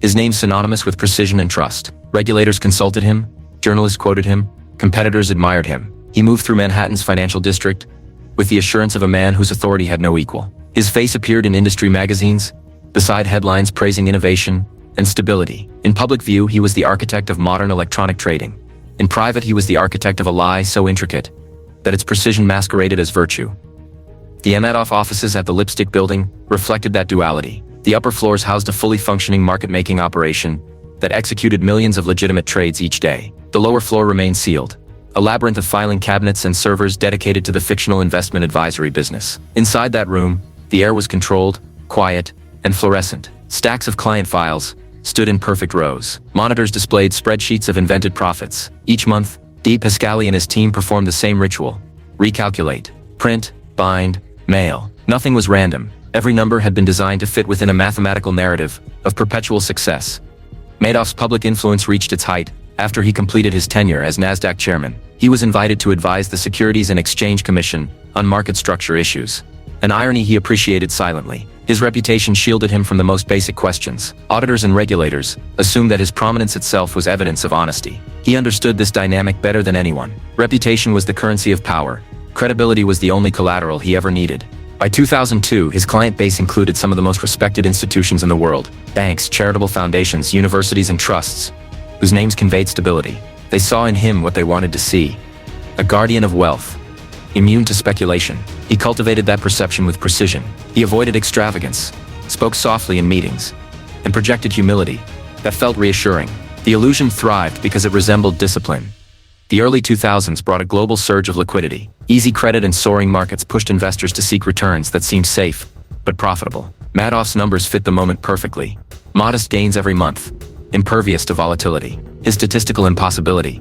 his name synonymous with precision and trust. Regulators consulted him, journalists quoted him, competitors admired him. He moved through Manhattan's financial district with the assurance of a man whose authority had no equal. His face appeared in industry magazines, beside headlines praising innovation and stability. In public view, he was the architect of modern electronic trading. In private, he was the architect of a lie so intricate that its precision masqueraded as virtue. The Madoff offices at the Lipstick Building reflected that duality. The upper floors housed a fully functioning market-making operation that executed millions of legitimate trades each day. The lower floor remained sealed, a labyrinth of filing cabinets and servers dedicated to the fictional investment advisory business. Inside that room, the air was controlled, quiet, and fluorescent. Stacks of client files stood in perfect rows. Monitors displayed spreadsheets of invented profits. Each month, De Pascali and his team performed the same ritual: recalculate, print, bind, mail. Nothing was random. Every number had been designed to fit within a mathematical narrative of perpetual success. Madoff's public influence reached its height after he completed his tenure as NASDAQ chairman. He was invited to advise the Securities and Exchange Commission on market structure issues, an irony he appreciated silently. His reputation shielded him from the most basic questions. Auditors and regulators assumed that his prominence itself was evidence of honesty. He understood this dynamic better than anyone. Reputation was the currency of power. Credibility was the only collateral he ever needed. By 2002, his client base included some of the most respected institutions in the world: banks, charitable foundations, universities, and trusts, whose names conveyed stability. They saw in him what they wanted to see: a guardian of wealth, immune to speculation. He cultivated that perception with precision. He avoided extravagance, spoke softly in meetings, and projected humility that felt reassuring. The illusion thrived because it resembled discipline. The early 2000s brought a global surge of liquidity. Easy credit and soaring markets pushed investors to seek returns that seemed safe, but profitable. Madoff's numbers fit the moment perfectly. Modest gains every month, impervious to volatility. His statistical impossibility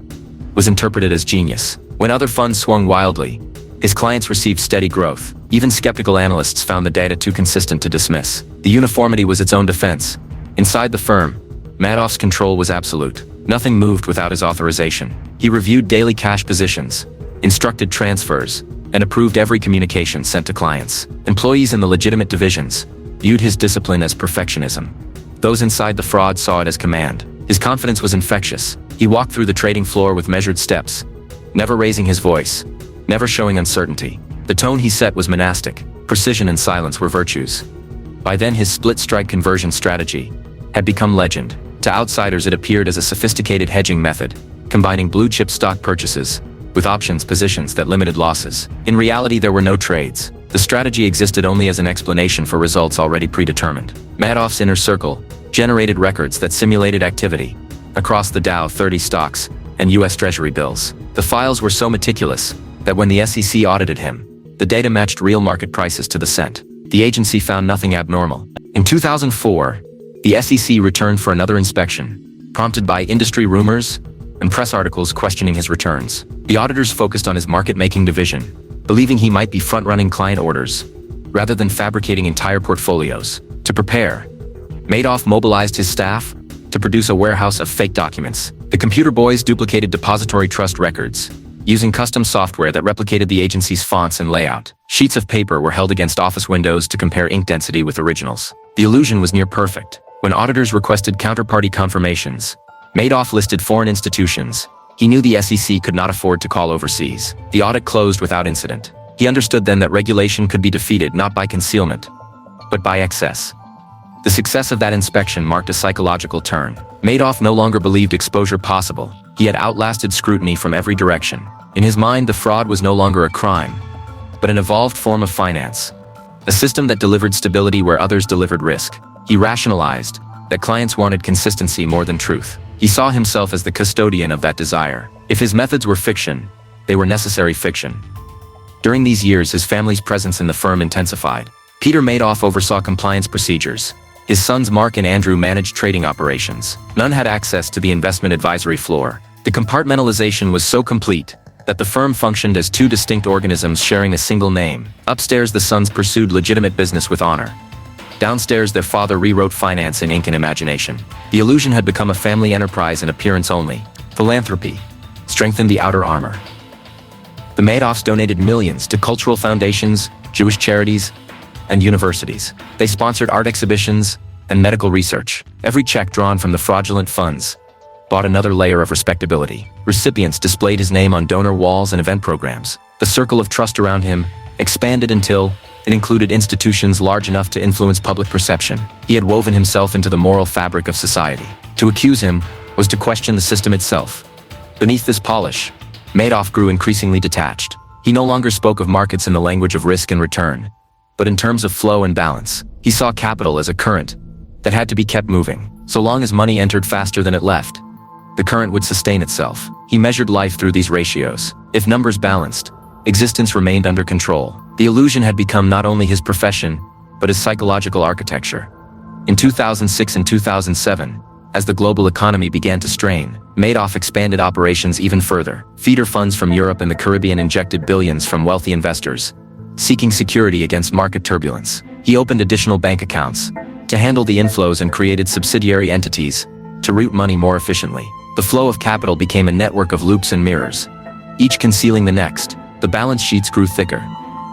was interpreted as genius. When other funds swung wildly, His clients received steady growth. Even skeptical analysts found the data too consistent to dismiss. The uniformity was its own defense. Inside the firm, Madoff's control was absolute. Nothing moved without his authorization. He reviewed daily cash positions, instructed transfers, and approved every communication sent to clients. Employees in the legitimate divisions viewed his discipline as perfectionism. Those inside the fraud saw it as command. His confidence was infectious. He walked through the trading floor with measured steps, never raising his voice, never showing uncertainty. The tone he set was monastic. Precision and silence were virtues. By then his split-strike conversion strategy had become legend. To outsiders it appeared as a sophisticated hedging method, combining blue-chip stock purchases with options positions that limited losses. In reality there were no trades. The strategy existed only as an explanation for results already predetermined. Madoff's inner circle generated records that simulated activity across the Dow 30 stocks and US Treasury bills. The files were so meticulous that when the SEC audited him, the data matched real market prices to the cent. The agency found nothing abnormal. In 2004, the SEC returned for another inspection, prompted by industry rumors and press articles questioning his returns. The auditors focused on his market-making division, believing he might be front-running client orders, rather than fabricating entire portfolios. To prepare, Madoff mobilized his staff to produce a warehouse of fake documents. The computer boys duplicated depository trust records, using custom software that replicated the agency's fonts and layout. Sheets of paper were held against office windows to compare ink density with originals. The illusion was near perfect. When auditors requested counterparty confirmations, Madoff listed foreign institutions. He knew the SEC could not afford to call overseas. The audit closed without incident. He understood then that regulation could be defeated not by concealment, but by excess. The success of that inspection marked a psychological turn. Madoff no longer believed exposure possible. He had outlasted scrutiny from every direction. In his mind, the fraud was no longer a crime, but an evolved form of finance. A system that delivered stability where others delivered risk. He rationalized that clients wanted consistency more than truth. He saw himself as the custodian of that desire. If his methods were fiction, they were necessary fiction. During these years, his family's presence in the firm intensified. Peter Madoff oversaw compliance procedures. His sons Mark and Andrew managed trading operations. None had access to the investment advisory floor. The compartmentalization was so complete that the firm functioned as two distinct organisms sharing a single name. Upstairs, the sons pursued legitimate business with honor. Downstairs, their father rewrote finance in ink and imagination. The illusion had become a family enterprise in appearance only. Philanthropy strengthened the outer armor. The Madoffs donated millions to cultural foundations, Jewish charities, and universities. They sponsored art exhibitions and medical research. Every check drawn from the fraudulent funds bought another layer of respectability. Recipients displayed his name on donor walls and event programs. The circle of trust around him expanded until it included institutions large enough to influence public perception. He had woven himself into the moral fabric of society. To accuse him was to question the system itself. Beneath this polish, Madoff grew increasingly detached. He no longer spoke of markets in the language of risk and return, but in terms of flow and balance. He saw capital as a current that had to be kept moving. So long as money entered faster than it left, the current would sustain itself. He measured life through these ratios. If numbers balanced, existence remained under control. The illusion had become not only his profession, but his psychological architecture. In 2006 and 2007, as the global economy began to strain, Madoff expanded operations even further. Feeder funds from Europe and the Caribbean injected billions from wealthy investors, seeking security against market turbulence. He opened additional bank accounts to handle the inflows and created subsidiary entities to route money more efficiently. The flow of capital became a network of loops and mirrors, each concealing the next. The balance sheets grew thicker,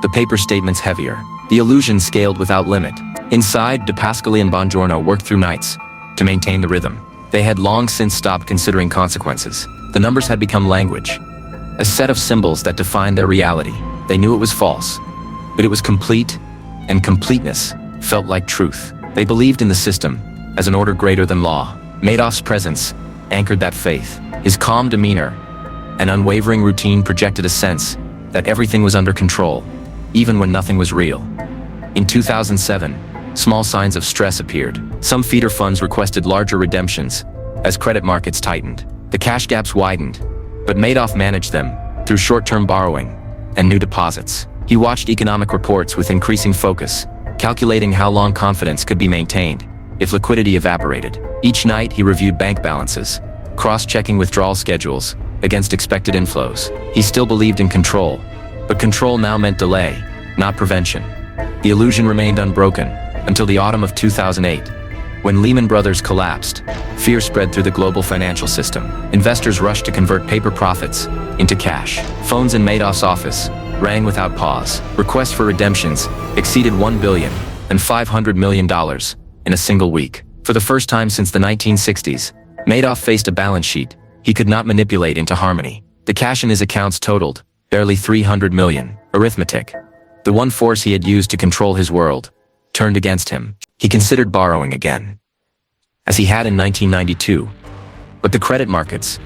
the paper statements heavier. The illusion scaled without limit. Inside, De Pascali and Bongiorno worked through nights to maintain the rhythm. They had long since stopped considering consequences. The numbers had become language, a set of symbols that defined their reality. They knew it was false, but it was complete, and completeness felt like truth. They believed in the system as an order greater than law. Madoff's presence anchored that faith. His calm demeanor and unwavering routine projected a sense that everything was under control, even when nothing was real. In 2007, small signs of stress appeared. Some feeder funds requested larger redemptions as credit markets tightened. The cash gaps widened, but Madoff managed them through short-term borrowing and new deposits. He watched economic reports with increasing focus, calculating how long confidence could be maintained if liquidity evaporated. Each night he reviewed bank balances, cross-checking withdrawal schedules against expected inflows. He still believed in control, But control now meant delay, not prevention. The illusion remained unbroken until the autumn of 2008. When Lehman Brothers collapsed, fear spread through the global financial system. Investors rushed to convert paper profits into cash. Phones in Madoff's office rang without pause. Requests for redemptions exceeded $1 billion and $500 million in a single week. For the first time since the 1960s, Madoff faced a balance sheet he could not manipulate into harmony. The cash in his accounts totaled barely $300 million. Arithmetic, the one force he had used to control his world, turned against him. He considered borrowing again, as he had in 1992. But the credit markets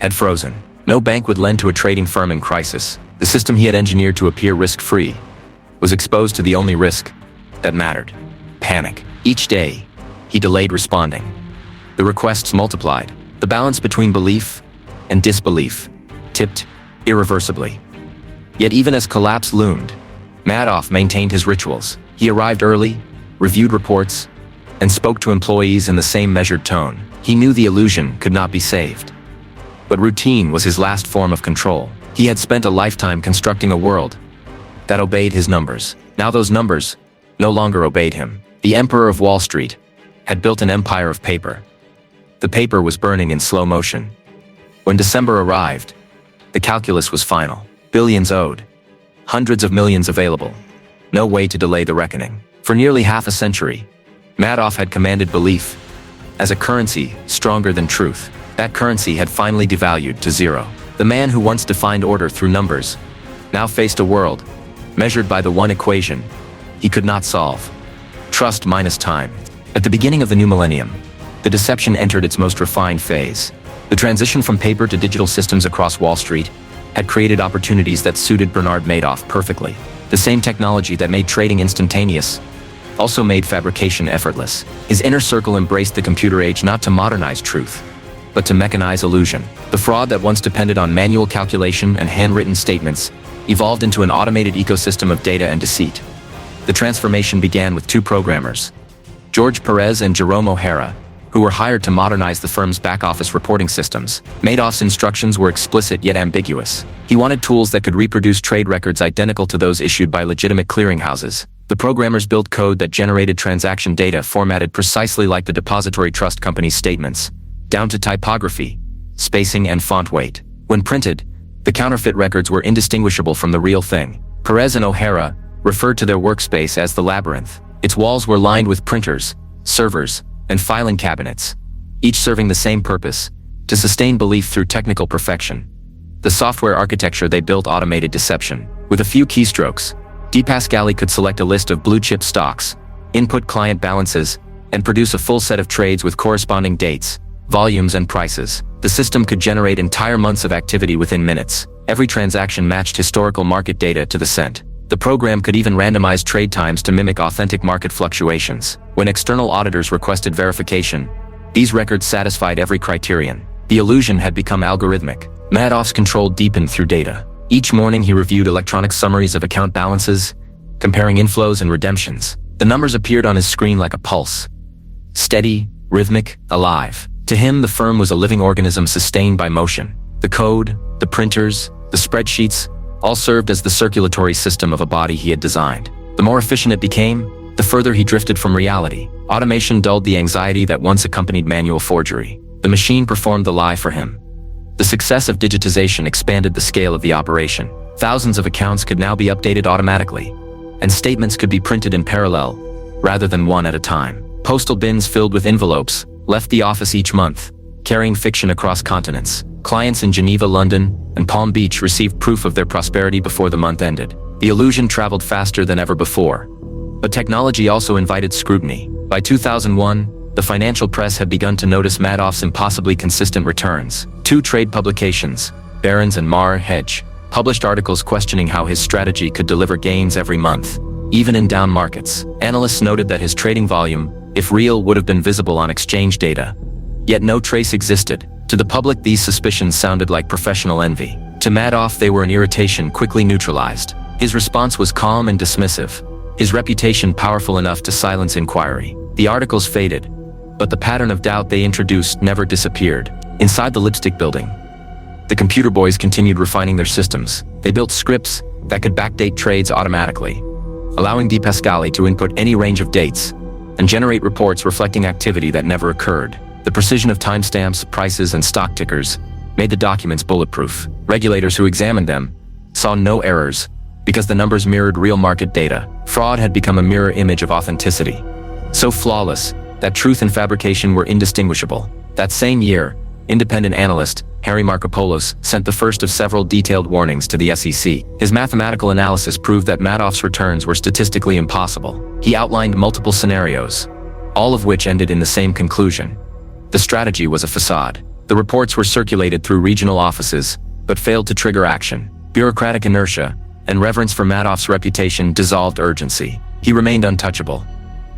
had frozen. No bank would lend to a trading firm in crisis. The system he had engineered to appear risk-free was exposed to the only risk that mattered: panic. Each day, he delayed responding. The requests multiplied. The balance between belief and disbelief tipped irreversibly. Yet even as collapse loomed, Madoff maintained his rituals. He arrived early, reviewed reports, and spoke to employees in the same measured tone. He knew the illusion could not be saved. But routine was his last form of control. He had spent a lifetime constructing a world that obeyed his numbers. Now those numbers no longer obeyed him. The Emperor of Wall Street had built an empire of paper. The paper was burning in slow motion. When December arrived, the calculus was final. Billions owed, hundreds of millions available. No way to delay the reckoning. For nearly half a century, Madoff had commanded belief as a currency stronger than truth. That currency had finally devalued to zero. The man who once defined order through numbers now faced a world measured by the one equation he could not solve: trust minus time. At the beginning of the new millennium, the deception entered its most refined phase. The transition from paper to digital systems across Wall Street had created opportunities that suited Bernard Madoff perfectly. The same technology that made trading instantaneous also made fabrication effortless. His inner circle embraced the computer age not to modernize truth, but to mechanize illusion. The fraud that once depended on manual calculation and handwritten statements evolved into an automated ecosystem of data and deceit. The transformation began with two programmers, George Perez and Jerome O'Hara, who were hired to modernize the firm's back-office reporting systems. Madoff's instructions were explicit yet ambiguous. He wanted tools that could reproduce trade records identical to those issued by legitimate clearinghouses. The programmers built code that generated transaction data formatted precisely like the depository trust company's statements, down to typography, spacing, and font weight. When printed, the counterfeit records were indistinguishable from the real thing. Perez and O'Hara referred to their workspace as the labyrinth. Its walls were lined with printers, servers, and filing cabinets, each serving the same purpose: to sustain belief through technical perfection. The software architecture they built automated deception. With a few keystrokes, DePascali could select a list of blue-chip stocks, input client balances, and produce a full set of trades with corresponding dates, volumes, and prices. The system could generate entire months of activity within minutes. Every transaction matched historical market data to the cent. The program could even randomize trade times to mimic authentic market fluctuations. When external auditors requested verification, these records satisfied every criterion. The illusion had become algorithmic. Madoff's control deepened through data. Each morning he reviewed electronic summaries of account balances, comparing inflows and redemptions. The numbers appeared on his screen like a pulse. Steady, rhythmic, alive. To him, the firm was a living organism sustained by motion. The code, the printers, the spreadsheets, all served as the circulatory system of a body he had designed. The more efficient it became, the further he drifted from reality. Automation dulled the anxiety that once accompanied manual forgery. The machine performed the lie for him. The success of digitization expanded the scale of the operation. Thousands of accounts could now be updated automatically, and statements could be printed in parallel, rather than one at a time. Postal bins filled with envelopes left the office each month, carrying fiction across continents. Clients in Geneva, London, and Palm Beach received proof of their prosperity before the month ended. The illusion traveled faster than ever before. But technology also invited scrutiny. By 2001, the financial press had begun to notice Madoff's impossibly consistent returns. Two trade publications, Barron's and Mar Hedge, published articles questioning how his strategy could deliver gains every month, even in down markets. Analysts noted that his trading volume, if real, would have been visible on exchange data. Yet no trace existed. To the public, these suspicions sounded like professional envy. To Madoff, they were an irritation quickly neutralized. His response was calm and dismissive, his reputation powerful enough to silence inquiry. The articles faded, but the pattern of doubt they introduced never disappeared. Inside the lipstick building, the computer boys continued refining their systems. They built scripts that could backdate trades automatically, allowing De Pascali to input any range of dates and generate reports reflecting activity that never occurred. The precision of timestamps, prices, and stock tickers made the documents bulletproof. Regulators who examined them saw no errors because the numbers mirrored real market data. Fraud had become a mirror image of authenticity, so flawless that truth and fabrication were indistinguishable. That same year, independent analyst Harry Markopoulos sent the first of several detailed warnings to the SEC. His mathematical analysis proved that Madoff's returns were statistically impossible. He outlined multiple scenarios, all of which ended in the same conclusion. The strategy was a facade. The reports were circulated through regional offices, but failed to trigger action. Bureaucratic inertia and reverence for Madoff's reputation dissolved urgency. He remained untouchable.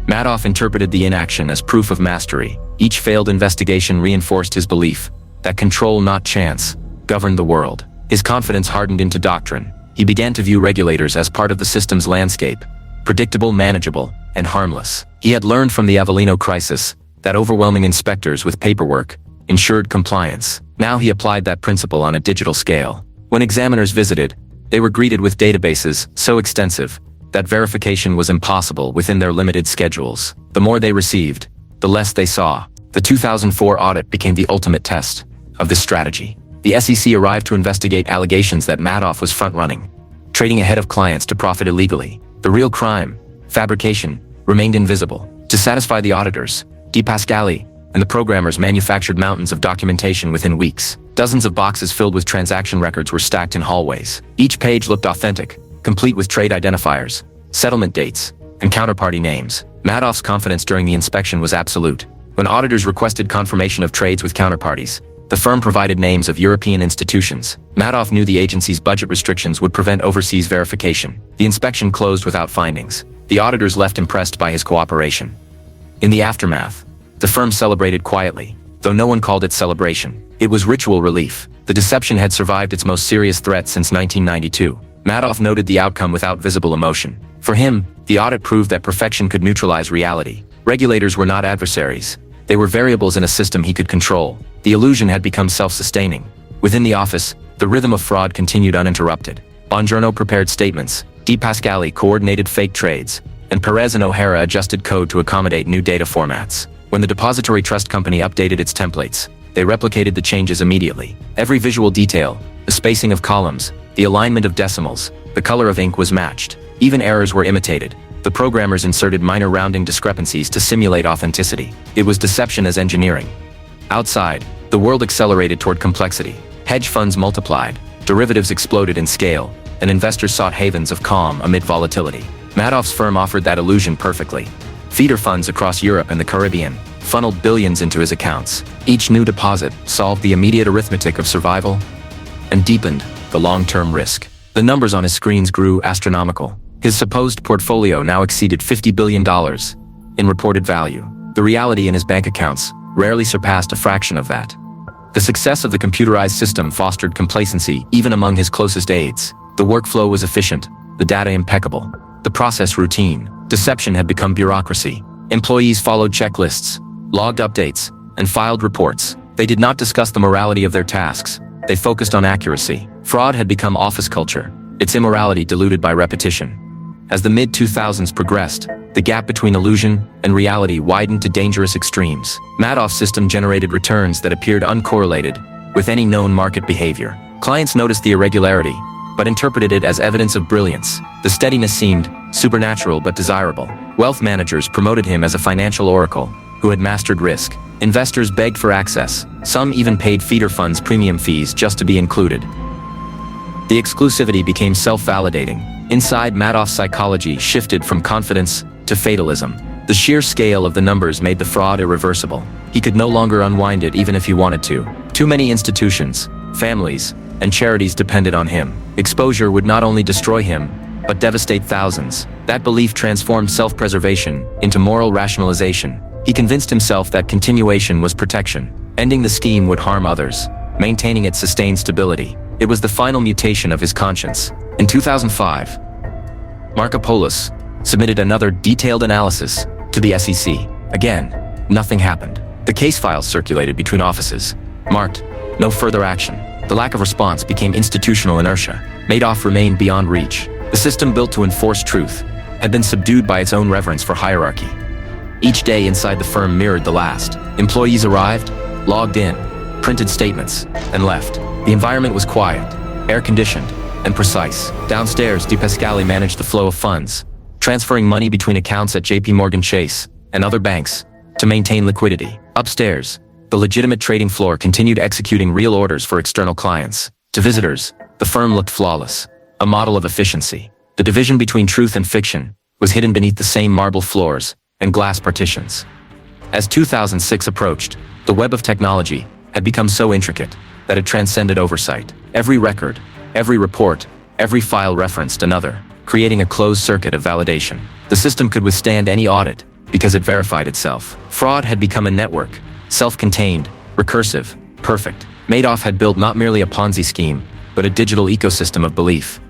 Madoff interpreted the inaction as proof of mastery. Each failed investigation reinforced his belief that control, not chance, governed the world. His confidence hardened into doctrine. He began to view regulators as part of the system's landscape, predictable, manageable, and harmless. He had learned from the Avellino crisis that overwhelming inspectors with paperwork ensured compliance. Now he applied that principle on a digital scale. When examiners visited, they were greeted with databases so extensive that verification was impossible within their limited schedules. The more they received, the less they saw. The 2004 audit became the ultimate test of this strategy. The SEC arrived to investigate allegations that Madoff was front-running, trading ahead of clients to profit illegally. The real crime, fabrication, remained invisible. To satisfy the auditors, De Pascali and the programmers manufactured mountains of documentation within weeks. Dozens of boxes filled with transaction records were stacked in hallways. Each page looked authentic, complete with trade identifiers, settlement dates, and counterparty names. Madoff's confidence during the inspection was absolute. When auditors requested confirmation of trades with counterparties, the firm provided names of European institutions. Madoff knew the agency's budget restrictions would prevent overseas verification. The inspection closed without findings. The auditors left impressed by his cooperation. In the aftermath, the firm celebrated quietly, though no one called it celebration. It was ritual relief. The deception had survived its most serious threat since 1992. Madoff noted the outcome without visible emotion. For him, the audit proved that perfection could neutralize reality. Regulators were not adversaries. They were variables in a system he could control. The illusion had become self-sustaining. Within the office, the rhythm of fraud continued uninterrupted. Bongiorno prepared statements, De Pascali coordinated fake trades, and Perez and O'Hara adjusted code to accommodate new data formats. When the depository trust company updated its templates, they replicated the changes immediately. Every visual detail, the spacing of columns, the alignment of decimals, the color of ink was matched. Even errors were imitated. The programmers inserted minor rounding discrepancies to simulate authenticity. It was deception as engineering. Outside, the world accelerated toward complexity. Hedge funds multiplied, derivatives exploded in scale, and investors sought havens of calm amid volatility. Madoff's firm offered that illusion perfectly. Feeder funds across Europe and the Caribbean funneled billions into his accounts. Each new deposit solved the immediate arithmetic of survival and deepened the long-term risk. The numbers on his screens grew astronomical. His supposed portfolio now exceeded $50 billion in reported value. The reality in his bank accounts rarely surpassed a fraction of that. The success of the computerized system fostered complacency even among his closest aides. The workflow was efficient, the data impeccable, the process routine. Deception had become bureaucracy. Employees followed checklists, logged updates, and filed reports. They did not discuss the morality of their tasks. They focused on accuracy. Fraud had become office culture, its immorality diluted by repetition. As the mid-2000s progressed, the gap between illusion and reality widened to dangerous extremes. Madoff's system generated returns that appeared uncorrelated with any known market behavior. Clients noticed the irregularity, but interpreted it as evidence of brilliance. The steadiness seemed supernatural but desirable. Wealth managers promoted him as a financial oracle who had mastered risk. Investors begged for access. Some even paid feeder funds premium fees just to be included. The exclusivity became self-validating. Inside, Madoff's psychology shifted from confidence to fatalism. The sheer scale of the numbers made the fraud irreversible. He could no longer unwind it even if he wanted to. Too many institutions, families, and charities depended on him. Exposure would not only destroy him, but devastate thousands. That belief transformed self-preservation into moral rationalization. He convinced himself that continuation was protection. Ending the scheme would harm others. Maintaining it sustained stability. It was the final mutation of his conscience. In 2005, Markopoulos submitted another detailed analysis to the SEC. Again, nothing happened. The case files circulated between offices, marked, "No further action." The lack of response became institutional inertia. Madoff remained beyond reach. The system built to enforce truth had been subdued by its own reverence for hierarchy. Each day inside the firm mirrored the last. Employees arrived, logged in, printed statements, and left. The environment was quiet, air-conditioned, and precise. Downstairs, De Pascali managed the flow of funds, transferring money between accounts at JP Chase and other banks to maintain liquidity. Upstairs, the legitimate trading floor continued executing real orders for external clients. To visitors, the firm looked flawless, a model of efficiency. The division between truth and fiction was hidden beneath the same marble floors and glass partitions. As 2006 approached, the web of technology had become so intricate that it transcended oversight. Every record, every report, every file referenced another, creating a closed circuit of validation. The system could withstand any audit because it verified itself. Fraud had become a network, self-contained, recursive, perfect. Madoff had built not merely a Ponzi scheme, but a digital ecosystem of belief.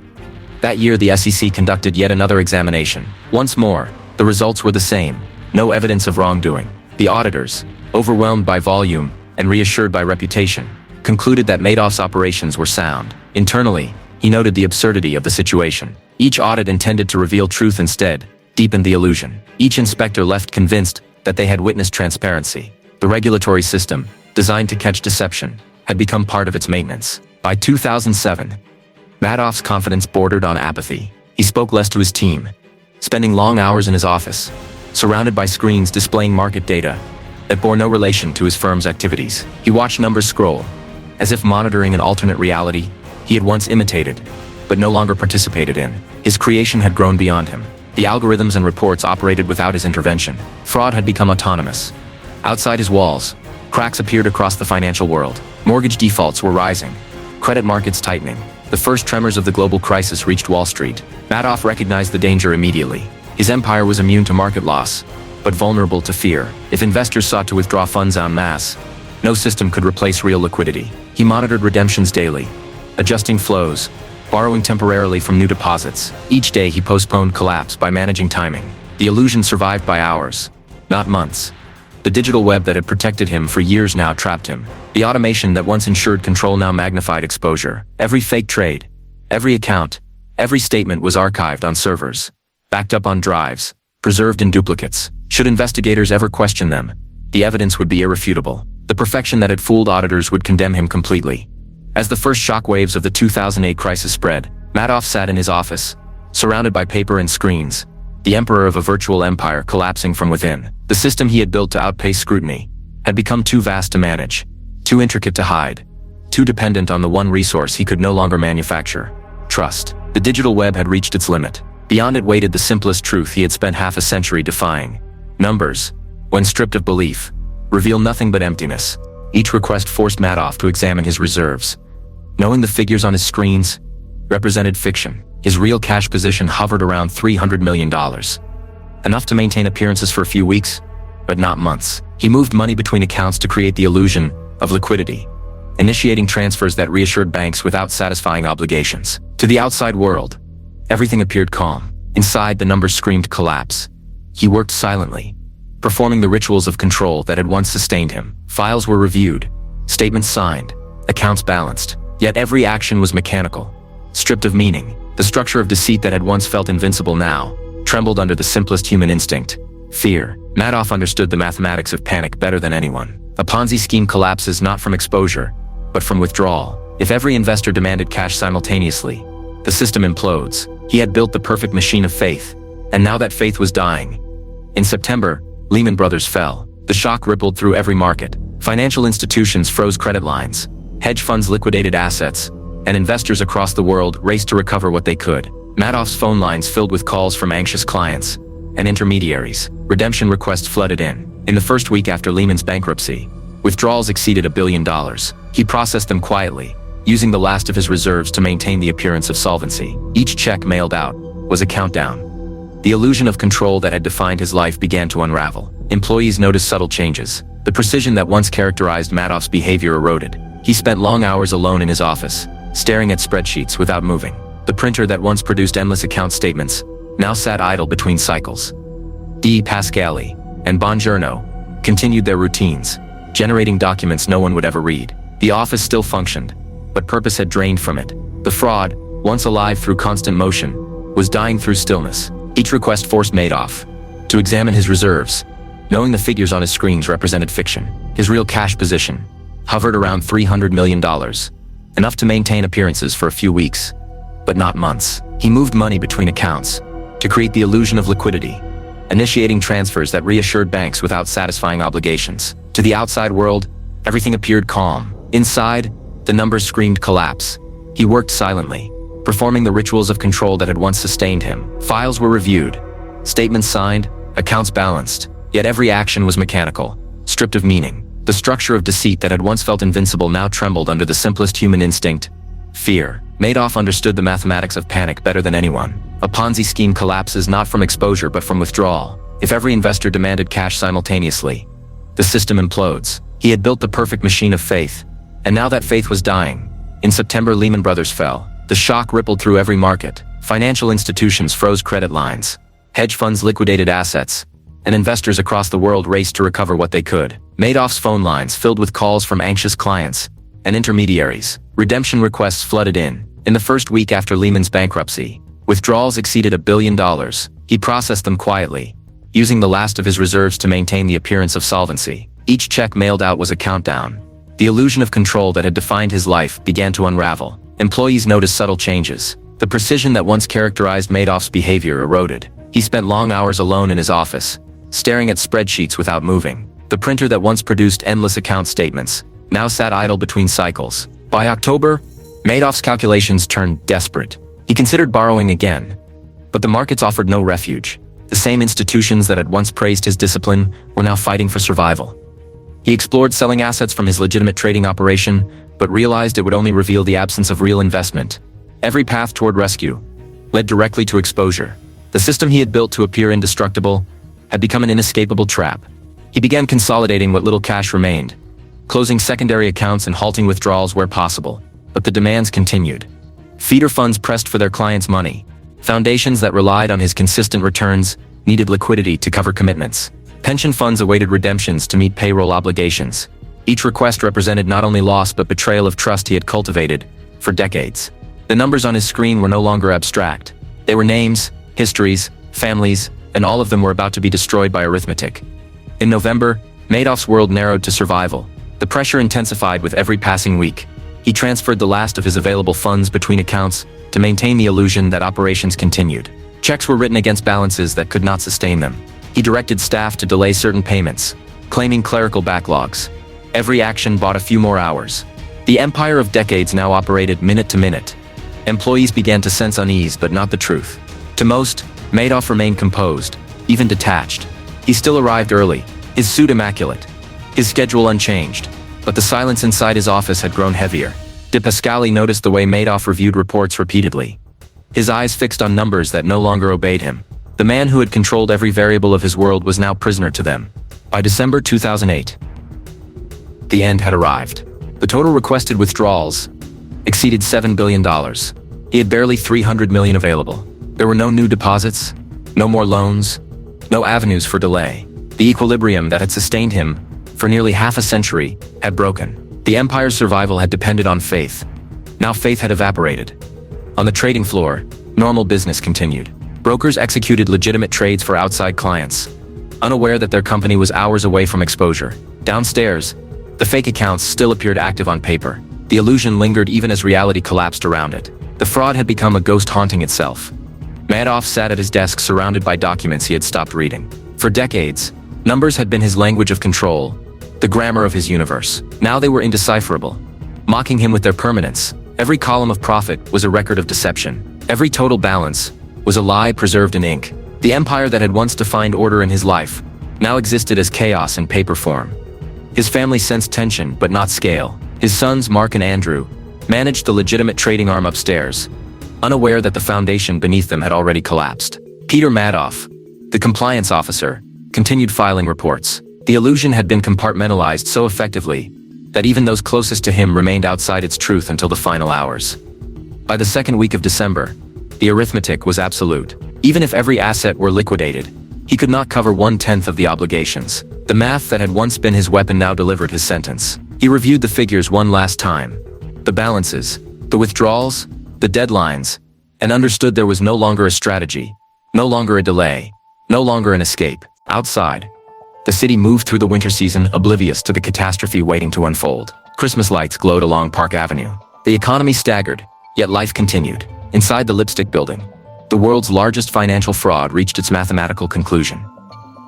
That year, the SEC conducted yet another examination. Once more, the results were the same: no evidence of wrongdoing. The auditors, overwhelmed by volume and reassured by reputation, concluded that Madoff's operations were sound. Internally, he noted the absurdity of the situation. Each audit intended to reveal truth instead deepened the illusion. Each inspector left convinced that they had witnessed transparency. The regulatory system, designed to catch deception, had become part of its maintenance. By 2007, Madoff's confidence bordered on apathy. He spoke less to his team, spending long hours in his office, surrounded by screens displaying market data that bore no relation to his firm's activities. He watched numbers scroll, as if monitoring an alternate reality he had once imitated, but no longer participated in. His creation had grown beyond him. The algorithms and reports operated without his intervention. Fraud had become autonomous. Outside his walls, cracks appeared across the financial world. Mortgage defaults were rising, credit markets tightening. The first tremors of the global crisis reached Wall Street. Madoff recognized the danger immediately. His empire was immune to market loss, but vulnerable to fear. If investors sought to withdraw funds en masse, no system could replace real liquidity. He monitored redemptions daily, adjusting flows, borrowing temporarily from new deposits. Each day he postponed collapse by managing timing. The illusion survived by hours, not months. The digital web that had protected him for years now trapped him. The automation that once ensured control now magnified exposure. Every fake trade, every account, every statement was archived on servers, backed up on drives, preserved in duplicates. Should investigators ever question them, the evidence would be irrefutable. The perfection that had fooled auditors would condemn him completely. As the first shockwaves of the 2008 crisis spread, Madoff sat in his office, surrounded by paper and screens, the emperor of a virtual empire collapsing from within. The system he had built to outpace scrutiny had become too vast to manage, too intricate to hide, too dependent on the one resource he could no longer manufacture: trust. The digital web had reached its limit. Beyond it waited the simplest truth he had spent half a century defying. Numbers, when stripped of belief, reveal nothing but emptiness. Each request forced Madoff to examine his reserves. Knowing the figures on his screens represented fiction. His real cash position hovered around $300 million. Enough to maintain appearances for a few weeks, but not months. He moved money between accounts to create the illusion of liquidity, initiating transfers that reassured banks without satisfying obligations. To the outside world, everything appeared calm. Inside, the numbers screamed collapse. He worked silently, performing the rituals of control that had once sustained him. Files were reviewed, statements signed, accounts balanced. Yet every action was mechanical, stripped of meaning. The structure of deceit that had once felt invincible now trembled under the simplest human instinct: fear. Madoff understood the mathematics of panic better than anyone. A Ponzi scheme collapses not from exposure, but from withdrawal. If every investor demanded cash simultaneously, the system implodes. He had built the perfect machine of faith, and now that faith was dying. In September, Lehman Brothers fell. The shock rippled through every market. Financial institutions froze credit lines, hedge funds liquidated assets, and investors across the world raced to recover what they could. Madoff's phone lines filled with calls from anxious clients and intermediaries. Redemption requests flooded in. In the first week after Lehman's bankruptcy, withdrawals exceeded $1 billion. He processed them quietly, using the last of his reserves to maintain the appearance of solvency. Each check mailed out was a countdown. The illusion of control that had defined his life began to unravel. Employees noticed subtle changes. The precision that once characterized Madoff's behavior eroded. He spent long hours alone in his office, staring at spreadsheets without moving. The printer that once produced endless account statements now sat idle between cycles. De Pascali and Bongiorno continued their routines, generating documents no one would ever read. The office still functioned, but purpose had drained from it. The fraud, once alive through constant motion, was dying through stillness. Each request forced Madoff to examine his reserves, knowing the figures on his screens represented fiction. His real cash position hovered around $300 million, enough to maintain appearances for a few weeks, but not months. He moved money between accounts to create the illusion of liquidity, initiating transfers that reassured banks without satisfying obligations. To the outside world, everything appeared calm. Inside, the numbers screamed collapse. He worked silently, performing the rituals of control that had once sustained him. Files were reviewed, statements signed, accounts balanced, yet every action was mechanical, stripped of meaning. The structure of deceit that had once felt invincible now trembled under the simplest human instinct: fear. Madoff understood the mathematics of panic better than anyone. A Ponzi scheme collapses not from exposure but from withdrawal. If every investor demanded cash simultaneously, the system implodes. He had built the perfect machine of faith, and now that faith was dying. In September, Lehman Brothers fell. The shock rippled through every market. Financial institutions froze credit lines, hedge funds liquidated assets, and investors across the world raced to recover what they could. Madoff's phone lines filled with calls from anxious clients and intermediaries. Redemption requests flooded in. In the first week after Lehman's bankruptcy, withdrawals exceeded $1 billion. He processed them quietly, using the last of his reserves to maintain the appearance of solvency. Each check mailed out was a countdown. The illusion of control that had defined his life began to unravel. Employees noticed subtle changes. The precision that once characterized Madoff's behavior eroded. He spent long hours alone in his office, staring at spreadsheets without moving. The printer that once produced endless account statements now sat idle between cycles. By October, Madoff's calculations turned desperate. He considered borrowing again, but the markets offered no refuge. The same institutions that had once praised his discipline were now fighting for survival. He explored selling assets from his legitimate trading operation, but realized it would only reveal the absence of real investment. Every path toward rescue led directly to exposure. The system he had built to appear indestructible had become an inescapable trap. He began consolidating what little cash remained, closing secondary accounts and halting withdrawals where possible. But the demands continued. Feeder funds pressed for their clients' money. Foundations that relied on his consistent returns needed liquidity to cover commitments. Pension funds awaited redemptions to meet payroll obligations. Each request represented not only loss but betrayal of trust he had cultivated for decades. The numbers on his screen were no longer abstract. They were names, histories, families, and all of them were about to be destroyed by arithmetic. In November, Madoff's world narrowed to survival. The pressure intensified with every passing week. He transferred the last of his available funds between accounts to maintain the illusion that operations continued. Checks were written against balances that could not sustain them. He directed staff to delay certain payments, claiming clerical backlogs. Every action bought a few more hours. The empire of decades now operated minute to minute. Employees began to sense unease, but not the truth. To most, Madoff remained composed, even detached. He still arrived early, his suit immaculate, his schedule unchanged. But the silence inside his office had grown heavier. De Pascali noticed the way Madoff reviewed reports repeatedly, his eyes fixed on numbers that no longer obeyed him. The man who had controlled every variable of his world was now prisoner to them. By December 2008, the end had arrived. The total requested withdrawals exceeded $7 billion. He had barely $300 million available. There were no new deposits, no more loans, no avenues for delay. The equilibrium that had sustained him for nearly half a century had broken. The empire's survival had depended on faith. Now faith had evaporated. On the trading floor, normal business continued. Brokers executed legitimate trades for outside clients, unaware that their company was hours away from exposure. Downstairs, the fake accounts still appeared active on paper. The illusion lingered even as reality collapsed around it. The fraud had become a ghost haunting itself. Madoff sat at his desk surrounded by documents he had stopped reading. For decades, numbers had been his language of control, the grammar of his universe. Now they were indecipherable, mocking him with their permanence. Every column of profit was a record of deception. Every total balance was a lie preserved in ink. The empire that had once defined order in his life now existed as chaos in paper form. His family sensed tension but not scale. His sons, Mark and Andrew, managed the legitimate trading arm upstairs, unaware that the foundation beneath them had already collapsed. Peter Madoff, the compliance officer, continued filing reports. The illusion had been compartmentalized so effectively that even those closest to him remained outside its truth until the final hours. By the second week of December, the arithmetic was absolute. Even if every asset were liquidated, he could not cover 1/10 of the obligations. The math that had once been his weapon now delivered his sentence. He reviewed the figures one last time, the balances, the withdrawals, the deadlines, and understood there was no longer a strategy, no longer a delay, no longer an escape. Outside, the city moved through the winter season oblivious to the catastrophe waiting to unfold. Christmas lights glowed along Park Avenue. The economy staggered, yet life continued. Inside the Lipstick Building, the world's largest financial fraud reached its mathematical conclusion.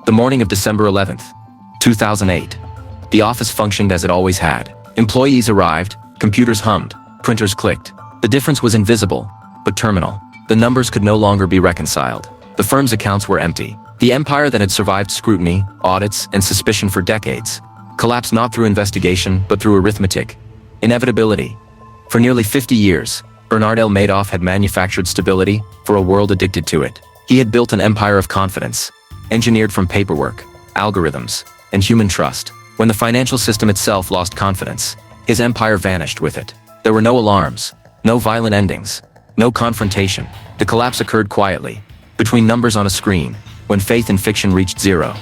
The morning of December 11th, 2008, the office functioned as it always had. Employees arrived, computers hummed, printers clicked. The difference was invisible, but terminal. The numbers could no longer be reconciled. The firm's accounts were empty. The empire that had survived scrutiny, audits, and suspicion for decades collapsed not through investigation, but through arithmetic, inevitability. For nearly 50 years, Bernie Madoff had manufactured stability for a world addicted to it. He had built an empire of confidence, engineered from paperwork, algorithms, and human trust. When the financial system itself lost confidence, his empire vanished with it. There were no alarms, no violent endings, no confrontation. The collapse occurred quietly, between numbers on a screen, when faith in fiction reached zero.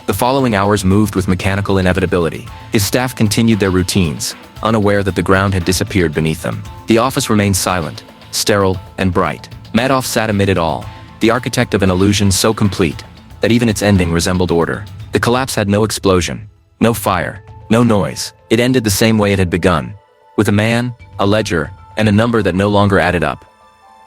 The following hours moved with mechanical inevitability. His staff continued their routines, unaware that the ground had disappeared beneath them. The office remained silent, sterile, and bright. Madoff sat amid it all, the architect of an illusion so complete that even its ending resembled order. The collapse had no explosion, no fire, no noise. It ended the same way it had begun, with a man, a ledger, and a number that no longer added up.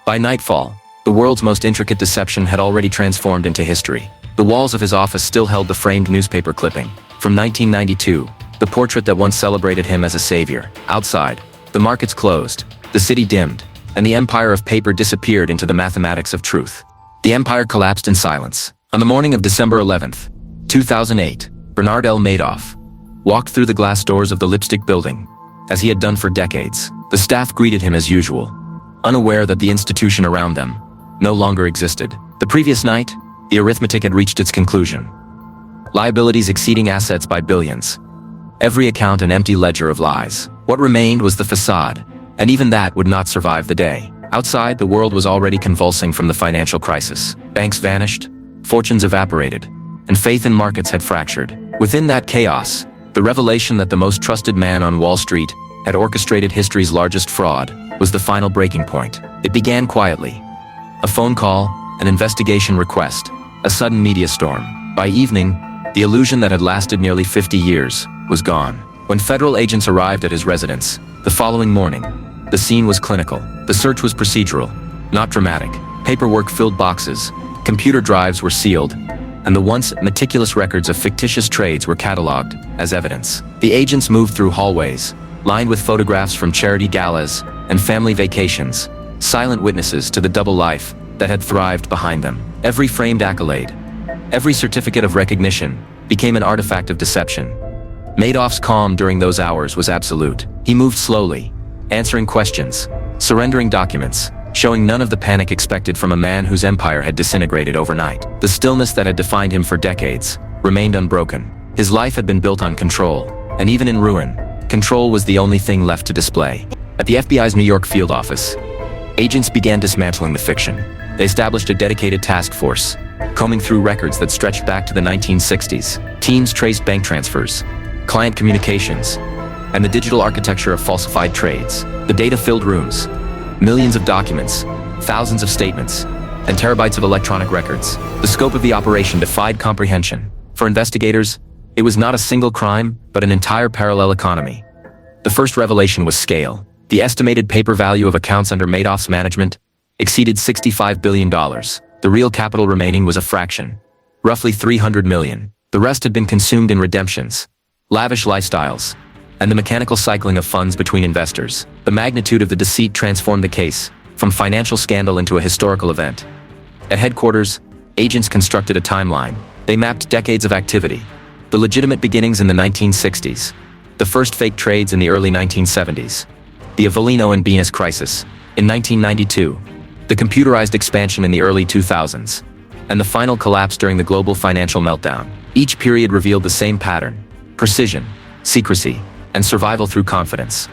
By nightfall, the world's most intricate deception had already transformed into history. The walls of his office still held the framed newspaper clipping from 1992, the portrait that once celebrated him as a savior. Outside, the markets closed, the city dimmed, and the empire of paper disappeared into the mathematics of truth. The empire collapsed in silence. On the morning of December 11th, 2008, Bernie Madoff walked through the glass doors of the Lipstick Building, as he had done for decades. The staff greeted him as usual, unaware that the institution around them no longer existed. The previous night, the arithmetic had reached its conclusion. Liabilities exceeding assets by billions. Every account an empty ledger of lies. What remained was the facade, and even that would not survive the day. Outside, the world was already convulsing from the financial crisis. Banks vanished, fortunes evaporated, and faith in markets had fractured. Within that chaos, the revelation that the most trusted man on Wall Street had orchestrated history's largest fraud was the final breaking point. It began quietly. A phone call, an investigation request, a sudden media storm. By evening, the illusion that had lasted nearly 50 years was gone. When federal agents arrived at his residence, the following morning, the scene was clinical. The search was procedural, not dramatic. Paperwork filled boxes, computer drives were sealed, and the once meticulous records of fictitious trades were cataloged as evidence. The agents moved through hallways, lined with photographs from charity galas and family vacations, silent witnesses to the double life that had thrived behind them. Every framed accolade, every certificate of recognition became an artifact of deception. Madoff's calm during those hours was absolute. He moved slowly, answering questions, surrendering documents, showing none of the panic expected from a man whose empire had disintegrated overnight. The stillness that had defined him for decades remained unbroken. His life had been built on control, and even in ruin, control was the only thing left to display. At the FBI's New York field office, agents began dismantling the fiction. They established a dedicated task force, combing through records that stretched back to the 1960s. Teams traced bank transfers, client communications, and the digital architecture of falsified trades. The data-filled rooms, millions of documents, thousands of statements, and terabytes of electronic records. The scope of the operation defied comprehension. For investigators, it was not a single crime, but an entire parallel economy. The first revelation was scale. The estimated paper value of accounts under Madoff's management exceeded $65 billion. The real capital remaining was a fraction, roughly $300 million. The rest had been consumed in redemptions, lavish lifestyles, and the mechanical cycling of funds between investors. The magnitude of the deceit transformed the case from financial scandal into a historical event. At headquarters, agents constructed a timeline. They mapped decades of activity, the legitimate beginnings in the 1960s, the first fake trades in the early 1970s, the Avellino and Venus crisis in 1992, the computerized expansion in the early 2000s, and the final collapse during the global financial meltdown. Each period revealed the same pattern: precision, secrecy, and survival through confidence.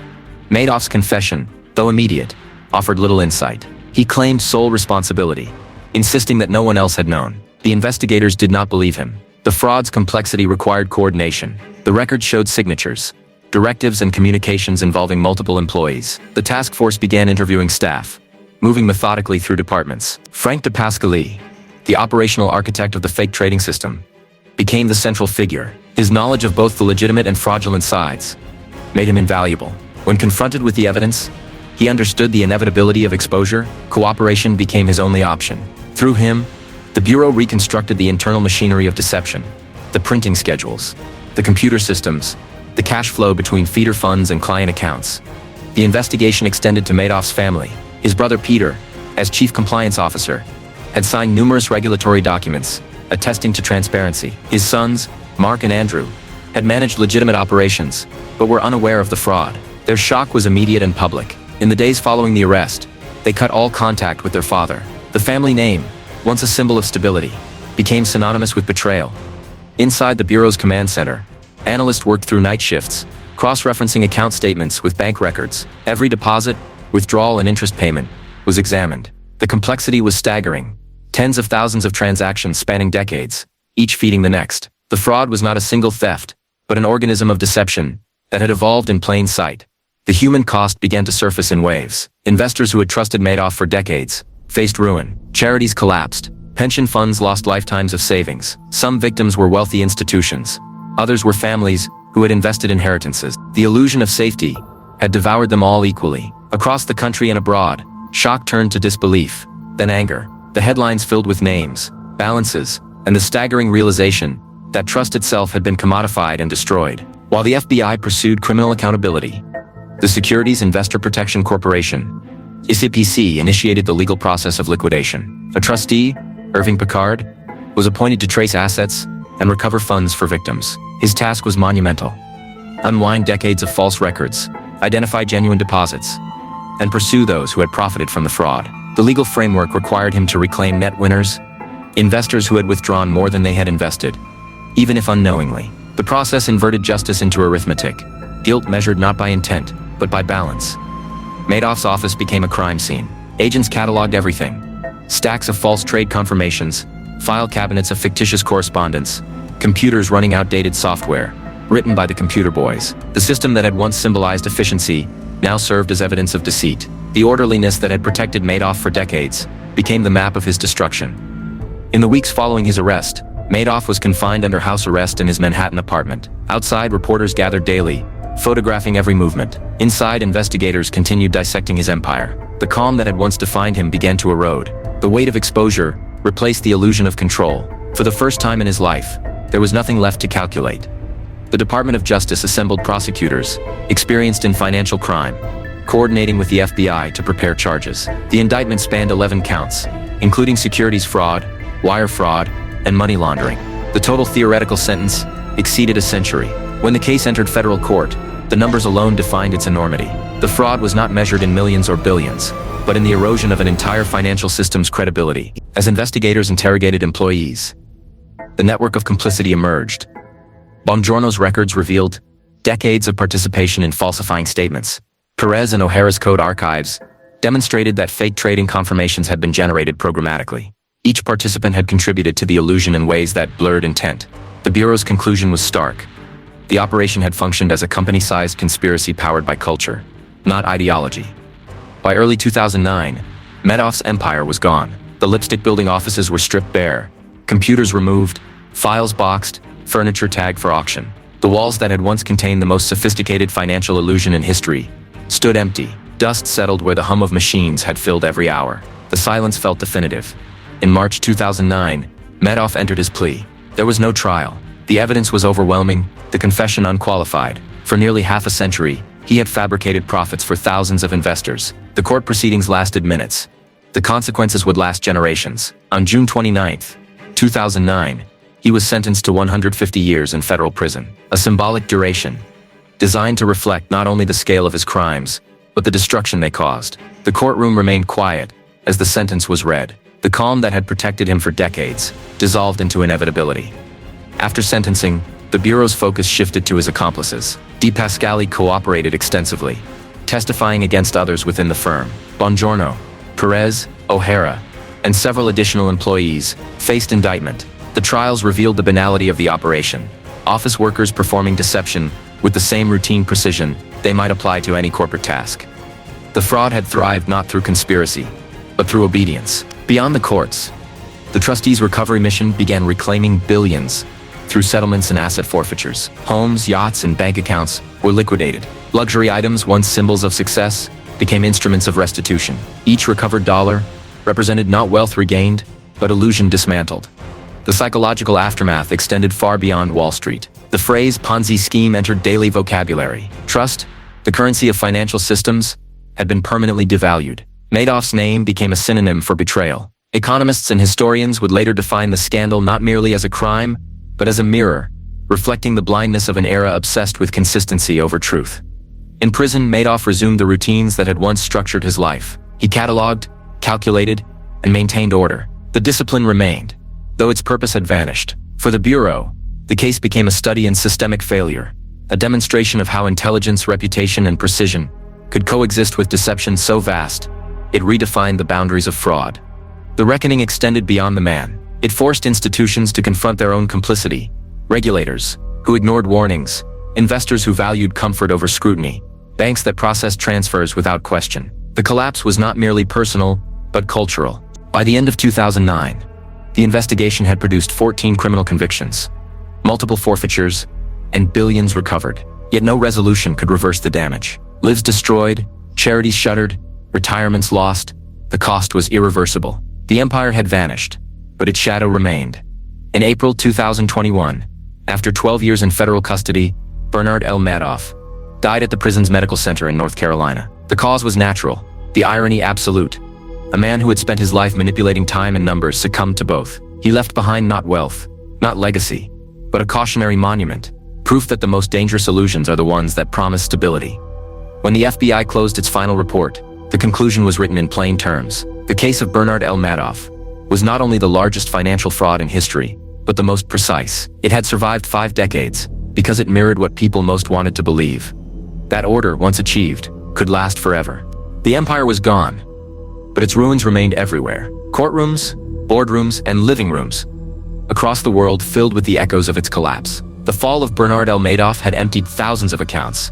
Madoff's confession, though immediate, offered little insight. He claimed sole responsibility, insisting that no one else had known. The investigators did not believe him. The fraud's complexity required coordination. The record showed signatures, directives and communications involving multiple employees. The task force began interviewing staff, moving methodically through departments. Frank DePascali, the operational architect of the fake trading system, became the central figure. His knowledge of both the legitimate and fraudulent sides made him invaluable. When confronted with the evidence, he understood the inevitability of exposure. Cooperation became his only option. Through him, the Bureau reconstructed the internal machinery of deception, the printing schedules, the computer systems, the cash flow between feeder funds and client accounts. The investigation extended to Madoff's family. His brother Peter, as chief compliance officer, had signed numerous regulatory documents attesting to transparency. His sons, Mark and Andrew, had managed legitimate operations, but were unaware of the fraud. Their shock was immediate and public. In the days following the arrest, they cut all contact with their father. The family name, once a symbol of stability, became synonymous with betrayal. Inside the Bureau's command center, analysts worked through night shifts, cross-referencing account statements with bank records. Every deposit, withdrawal and interest payment was examined. The complexity was staggering. Tens of thousands of transactions spanning decades, each feeding the next. The fraud was not a single theft, but an organism of deception that had evolved in plain sight. The human cost began to surface in waves. Investors who had trusted Madoff for decades faced ruin. Charities collapsed. Pension funds lost lifetimes of savings. Some victims were wealthy institutions. Others were families who had invested inheritances. The illusion of safety had devoured them all equally. Across the country and abroad, shock turned to disbelief, then anger. The headlines filled with names, balances, and the staggering realization that trust itself had been commodified and destroyed. While the FBI pursued criminal accountability, the Securities Investor Protection Corporation, SIPC, initiated the legal process of liquidation. A trustee, Irving Picard, was appointed to trace assets and recover funds for victims. His task was monumental: unwind decades of false records, identify genuine deposits, and pursue those who had profited from the fraud. The legal framework required him to reclaim net winners, investors who had withdrawn more than they had invested, even if unknowingly. The process inverted justice into arithmetic, guilt measured not by intent, but by balance. Madoff's office became a crime scene. Agents cataloged everything: stacks of false trade confirmations, file cabinets of fictitious correspondence, computers running outdated software, written by the computer boys. The system that had once symbolized efficiency now served as evidence of deceit. The orderliness that had protected Madoff for decades became the map of his destruction. In the weeks following his arrest, Madoff was confined under house arrest in his Manhattan apartment. Outside, reporters gathered daily, photographing every movement. Inside, investigators continued dissecting his empire. The calm that had once defined him began to erode. The weight of exposure replaced the illusion of control. For the first time in his life, there was nothing left to calculate. The Department of Justice assembled prosecutors, experienced in financial crime, coordinating with the FBI to prepare charges. The indictment spanned 11 counts, including securities fraud, wire fraud, and money laundering. The total theoretical sentence exceeded a century. When the case entered federal court, the numbers alone defined its enormity. The fraud was not measured in millions or billions, but in the erosion of an entire financial system's credibility. As investigators interrogated employees, the network of complicity emerged. Bongiorno's records revealed decades of participation in falsifying statements. Perez and O'Hara's code archives demonstrated that fake trading confirmations had been generated programmatically. Each participant had contributed to the illusion in ways that blurred intent. The Bureau's conclusion was stark. The operation had functioned as a company-sized conspiracy powered by culture, not ideology. By early 2009, Madoff's empire was gone. The lipstick-building offices were stripped bare, computers removed, files boxed, furniture tagged for auction. The walls that had once contained the most sophisticated financial illusion in history stood empty. Dust settled where the hum of machines had filled every hour. The silence felt definitive. In March 2009, Madoff entered his plea. There was no trial. The evidence was overwhelming, the confession unqualified. For nearly half a century, he had fabricated profits for thousands of investors. The court proceedings lasted minutes. The consequences would last generations. On June 29, 2009, he was sentenced to 150 years in federal prison, a symbolic duration, designed to reflect not only the scale of his crimes, but the destruction they caused. The courtroom remained quiet as the sentence was read. The calm that had protected him for decades dissolved into inevitability. After sentencing, the Bureau's focus shifted to his accomplices. DePascali cooperated extensively, testifying against others within the firm. Bongiorno, Perez, O'Hara, and several additional employees faced indictment. The trials revealed the banality of the operation. Office workers performing deception with the same routine precision they might apply to any corporate task. The fraud had thrived not through conspiracy, but through obedience. Beyond the courts, the trustees' recovery mission began reclaiming billions through settlements and asset forfeitures. Homes, yachts, and bank accounts were liquidated. Luxury items, once symbols of success, became instruments of restitution. Each recovered dollar represented not wealth regained, but illusion dismantled. The psychological aftermath extended far beyond Wall Street. The phrase Ponzi scheme entered daily vocabulary. Trust, the currency of financial systems, had been permanently devalued. Madoff's name became a synonym for betrayal. Economists and historians would later define the scandal not merely as a crime, but as a mirror, reflecting the blindness of an era obsessed with consistency over truth. In prison, Madoff resumed the routines that had once structured his life. He cataloged, calculated, and maintained order. The discipline remained, though its purpose had vanished. For the Bureau, the case became a study in systemic failure, a demonstration of how intelligence, reputation, and precision could coexist with deception so vast, it redefined the boundaries of fraud. The reckoning extended beyond the man. It forced institutions to confront their own complicity, regulators who ignored warnings, investors who valued comfort over scrutiny, banks that processed transfers without question. The collapse was not merely personal, but cultural. By the end of 2009, the investigation had produced 14 criminal convictions, multiple forfeitures, and billions recovered. Yet no resolution could reverse the damage. Lives destroyed, charities shuttered, retirements lost. The cost was irreversible. The empire had vanished, but its shadow remained. In April 2021, after 12 years in federal custody, Bernie Madoff died at the prison's medical center in North Carolina. The cause was natural, the irony absolute. A man who had spent his life manipulating time and numbers succumbed to both. He left behind not wealth, not legacy, but a cautionary monument, proof that the most dangerous illusions are the ones that promise stability. When the FBI closed its final report, the conclusion was written in plain terms. The case of Bernie Madoff was not only the largest financial fraud in history, but the most precise. It had survived 5 decades because it mirrored what people most wanted to believe. That order, once achieved, could last forever. The empire was gone, but its ruins remained everywhere. Courtrooms, boardrooms, and living rooms across the world filled with the echoes of its collapse. The fall of Bernie Madoff had emptied thousands of accounts,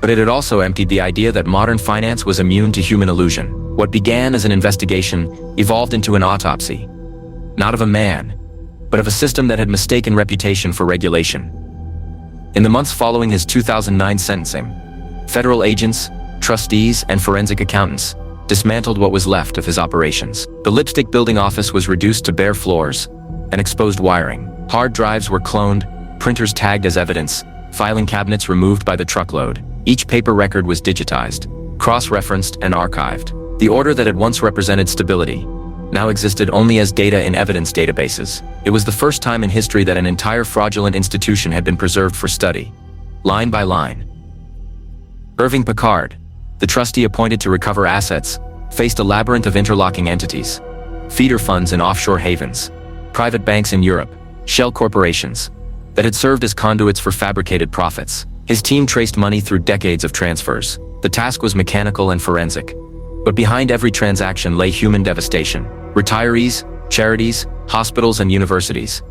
but it had also emptied the idea that modern finance was immune to human illusion. What began as an investigation evolved into an autopsy, not of a man, but of a system that had mistaken reputation for regulation. In the months following his 2009 sentencing, federal agents, trustees, and forensic accountants dismantled what was left of his operations. The lipstick building office was reduced to bare floors and exposed wiring. Hard drives were cloned, printers tagged as evidence, filing cabinets removed by the truckload. Each paper record was digitized, cross-referenced, and archived. The order that had once represented stability now existed only as data in evidence databases. It was the first time in history that an entire fraudulent institution had been preserved for study, line by line. Irving Picard, the trustee appointed to recover assets, faced a labyrinth of interlocking entities, feeder funds in offshore havens, private banks in Europe, shell corporations that had served as conduits for fabricated profits. His team traced money through decades of transfers. The task was mechanical and forensic, but behind every transaction lay human devastation. Retirees, charities, hospitals, and universities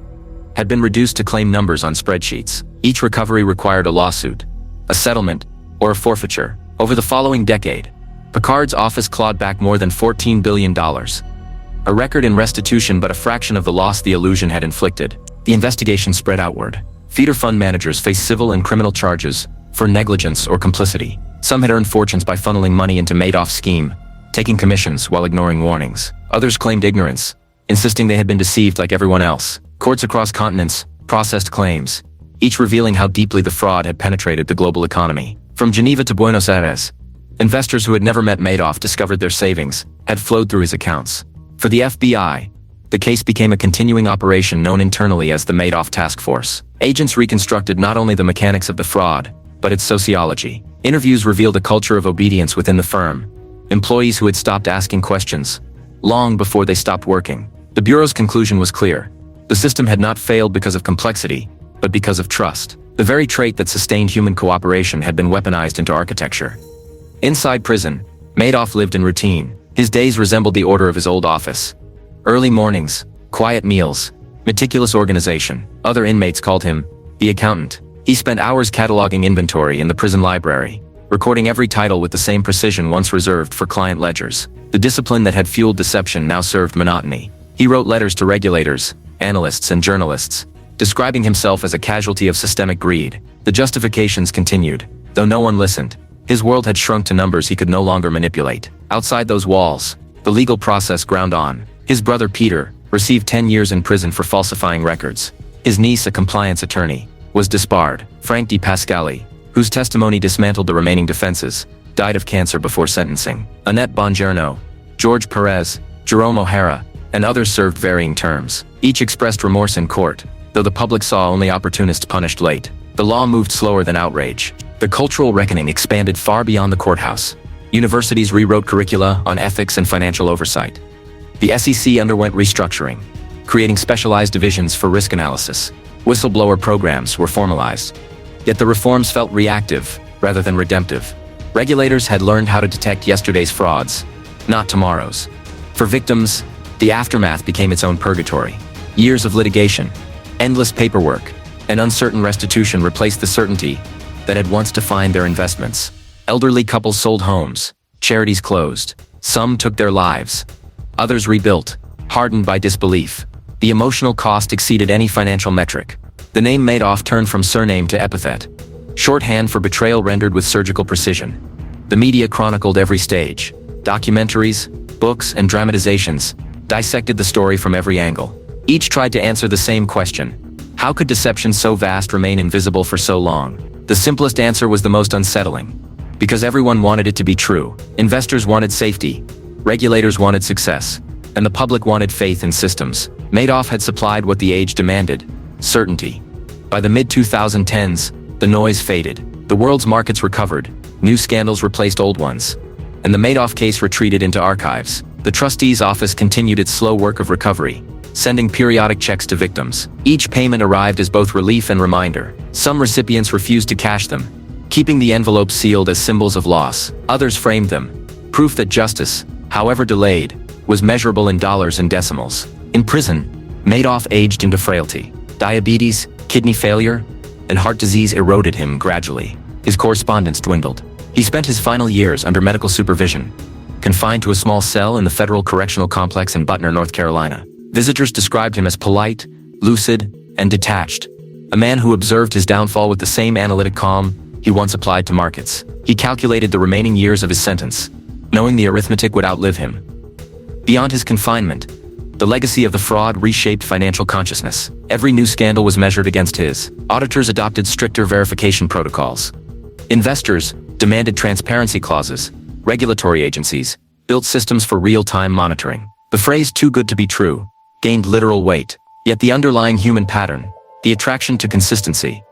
had been reduced to claim numbers on spreadsheets. Each recovery required a lawsuit, a settlement, or a forfeiture. Over the following decade, Picard's office clawed back more than $14 billion, a record in restitution but a fraction of the loss the illusion had inflicted. The investigation spread outward. Feeder fund managers faced civil and criminal charges for negligence or complicity. Some had earned fortunes by funneling money into Madoff's scheme, taking commissions while ignoring warnings. Others claimed ignorance, insisting they had been deceived like everyone else. Courts across continents processed claims, each revealing how deeply the fraud had penetrated the global economy. From Geneva to Buenos Aires, investors who had never met Madoff discovered their savings had flowed through his accounts. For the FBI, the case became a continuing operation known internally as the Madoff Task Force. Agents reconstructed not only the mechanics of the fraud, but its sociology. Interviews revealed a culture of obedience within the firm, employees who had stopped asking questions long before they stopped working. The Bureau's conclusion was clear. The system had not failed because of complexity, but because of trust. The very trait that sustained human cooperation had been weaponized into architecture. Inside prison, Madoff lived in routine. His days resembled the order of his old office. Early mornings, quiet meals, meticulous organization. Other inmates called him the accountant. He spent hours cataloging inventory in the prison library, recording every title with the same precision once reserved for client ledgers. The discipline that had fueled deception now served monotony. He wrote letters to regulators, analysts, and journalists, describing himself as a casualty of systemic greed. The justifications continued, though no one listened. His world had shrunk to numbers he could no longer manipulate. Outside those walls, the legal process ground on. His brother Peter received 10 years in prison for falsifying records. His niece, a compliance attorney, was disbarred. Frank Di Pasquale, whose testimony dismantled the remaining defenses, died of cancer before sentencing. Annette Bongiorno, George Perez, Jerome O'Hara, and others served varying terms. Each expressed remorse in court, though the public saw only opportunists punished late. The law moved slower than outrage. The cultural reckoning expanded far beyond the courthouse. Universities rewrote curricula on ethics and financial oversight. The SEC underwent restructuring, creating specialized divisions for risk analysis. Whistleblower programs were formalized. Yet the reforms felt reactive, rather than redemptive. Regulators had learned how to detect yesterday's frauds, not tomorrow's. For victims, the aftermath became its own purgatory. Years of litigation, endless paperwork, and uncertain restitution replaced the certainty that had once defined their investments. Elderly couples sold homes, charities closed. Some took their lives. Others rebuilt, hardened by disbelief. The emotional cost exceeded any financial metric. The name Madoff turned from surname to epithet, shorthand for betrayal rendered with surgical precision. The media chronicled every stage. Documentaries, books, and dramatizations dissected the story from every angle. Each tried to answer the same question: how could deception so vast remain invisible for so long? The simplest answer was the most unsettling. Because everyone wanted it to be true. Investors wanted safety, regulators wanted success, and the public wanted faith in systems. Madoff had supplied what the age demanded: certainty. By the mid-2010s, the noise faded. The world's markets recovered, new scandals replaced old ones, and the Madoff case retreated into archives. The trustee's office continued its slow work of recovery, sending periodic checks to victims. Each payment arrived as both relief and reminder. Some recipients refused to cash them, keeping the envelopes sealed as symbols of loss. Others framed them, proof that justice, however delayed, was measurable in dollars and decimals. In prison, Madoff aged into frailty. Diabetes, kidney failure, and heart disease eroded him gradually. His correspondence dwindled. He spent his final years under medical supervision, confined to a small cell in the Federal Correctional Complex in Butner, North Carolina. Visitors described him as polite, lucid, and detached, a man who observed his downfall with the same analytic calm he once applied to markets. He calculated the remaining years of his sentence, knowing the arithmetic would outlive him. Beyond his confinement, the legacy of the fraud reshaped financial consciousness. Every new scandal was measured against his. Auditors adopted stricter verification protocols. Investors demanded transparency clauses. Regulatory agencies built systems for real-time monitoring. The phrase "too good to be true" gained literal weight. Yet the underlying human pattern, the attraction to consistency,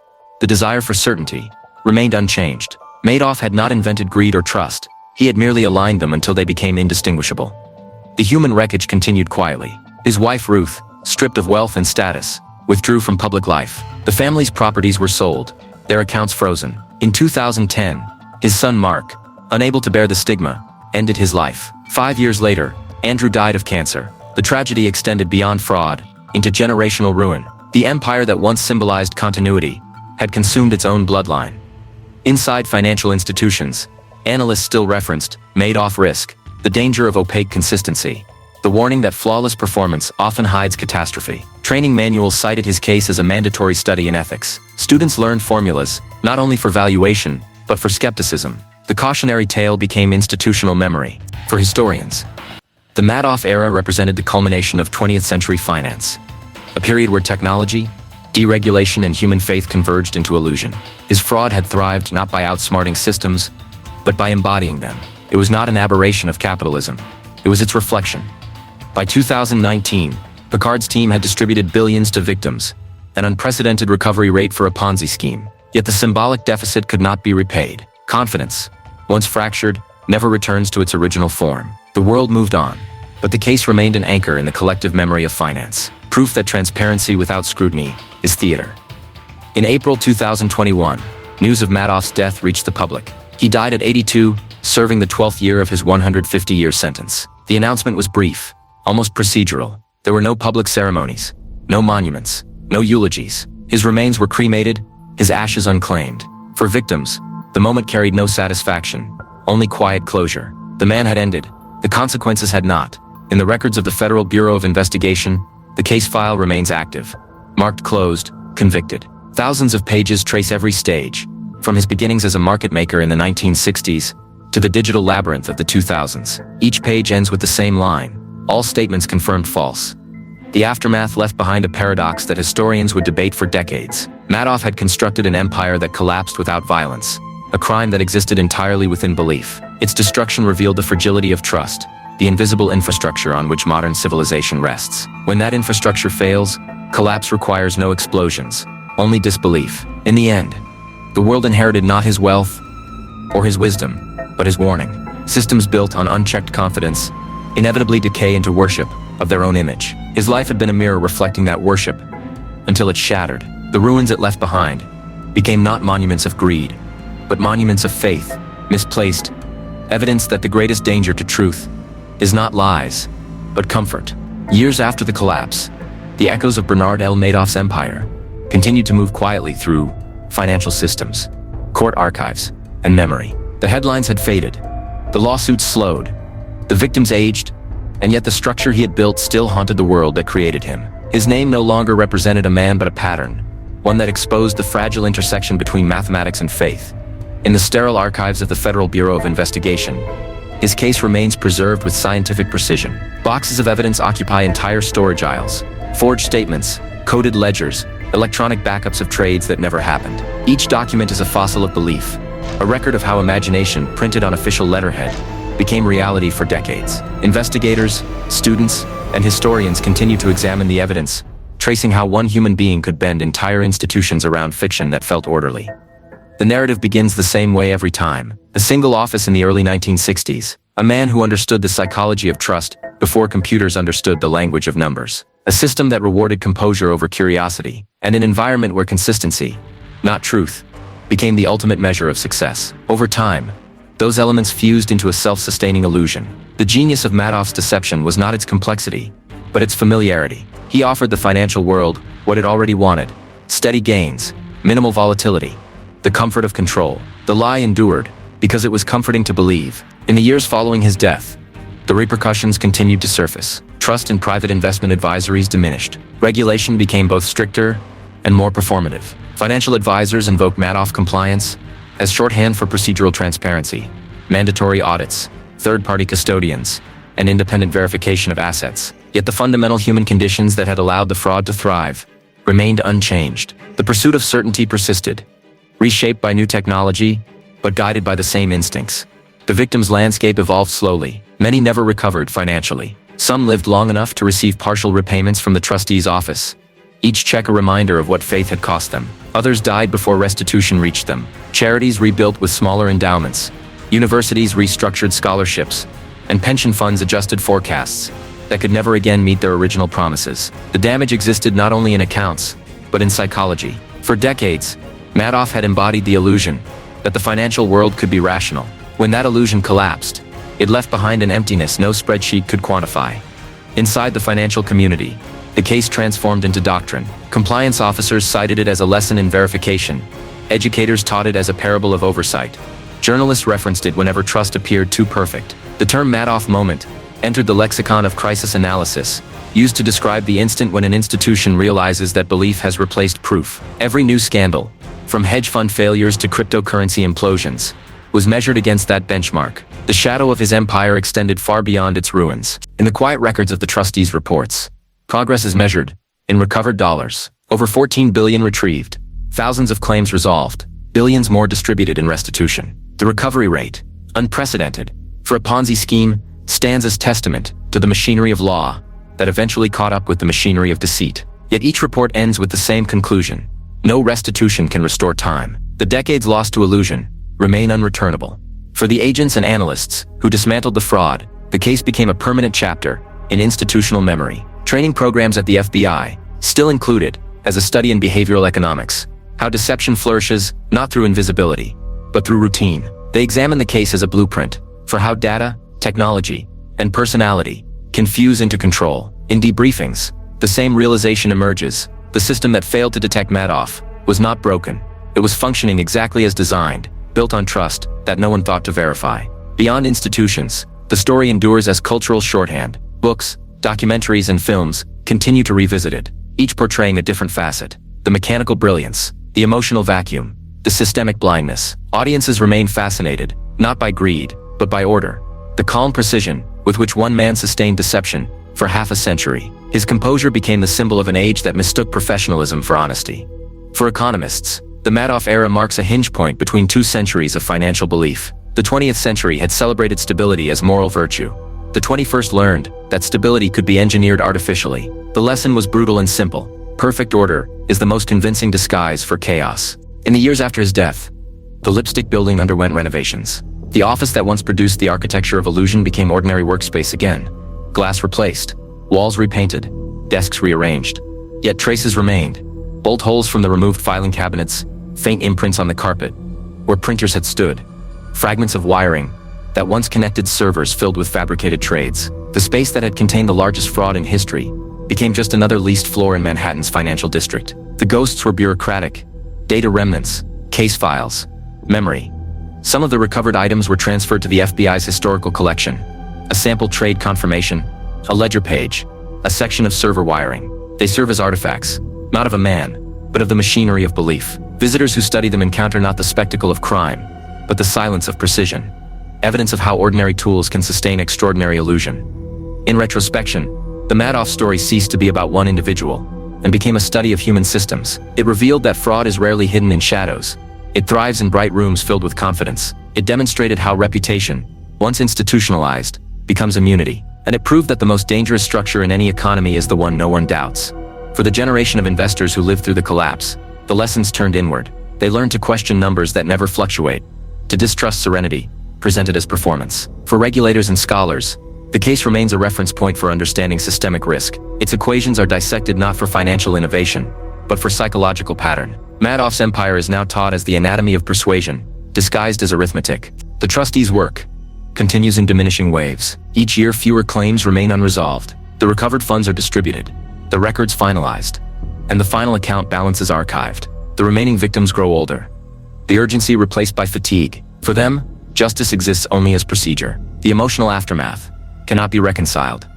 the desire for certainty, remained unchanged. Madoff had not invented greed or trust. He had merely aligned them until they became indistinguishable. The human wreckage continued quietly. His wife Ruth, stripped of wealth and status, withdrew from public life. The family's properties were sold, their accounts frozen. In 2010, his son Mark, unable to bear the stigma, ended his life. 5 years later, Andrew died of cancer. The tragedy extended beyond fraud, into generational ruin. The empire that once symbolized continuity had consumed its own bloodline. Inside financial institutions, analysts still referenced Madoff risk, the danger of opaque consistency, the warning that flawless performance often hides catastrophe. Training manuals cited his case as a mandatory study in ethics. Students learned formulas, not only for valuation, but for skepticism. The cautionary tale became institutional memory. For historians, the Madoff era represented the culmination of 20th century finance, a period where technology, deregulation, and human faith converged into illusion. His fraud had thrived not by outsmarting systems, but by embodying them. It was not an aberration of capitalism. It was its reflection. By 2019, Picard's team had distributed billions to victims, an unprecedented recovery rate for a Ponzi scheme. Yet the symbolic deficit could not be repaid. Confidence, once fractured, never returns to its original form. The world moved on, but the case remained an anchor in the collective memory of finance. Proof that transparency without scrutiny is theater. In April 2021, news of Madoff's death reached the public. He died at 82, serving the 12th year of his 150-year sentence. The announcement was brief, almost procedural. There were no public ceremonies, no monuments, no eulogies. His remains were cremated, his ashes unclaimed. For victims, the moment carried no satisfaction, only quiet closure. The man had ended. The consequences had not. In the records of the Federal Bureau of Investigation, the case file remains active, marked closed, convicted. Thousands of pages trace every stage, from his beginnings as a market maker in the 1960s to the digital labyrinth of the 2000s. Each page ends with the same line: all statements confirmed false. The aftermath left behind a paradox that historians would debate for decades. Madoff had constructed an empire that collapsed without violence, a crime that existed entirely within belief. Its destruction revealed the fragility of trust, the invisible infrastructure on which modern civilization rests. When that infrastructure fails, collapse requires no explosions, only disbelief. In the end, the world inherited not his wealth or his wisdom, but his warning. Systems built on unchecked confidence inevitably decay into worship of their own image. His life had been a mirror reflecting that worship, until it shattered. The ruins it left behind became not monuments of greed, but monuments of faith, misplaced, evidence that the greatest danger to truth is not lies, but comfort. Years after the collapse, the echoes of Bernard L. Madoff's empire continued to move quietly through financial systems, court archives, and memory. The headlines had faded, the lawsuits slowed, the victims aged, and yet the structure he had built still haunted the world that created him. His name no longer represented a man but a pattern, one that exposed the fragile intersection between mathematics and faith. In the sterile archives of the Federal Bureau of Investigation, his case remains preserved with scientific precision. Boxes of evidence occupy entire storage aisles, forged statements, coded ledgers, electronic backups of trades that never happened. Each document is a fossil of belief, a record of how imagination, printed on official letterhead, became reality for decades. Investigators, students, and historians continue to examine the evidence, tracing how one human being could bend entire institutions around fiction that felt orderly. The narrative begins the same way every time. A single office in the early 1960s, a man who understood the psychology of trust before computers understood the language of numbers. A system that rewarded composure over curiosity, and an environment where consistency, not truth, became the ultimate measure of success. Over time, those elements fused into a self-sustaining illusion. The genius of Madoff's deception was not its complexity, but its familiarity. He offered the financial world what it already wanted: steady gains, minimal volatility, the comfort of control. The lie endured because it was comforting to believe. In the years following his death, the repercussions continued to surface. Trust in private investment advisories diminished. Regulation became both stricter and more performative. Financial advisors invoked Madoff compliance as shorthand for procedural transparency, mandatory audits, third-party custodians, and independent verification of assets. Yet the fundamental human conditions that had allowed the fraud to thrive remained unchanged. The pursuit of certainty persisted, reshaped by new technology, but guided by the same instincts. The victim's landscape evolved slowly. Many never recovered financially. Some lived long enough to receive partial repayments from the trustee's office, each check a reminder of what faith had cost them. Others died before restitution reached them. Charities rebuilt with smaller endowments. Universities restructured scholarships, and pension funds adjusted forecasts that could never again meet their original promises. The damage existed not only in accounts, but in psychology. For decades, Madoff had embodied the illusion that the financial world could be rational. When that illusion collapsed, it left behind an emptiness no spreadsheet could quantify. Inside the financial community, the case transformed into doctrine. Compliance officers cited it as a lesson in verification. Educators taught it as a parable of oversight. Journalists referenced it whenever trust appeared too perfect. The term Madoff moment entered the lexicon of crisis analysis, used to describe the instant when an institution realizes that belief has replaced proof. Every new scandal, from hedge fund failures to cryptocurrency implosions, was measured against that benchmark. The shadow of his empire extended far beyond its ruins. In the quiet records of the trustees' reports, progress is measured in recovered dollars. Over 14 billion retrieved, thousands of claims resolved, billions more distributed in restitution. The recovery rate, unprecedented for a Ponzi scheme, stands as testament to the machinery of law that eventually caught up with the machinery of deceit. Yet each report ends with the same conclusion: no restitution can restore time. The decades lost to illusion remain unreturnable. For the agents and analysts who dismantled the fraud, the case became a permanent chapter in institutional memory. Training programs at the FBI still included as a study in behavioral economics, how deception flourishes not through invisibility, but through routine. They examine the case as a blueprint for how data, technology, and personality can fuse into control. In debriefings, the same realization emerges: the system that failed to detect Madoff was not broken, It was functioning exactly as designed, built on trust that no one thought to verify. Beyond institutions, the story endures as cultural shorthand. Books, documentaries, and films continue to revisit it, each portraying a different facet. The mechanical brilliance, the emotional vacuum, the systemic blindness. Audiences remain fascinated, not by greed, but by order. The calm precision with which one man sustained deception for half a century. His composure became the symbol of an age that mistook professionalism for honesty. For economists, the Madoff era marks a hinge point between 2 centuries of financial belief. The 20th century had celebrated stability as moral virtue. The 21st learned that stability could be engineered artificially. The lesson was brutal and simple. Perfect order is the most convincing disguise for chaos. In the years after his death, the Lipstick Building underwent renovations. The office that once produced the architecture of illusion became ordinary workspace again. Glass replaced, walls repainted, desks rearranged. Yet traces remained. Bolt holes from the removed filing cabinets, faint imprints on the carpet, where printers had stood. Fragments of wiring that once connected servers filled with fabricated trades. The space that had contained the largest fraud in history became just another leased floor in Manhattan's financial district. The ghosts were bureaucratic, data remnants, case files, memory. Some of the recovered items were transferred to the FBI's historical collection. A sample trade confirmation, a ledger page, a section of server wiring. They serve as artifacts, not of a man, but of the machinery of belief. Visitors who study them encounter not the spectacle of crime, but the silence of precision. Evidence of how ordinary tools can sustain extraordinary illusion. In retrospection, the Madoff story ceased to be about one individual and became a study of human systems. It revealed that fraud is rarely hidden in shadows. It thrives in bright rooms filled with confidence. It demonstrated how reputation, once institutionalized, becomes immunity. And it proved that the most dangerous structure in any economy is the one no one doubts. For the generation of investors who lived through the collapse, the lessons turned inward. They learned to question numbers that never fluctuate, to distrust serenity, presented as performance. For regulators and scholars, the case remains a reference point for understanding systemic risk. Its equations are dissected not for financial innovation, but for psychological pattern. Madoff's empire is now taught as the anatomy of persuasion, disguised as arithmetic. The trustees' work continues in diminishing waves. Each year, fewer claims remain unresolved. The recovered funds are distributed, the records finalized, and the final account balance is archived. The remaining victims grow older, the urgency replaced by fatigue. For them, justice exists only as procedure. The emotional aftermath cannot be reconciled.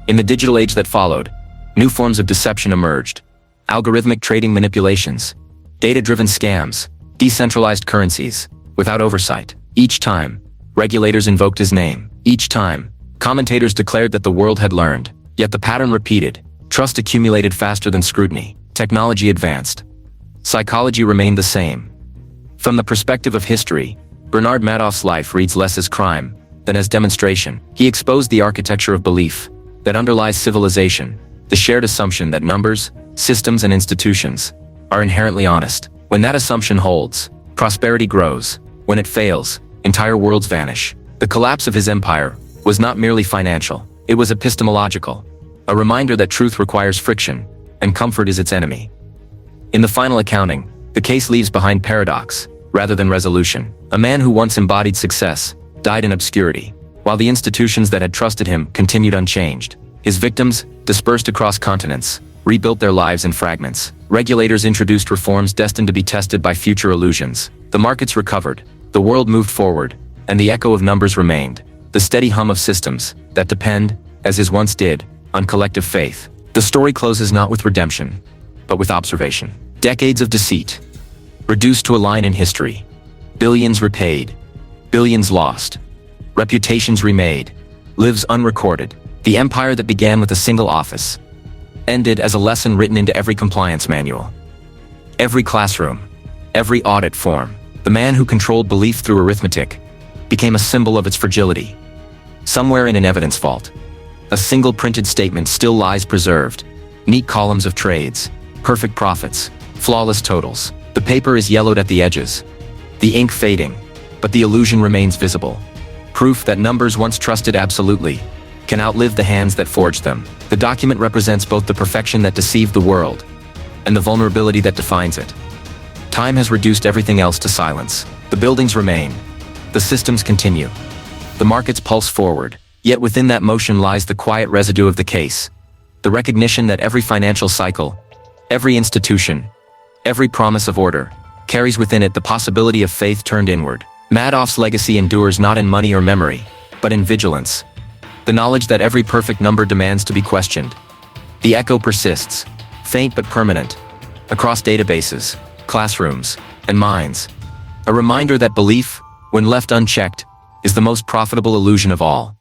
In the digital age that followed, new forms of deception emerged. Algorithmic trading manipulations, data-driven scams, decentralized currencies, without oversight. Each time, regulators invoked his name. Each time, commentators declared that the world had learned. Yet the pattern repeated. Trust accumulated faster than scrutiny. Technology advanced. Psychology remained the same. From the perspective of history, Bernard Madoff's life reads less as crime than as demonstration. He exposed the architecture of belief that underlies civilization, the shared assumption that numbers, systems, and institutions are inherently honest. When that assumption holds, prosperity grows. When it fails, entire worlds vanish. The collapse of his empire was not merely financial, it was epistemological, a reminder that truth requires friction, and comfort is its enemy. In the final accounting, the case leaves behind paradox, rather than resolution. A man who once embodied success died in obscurity, while the institutions that had trusted him continued unchanged. His victims, dispersed across continents, rebuilt their lives in fragments. Regulators introduced reforms destined to be tested by future illusions. The markets recovered, the world moved forward, and the echo of numbers remained. The steady hum of systems that depend, as his once did, on collective faith. The story closes not with redemption, but with observation. Decades of deceit, reduced to a line in history. Billions repaid, billions lost. Reputations remade, lives unrecorded. The empire that began with a single office ended as a lesson written into every compliance manual, every classroom, every audit form. The man who controlled belief through arithmetic became a symbol of its fragility. Somewhere in an evidence vault, a single printed statement still lies preserved. Neat columns of trades, perfect profits, flawless totals. The paper is yellowed at the edges, the ink fading, but the illusion remains visible. Proof that numbers once trusted absolutely can outlive the hands that forged them. The document represents both the perfection that deceived the world and the vulnerability that defines it. Time has reduced everything else to silence. The buildings remain. The systems continue. The markets pulse forward. Yet within that motion lies the quiet residue of the case. The recognition that every financial cycle, every institution, every promise of order carries within it the possibility of faith turned inward. Madoff's legacy endures not in money or memory, but in vigilance. The knowledge that every perfect number demands to be questioned. The echo persists, faint but permanent, across databases, classrooms, and minds. A reminder that belief, when left unchecked, is the most profitable illusion of all.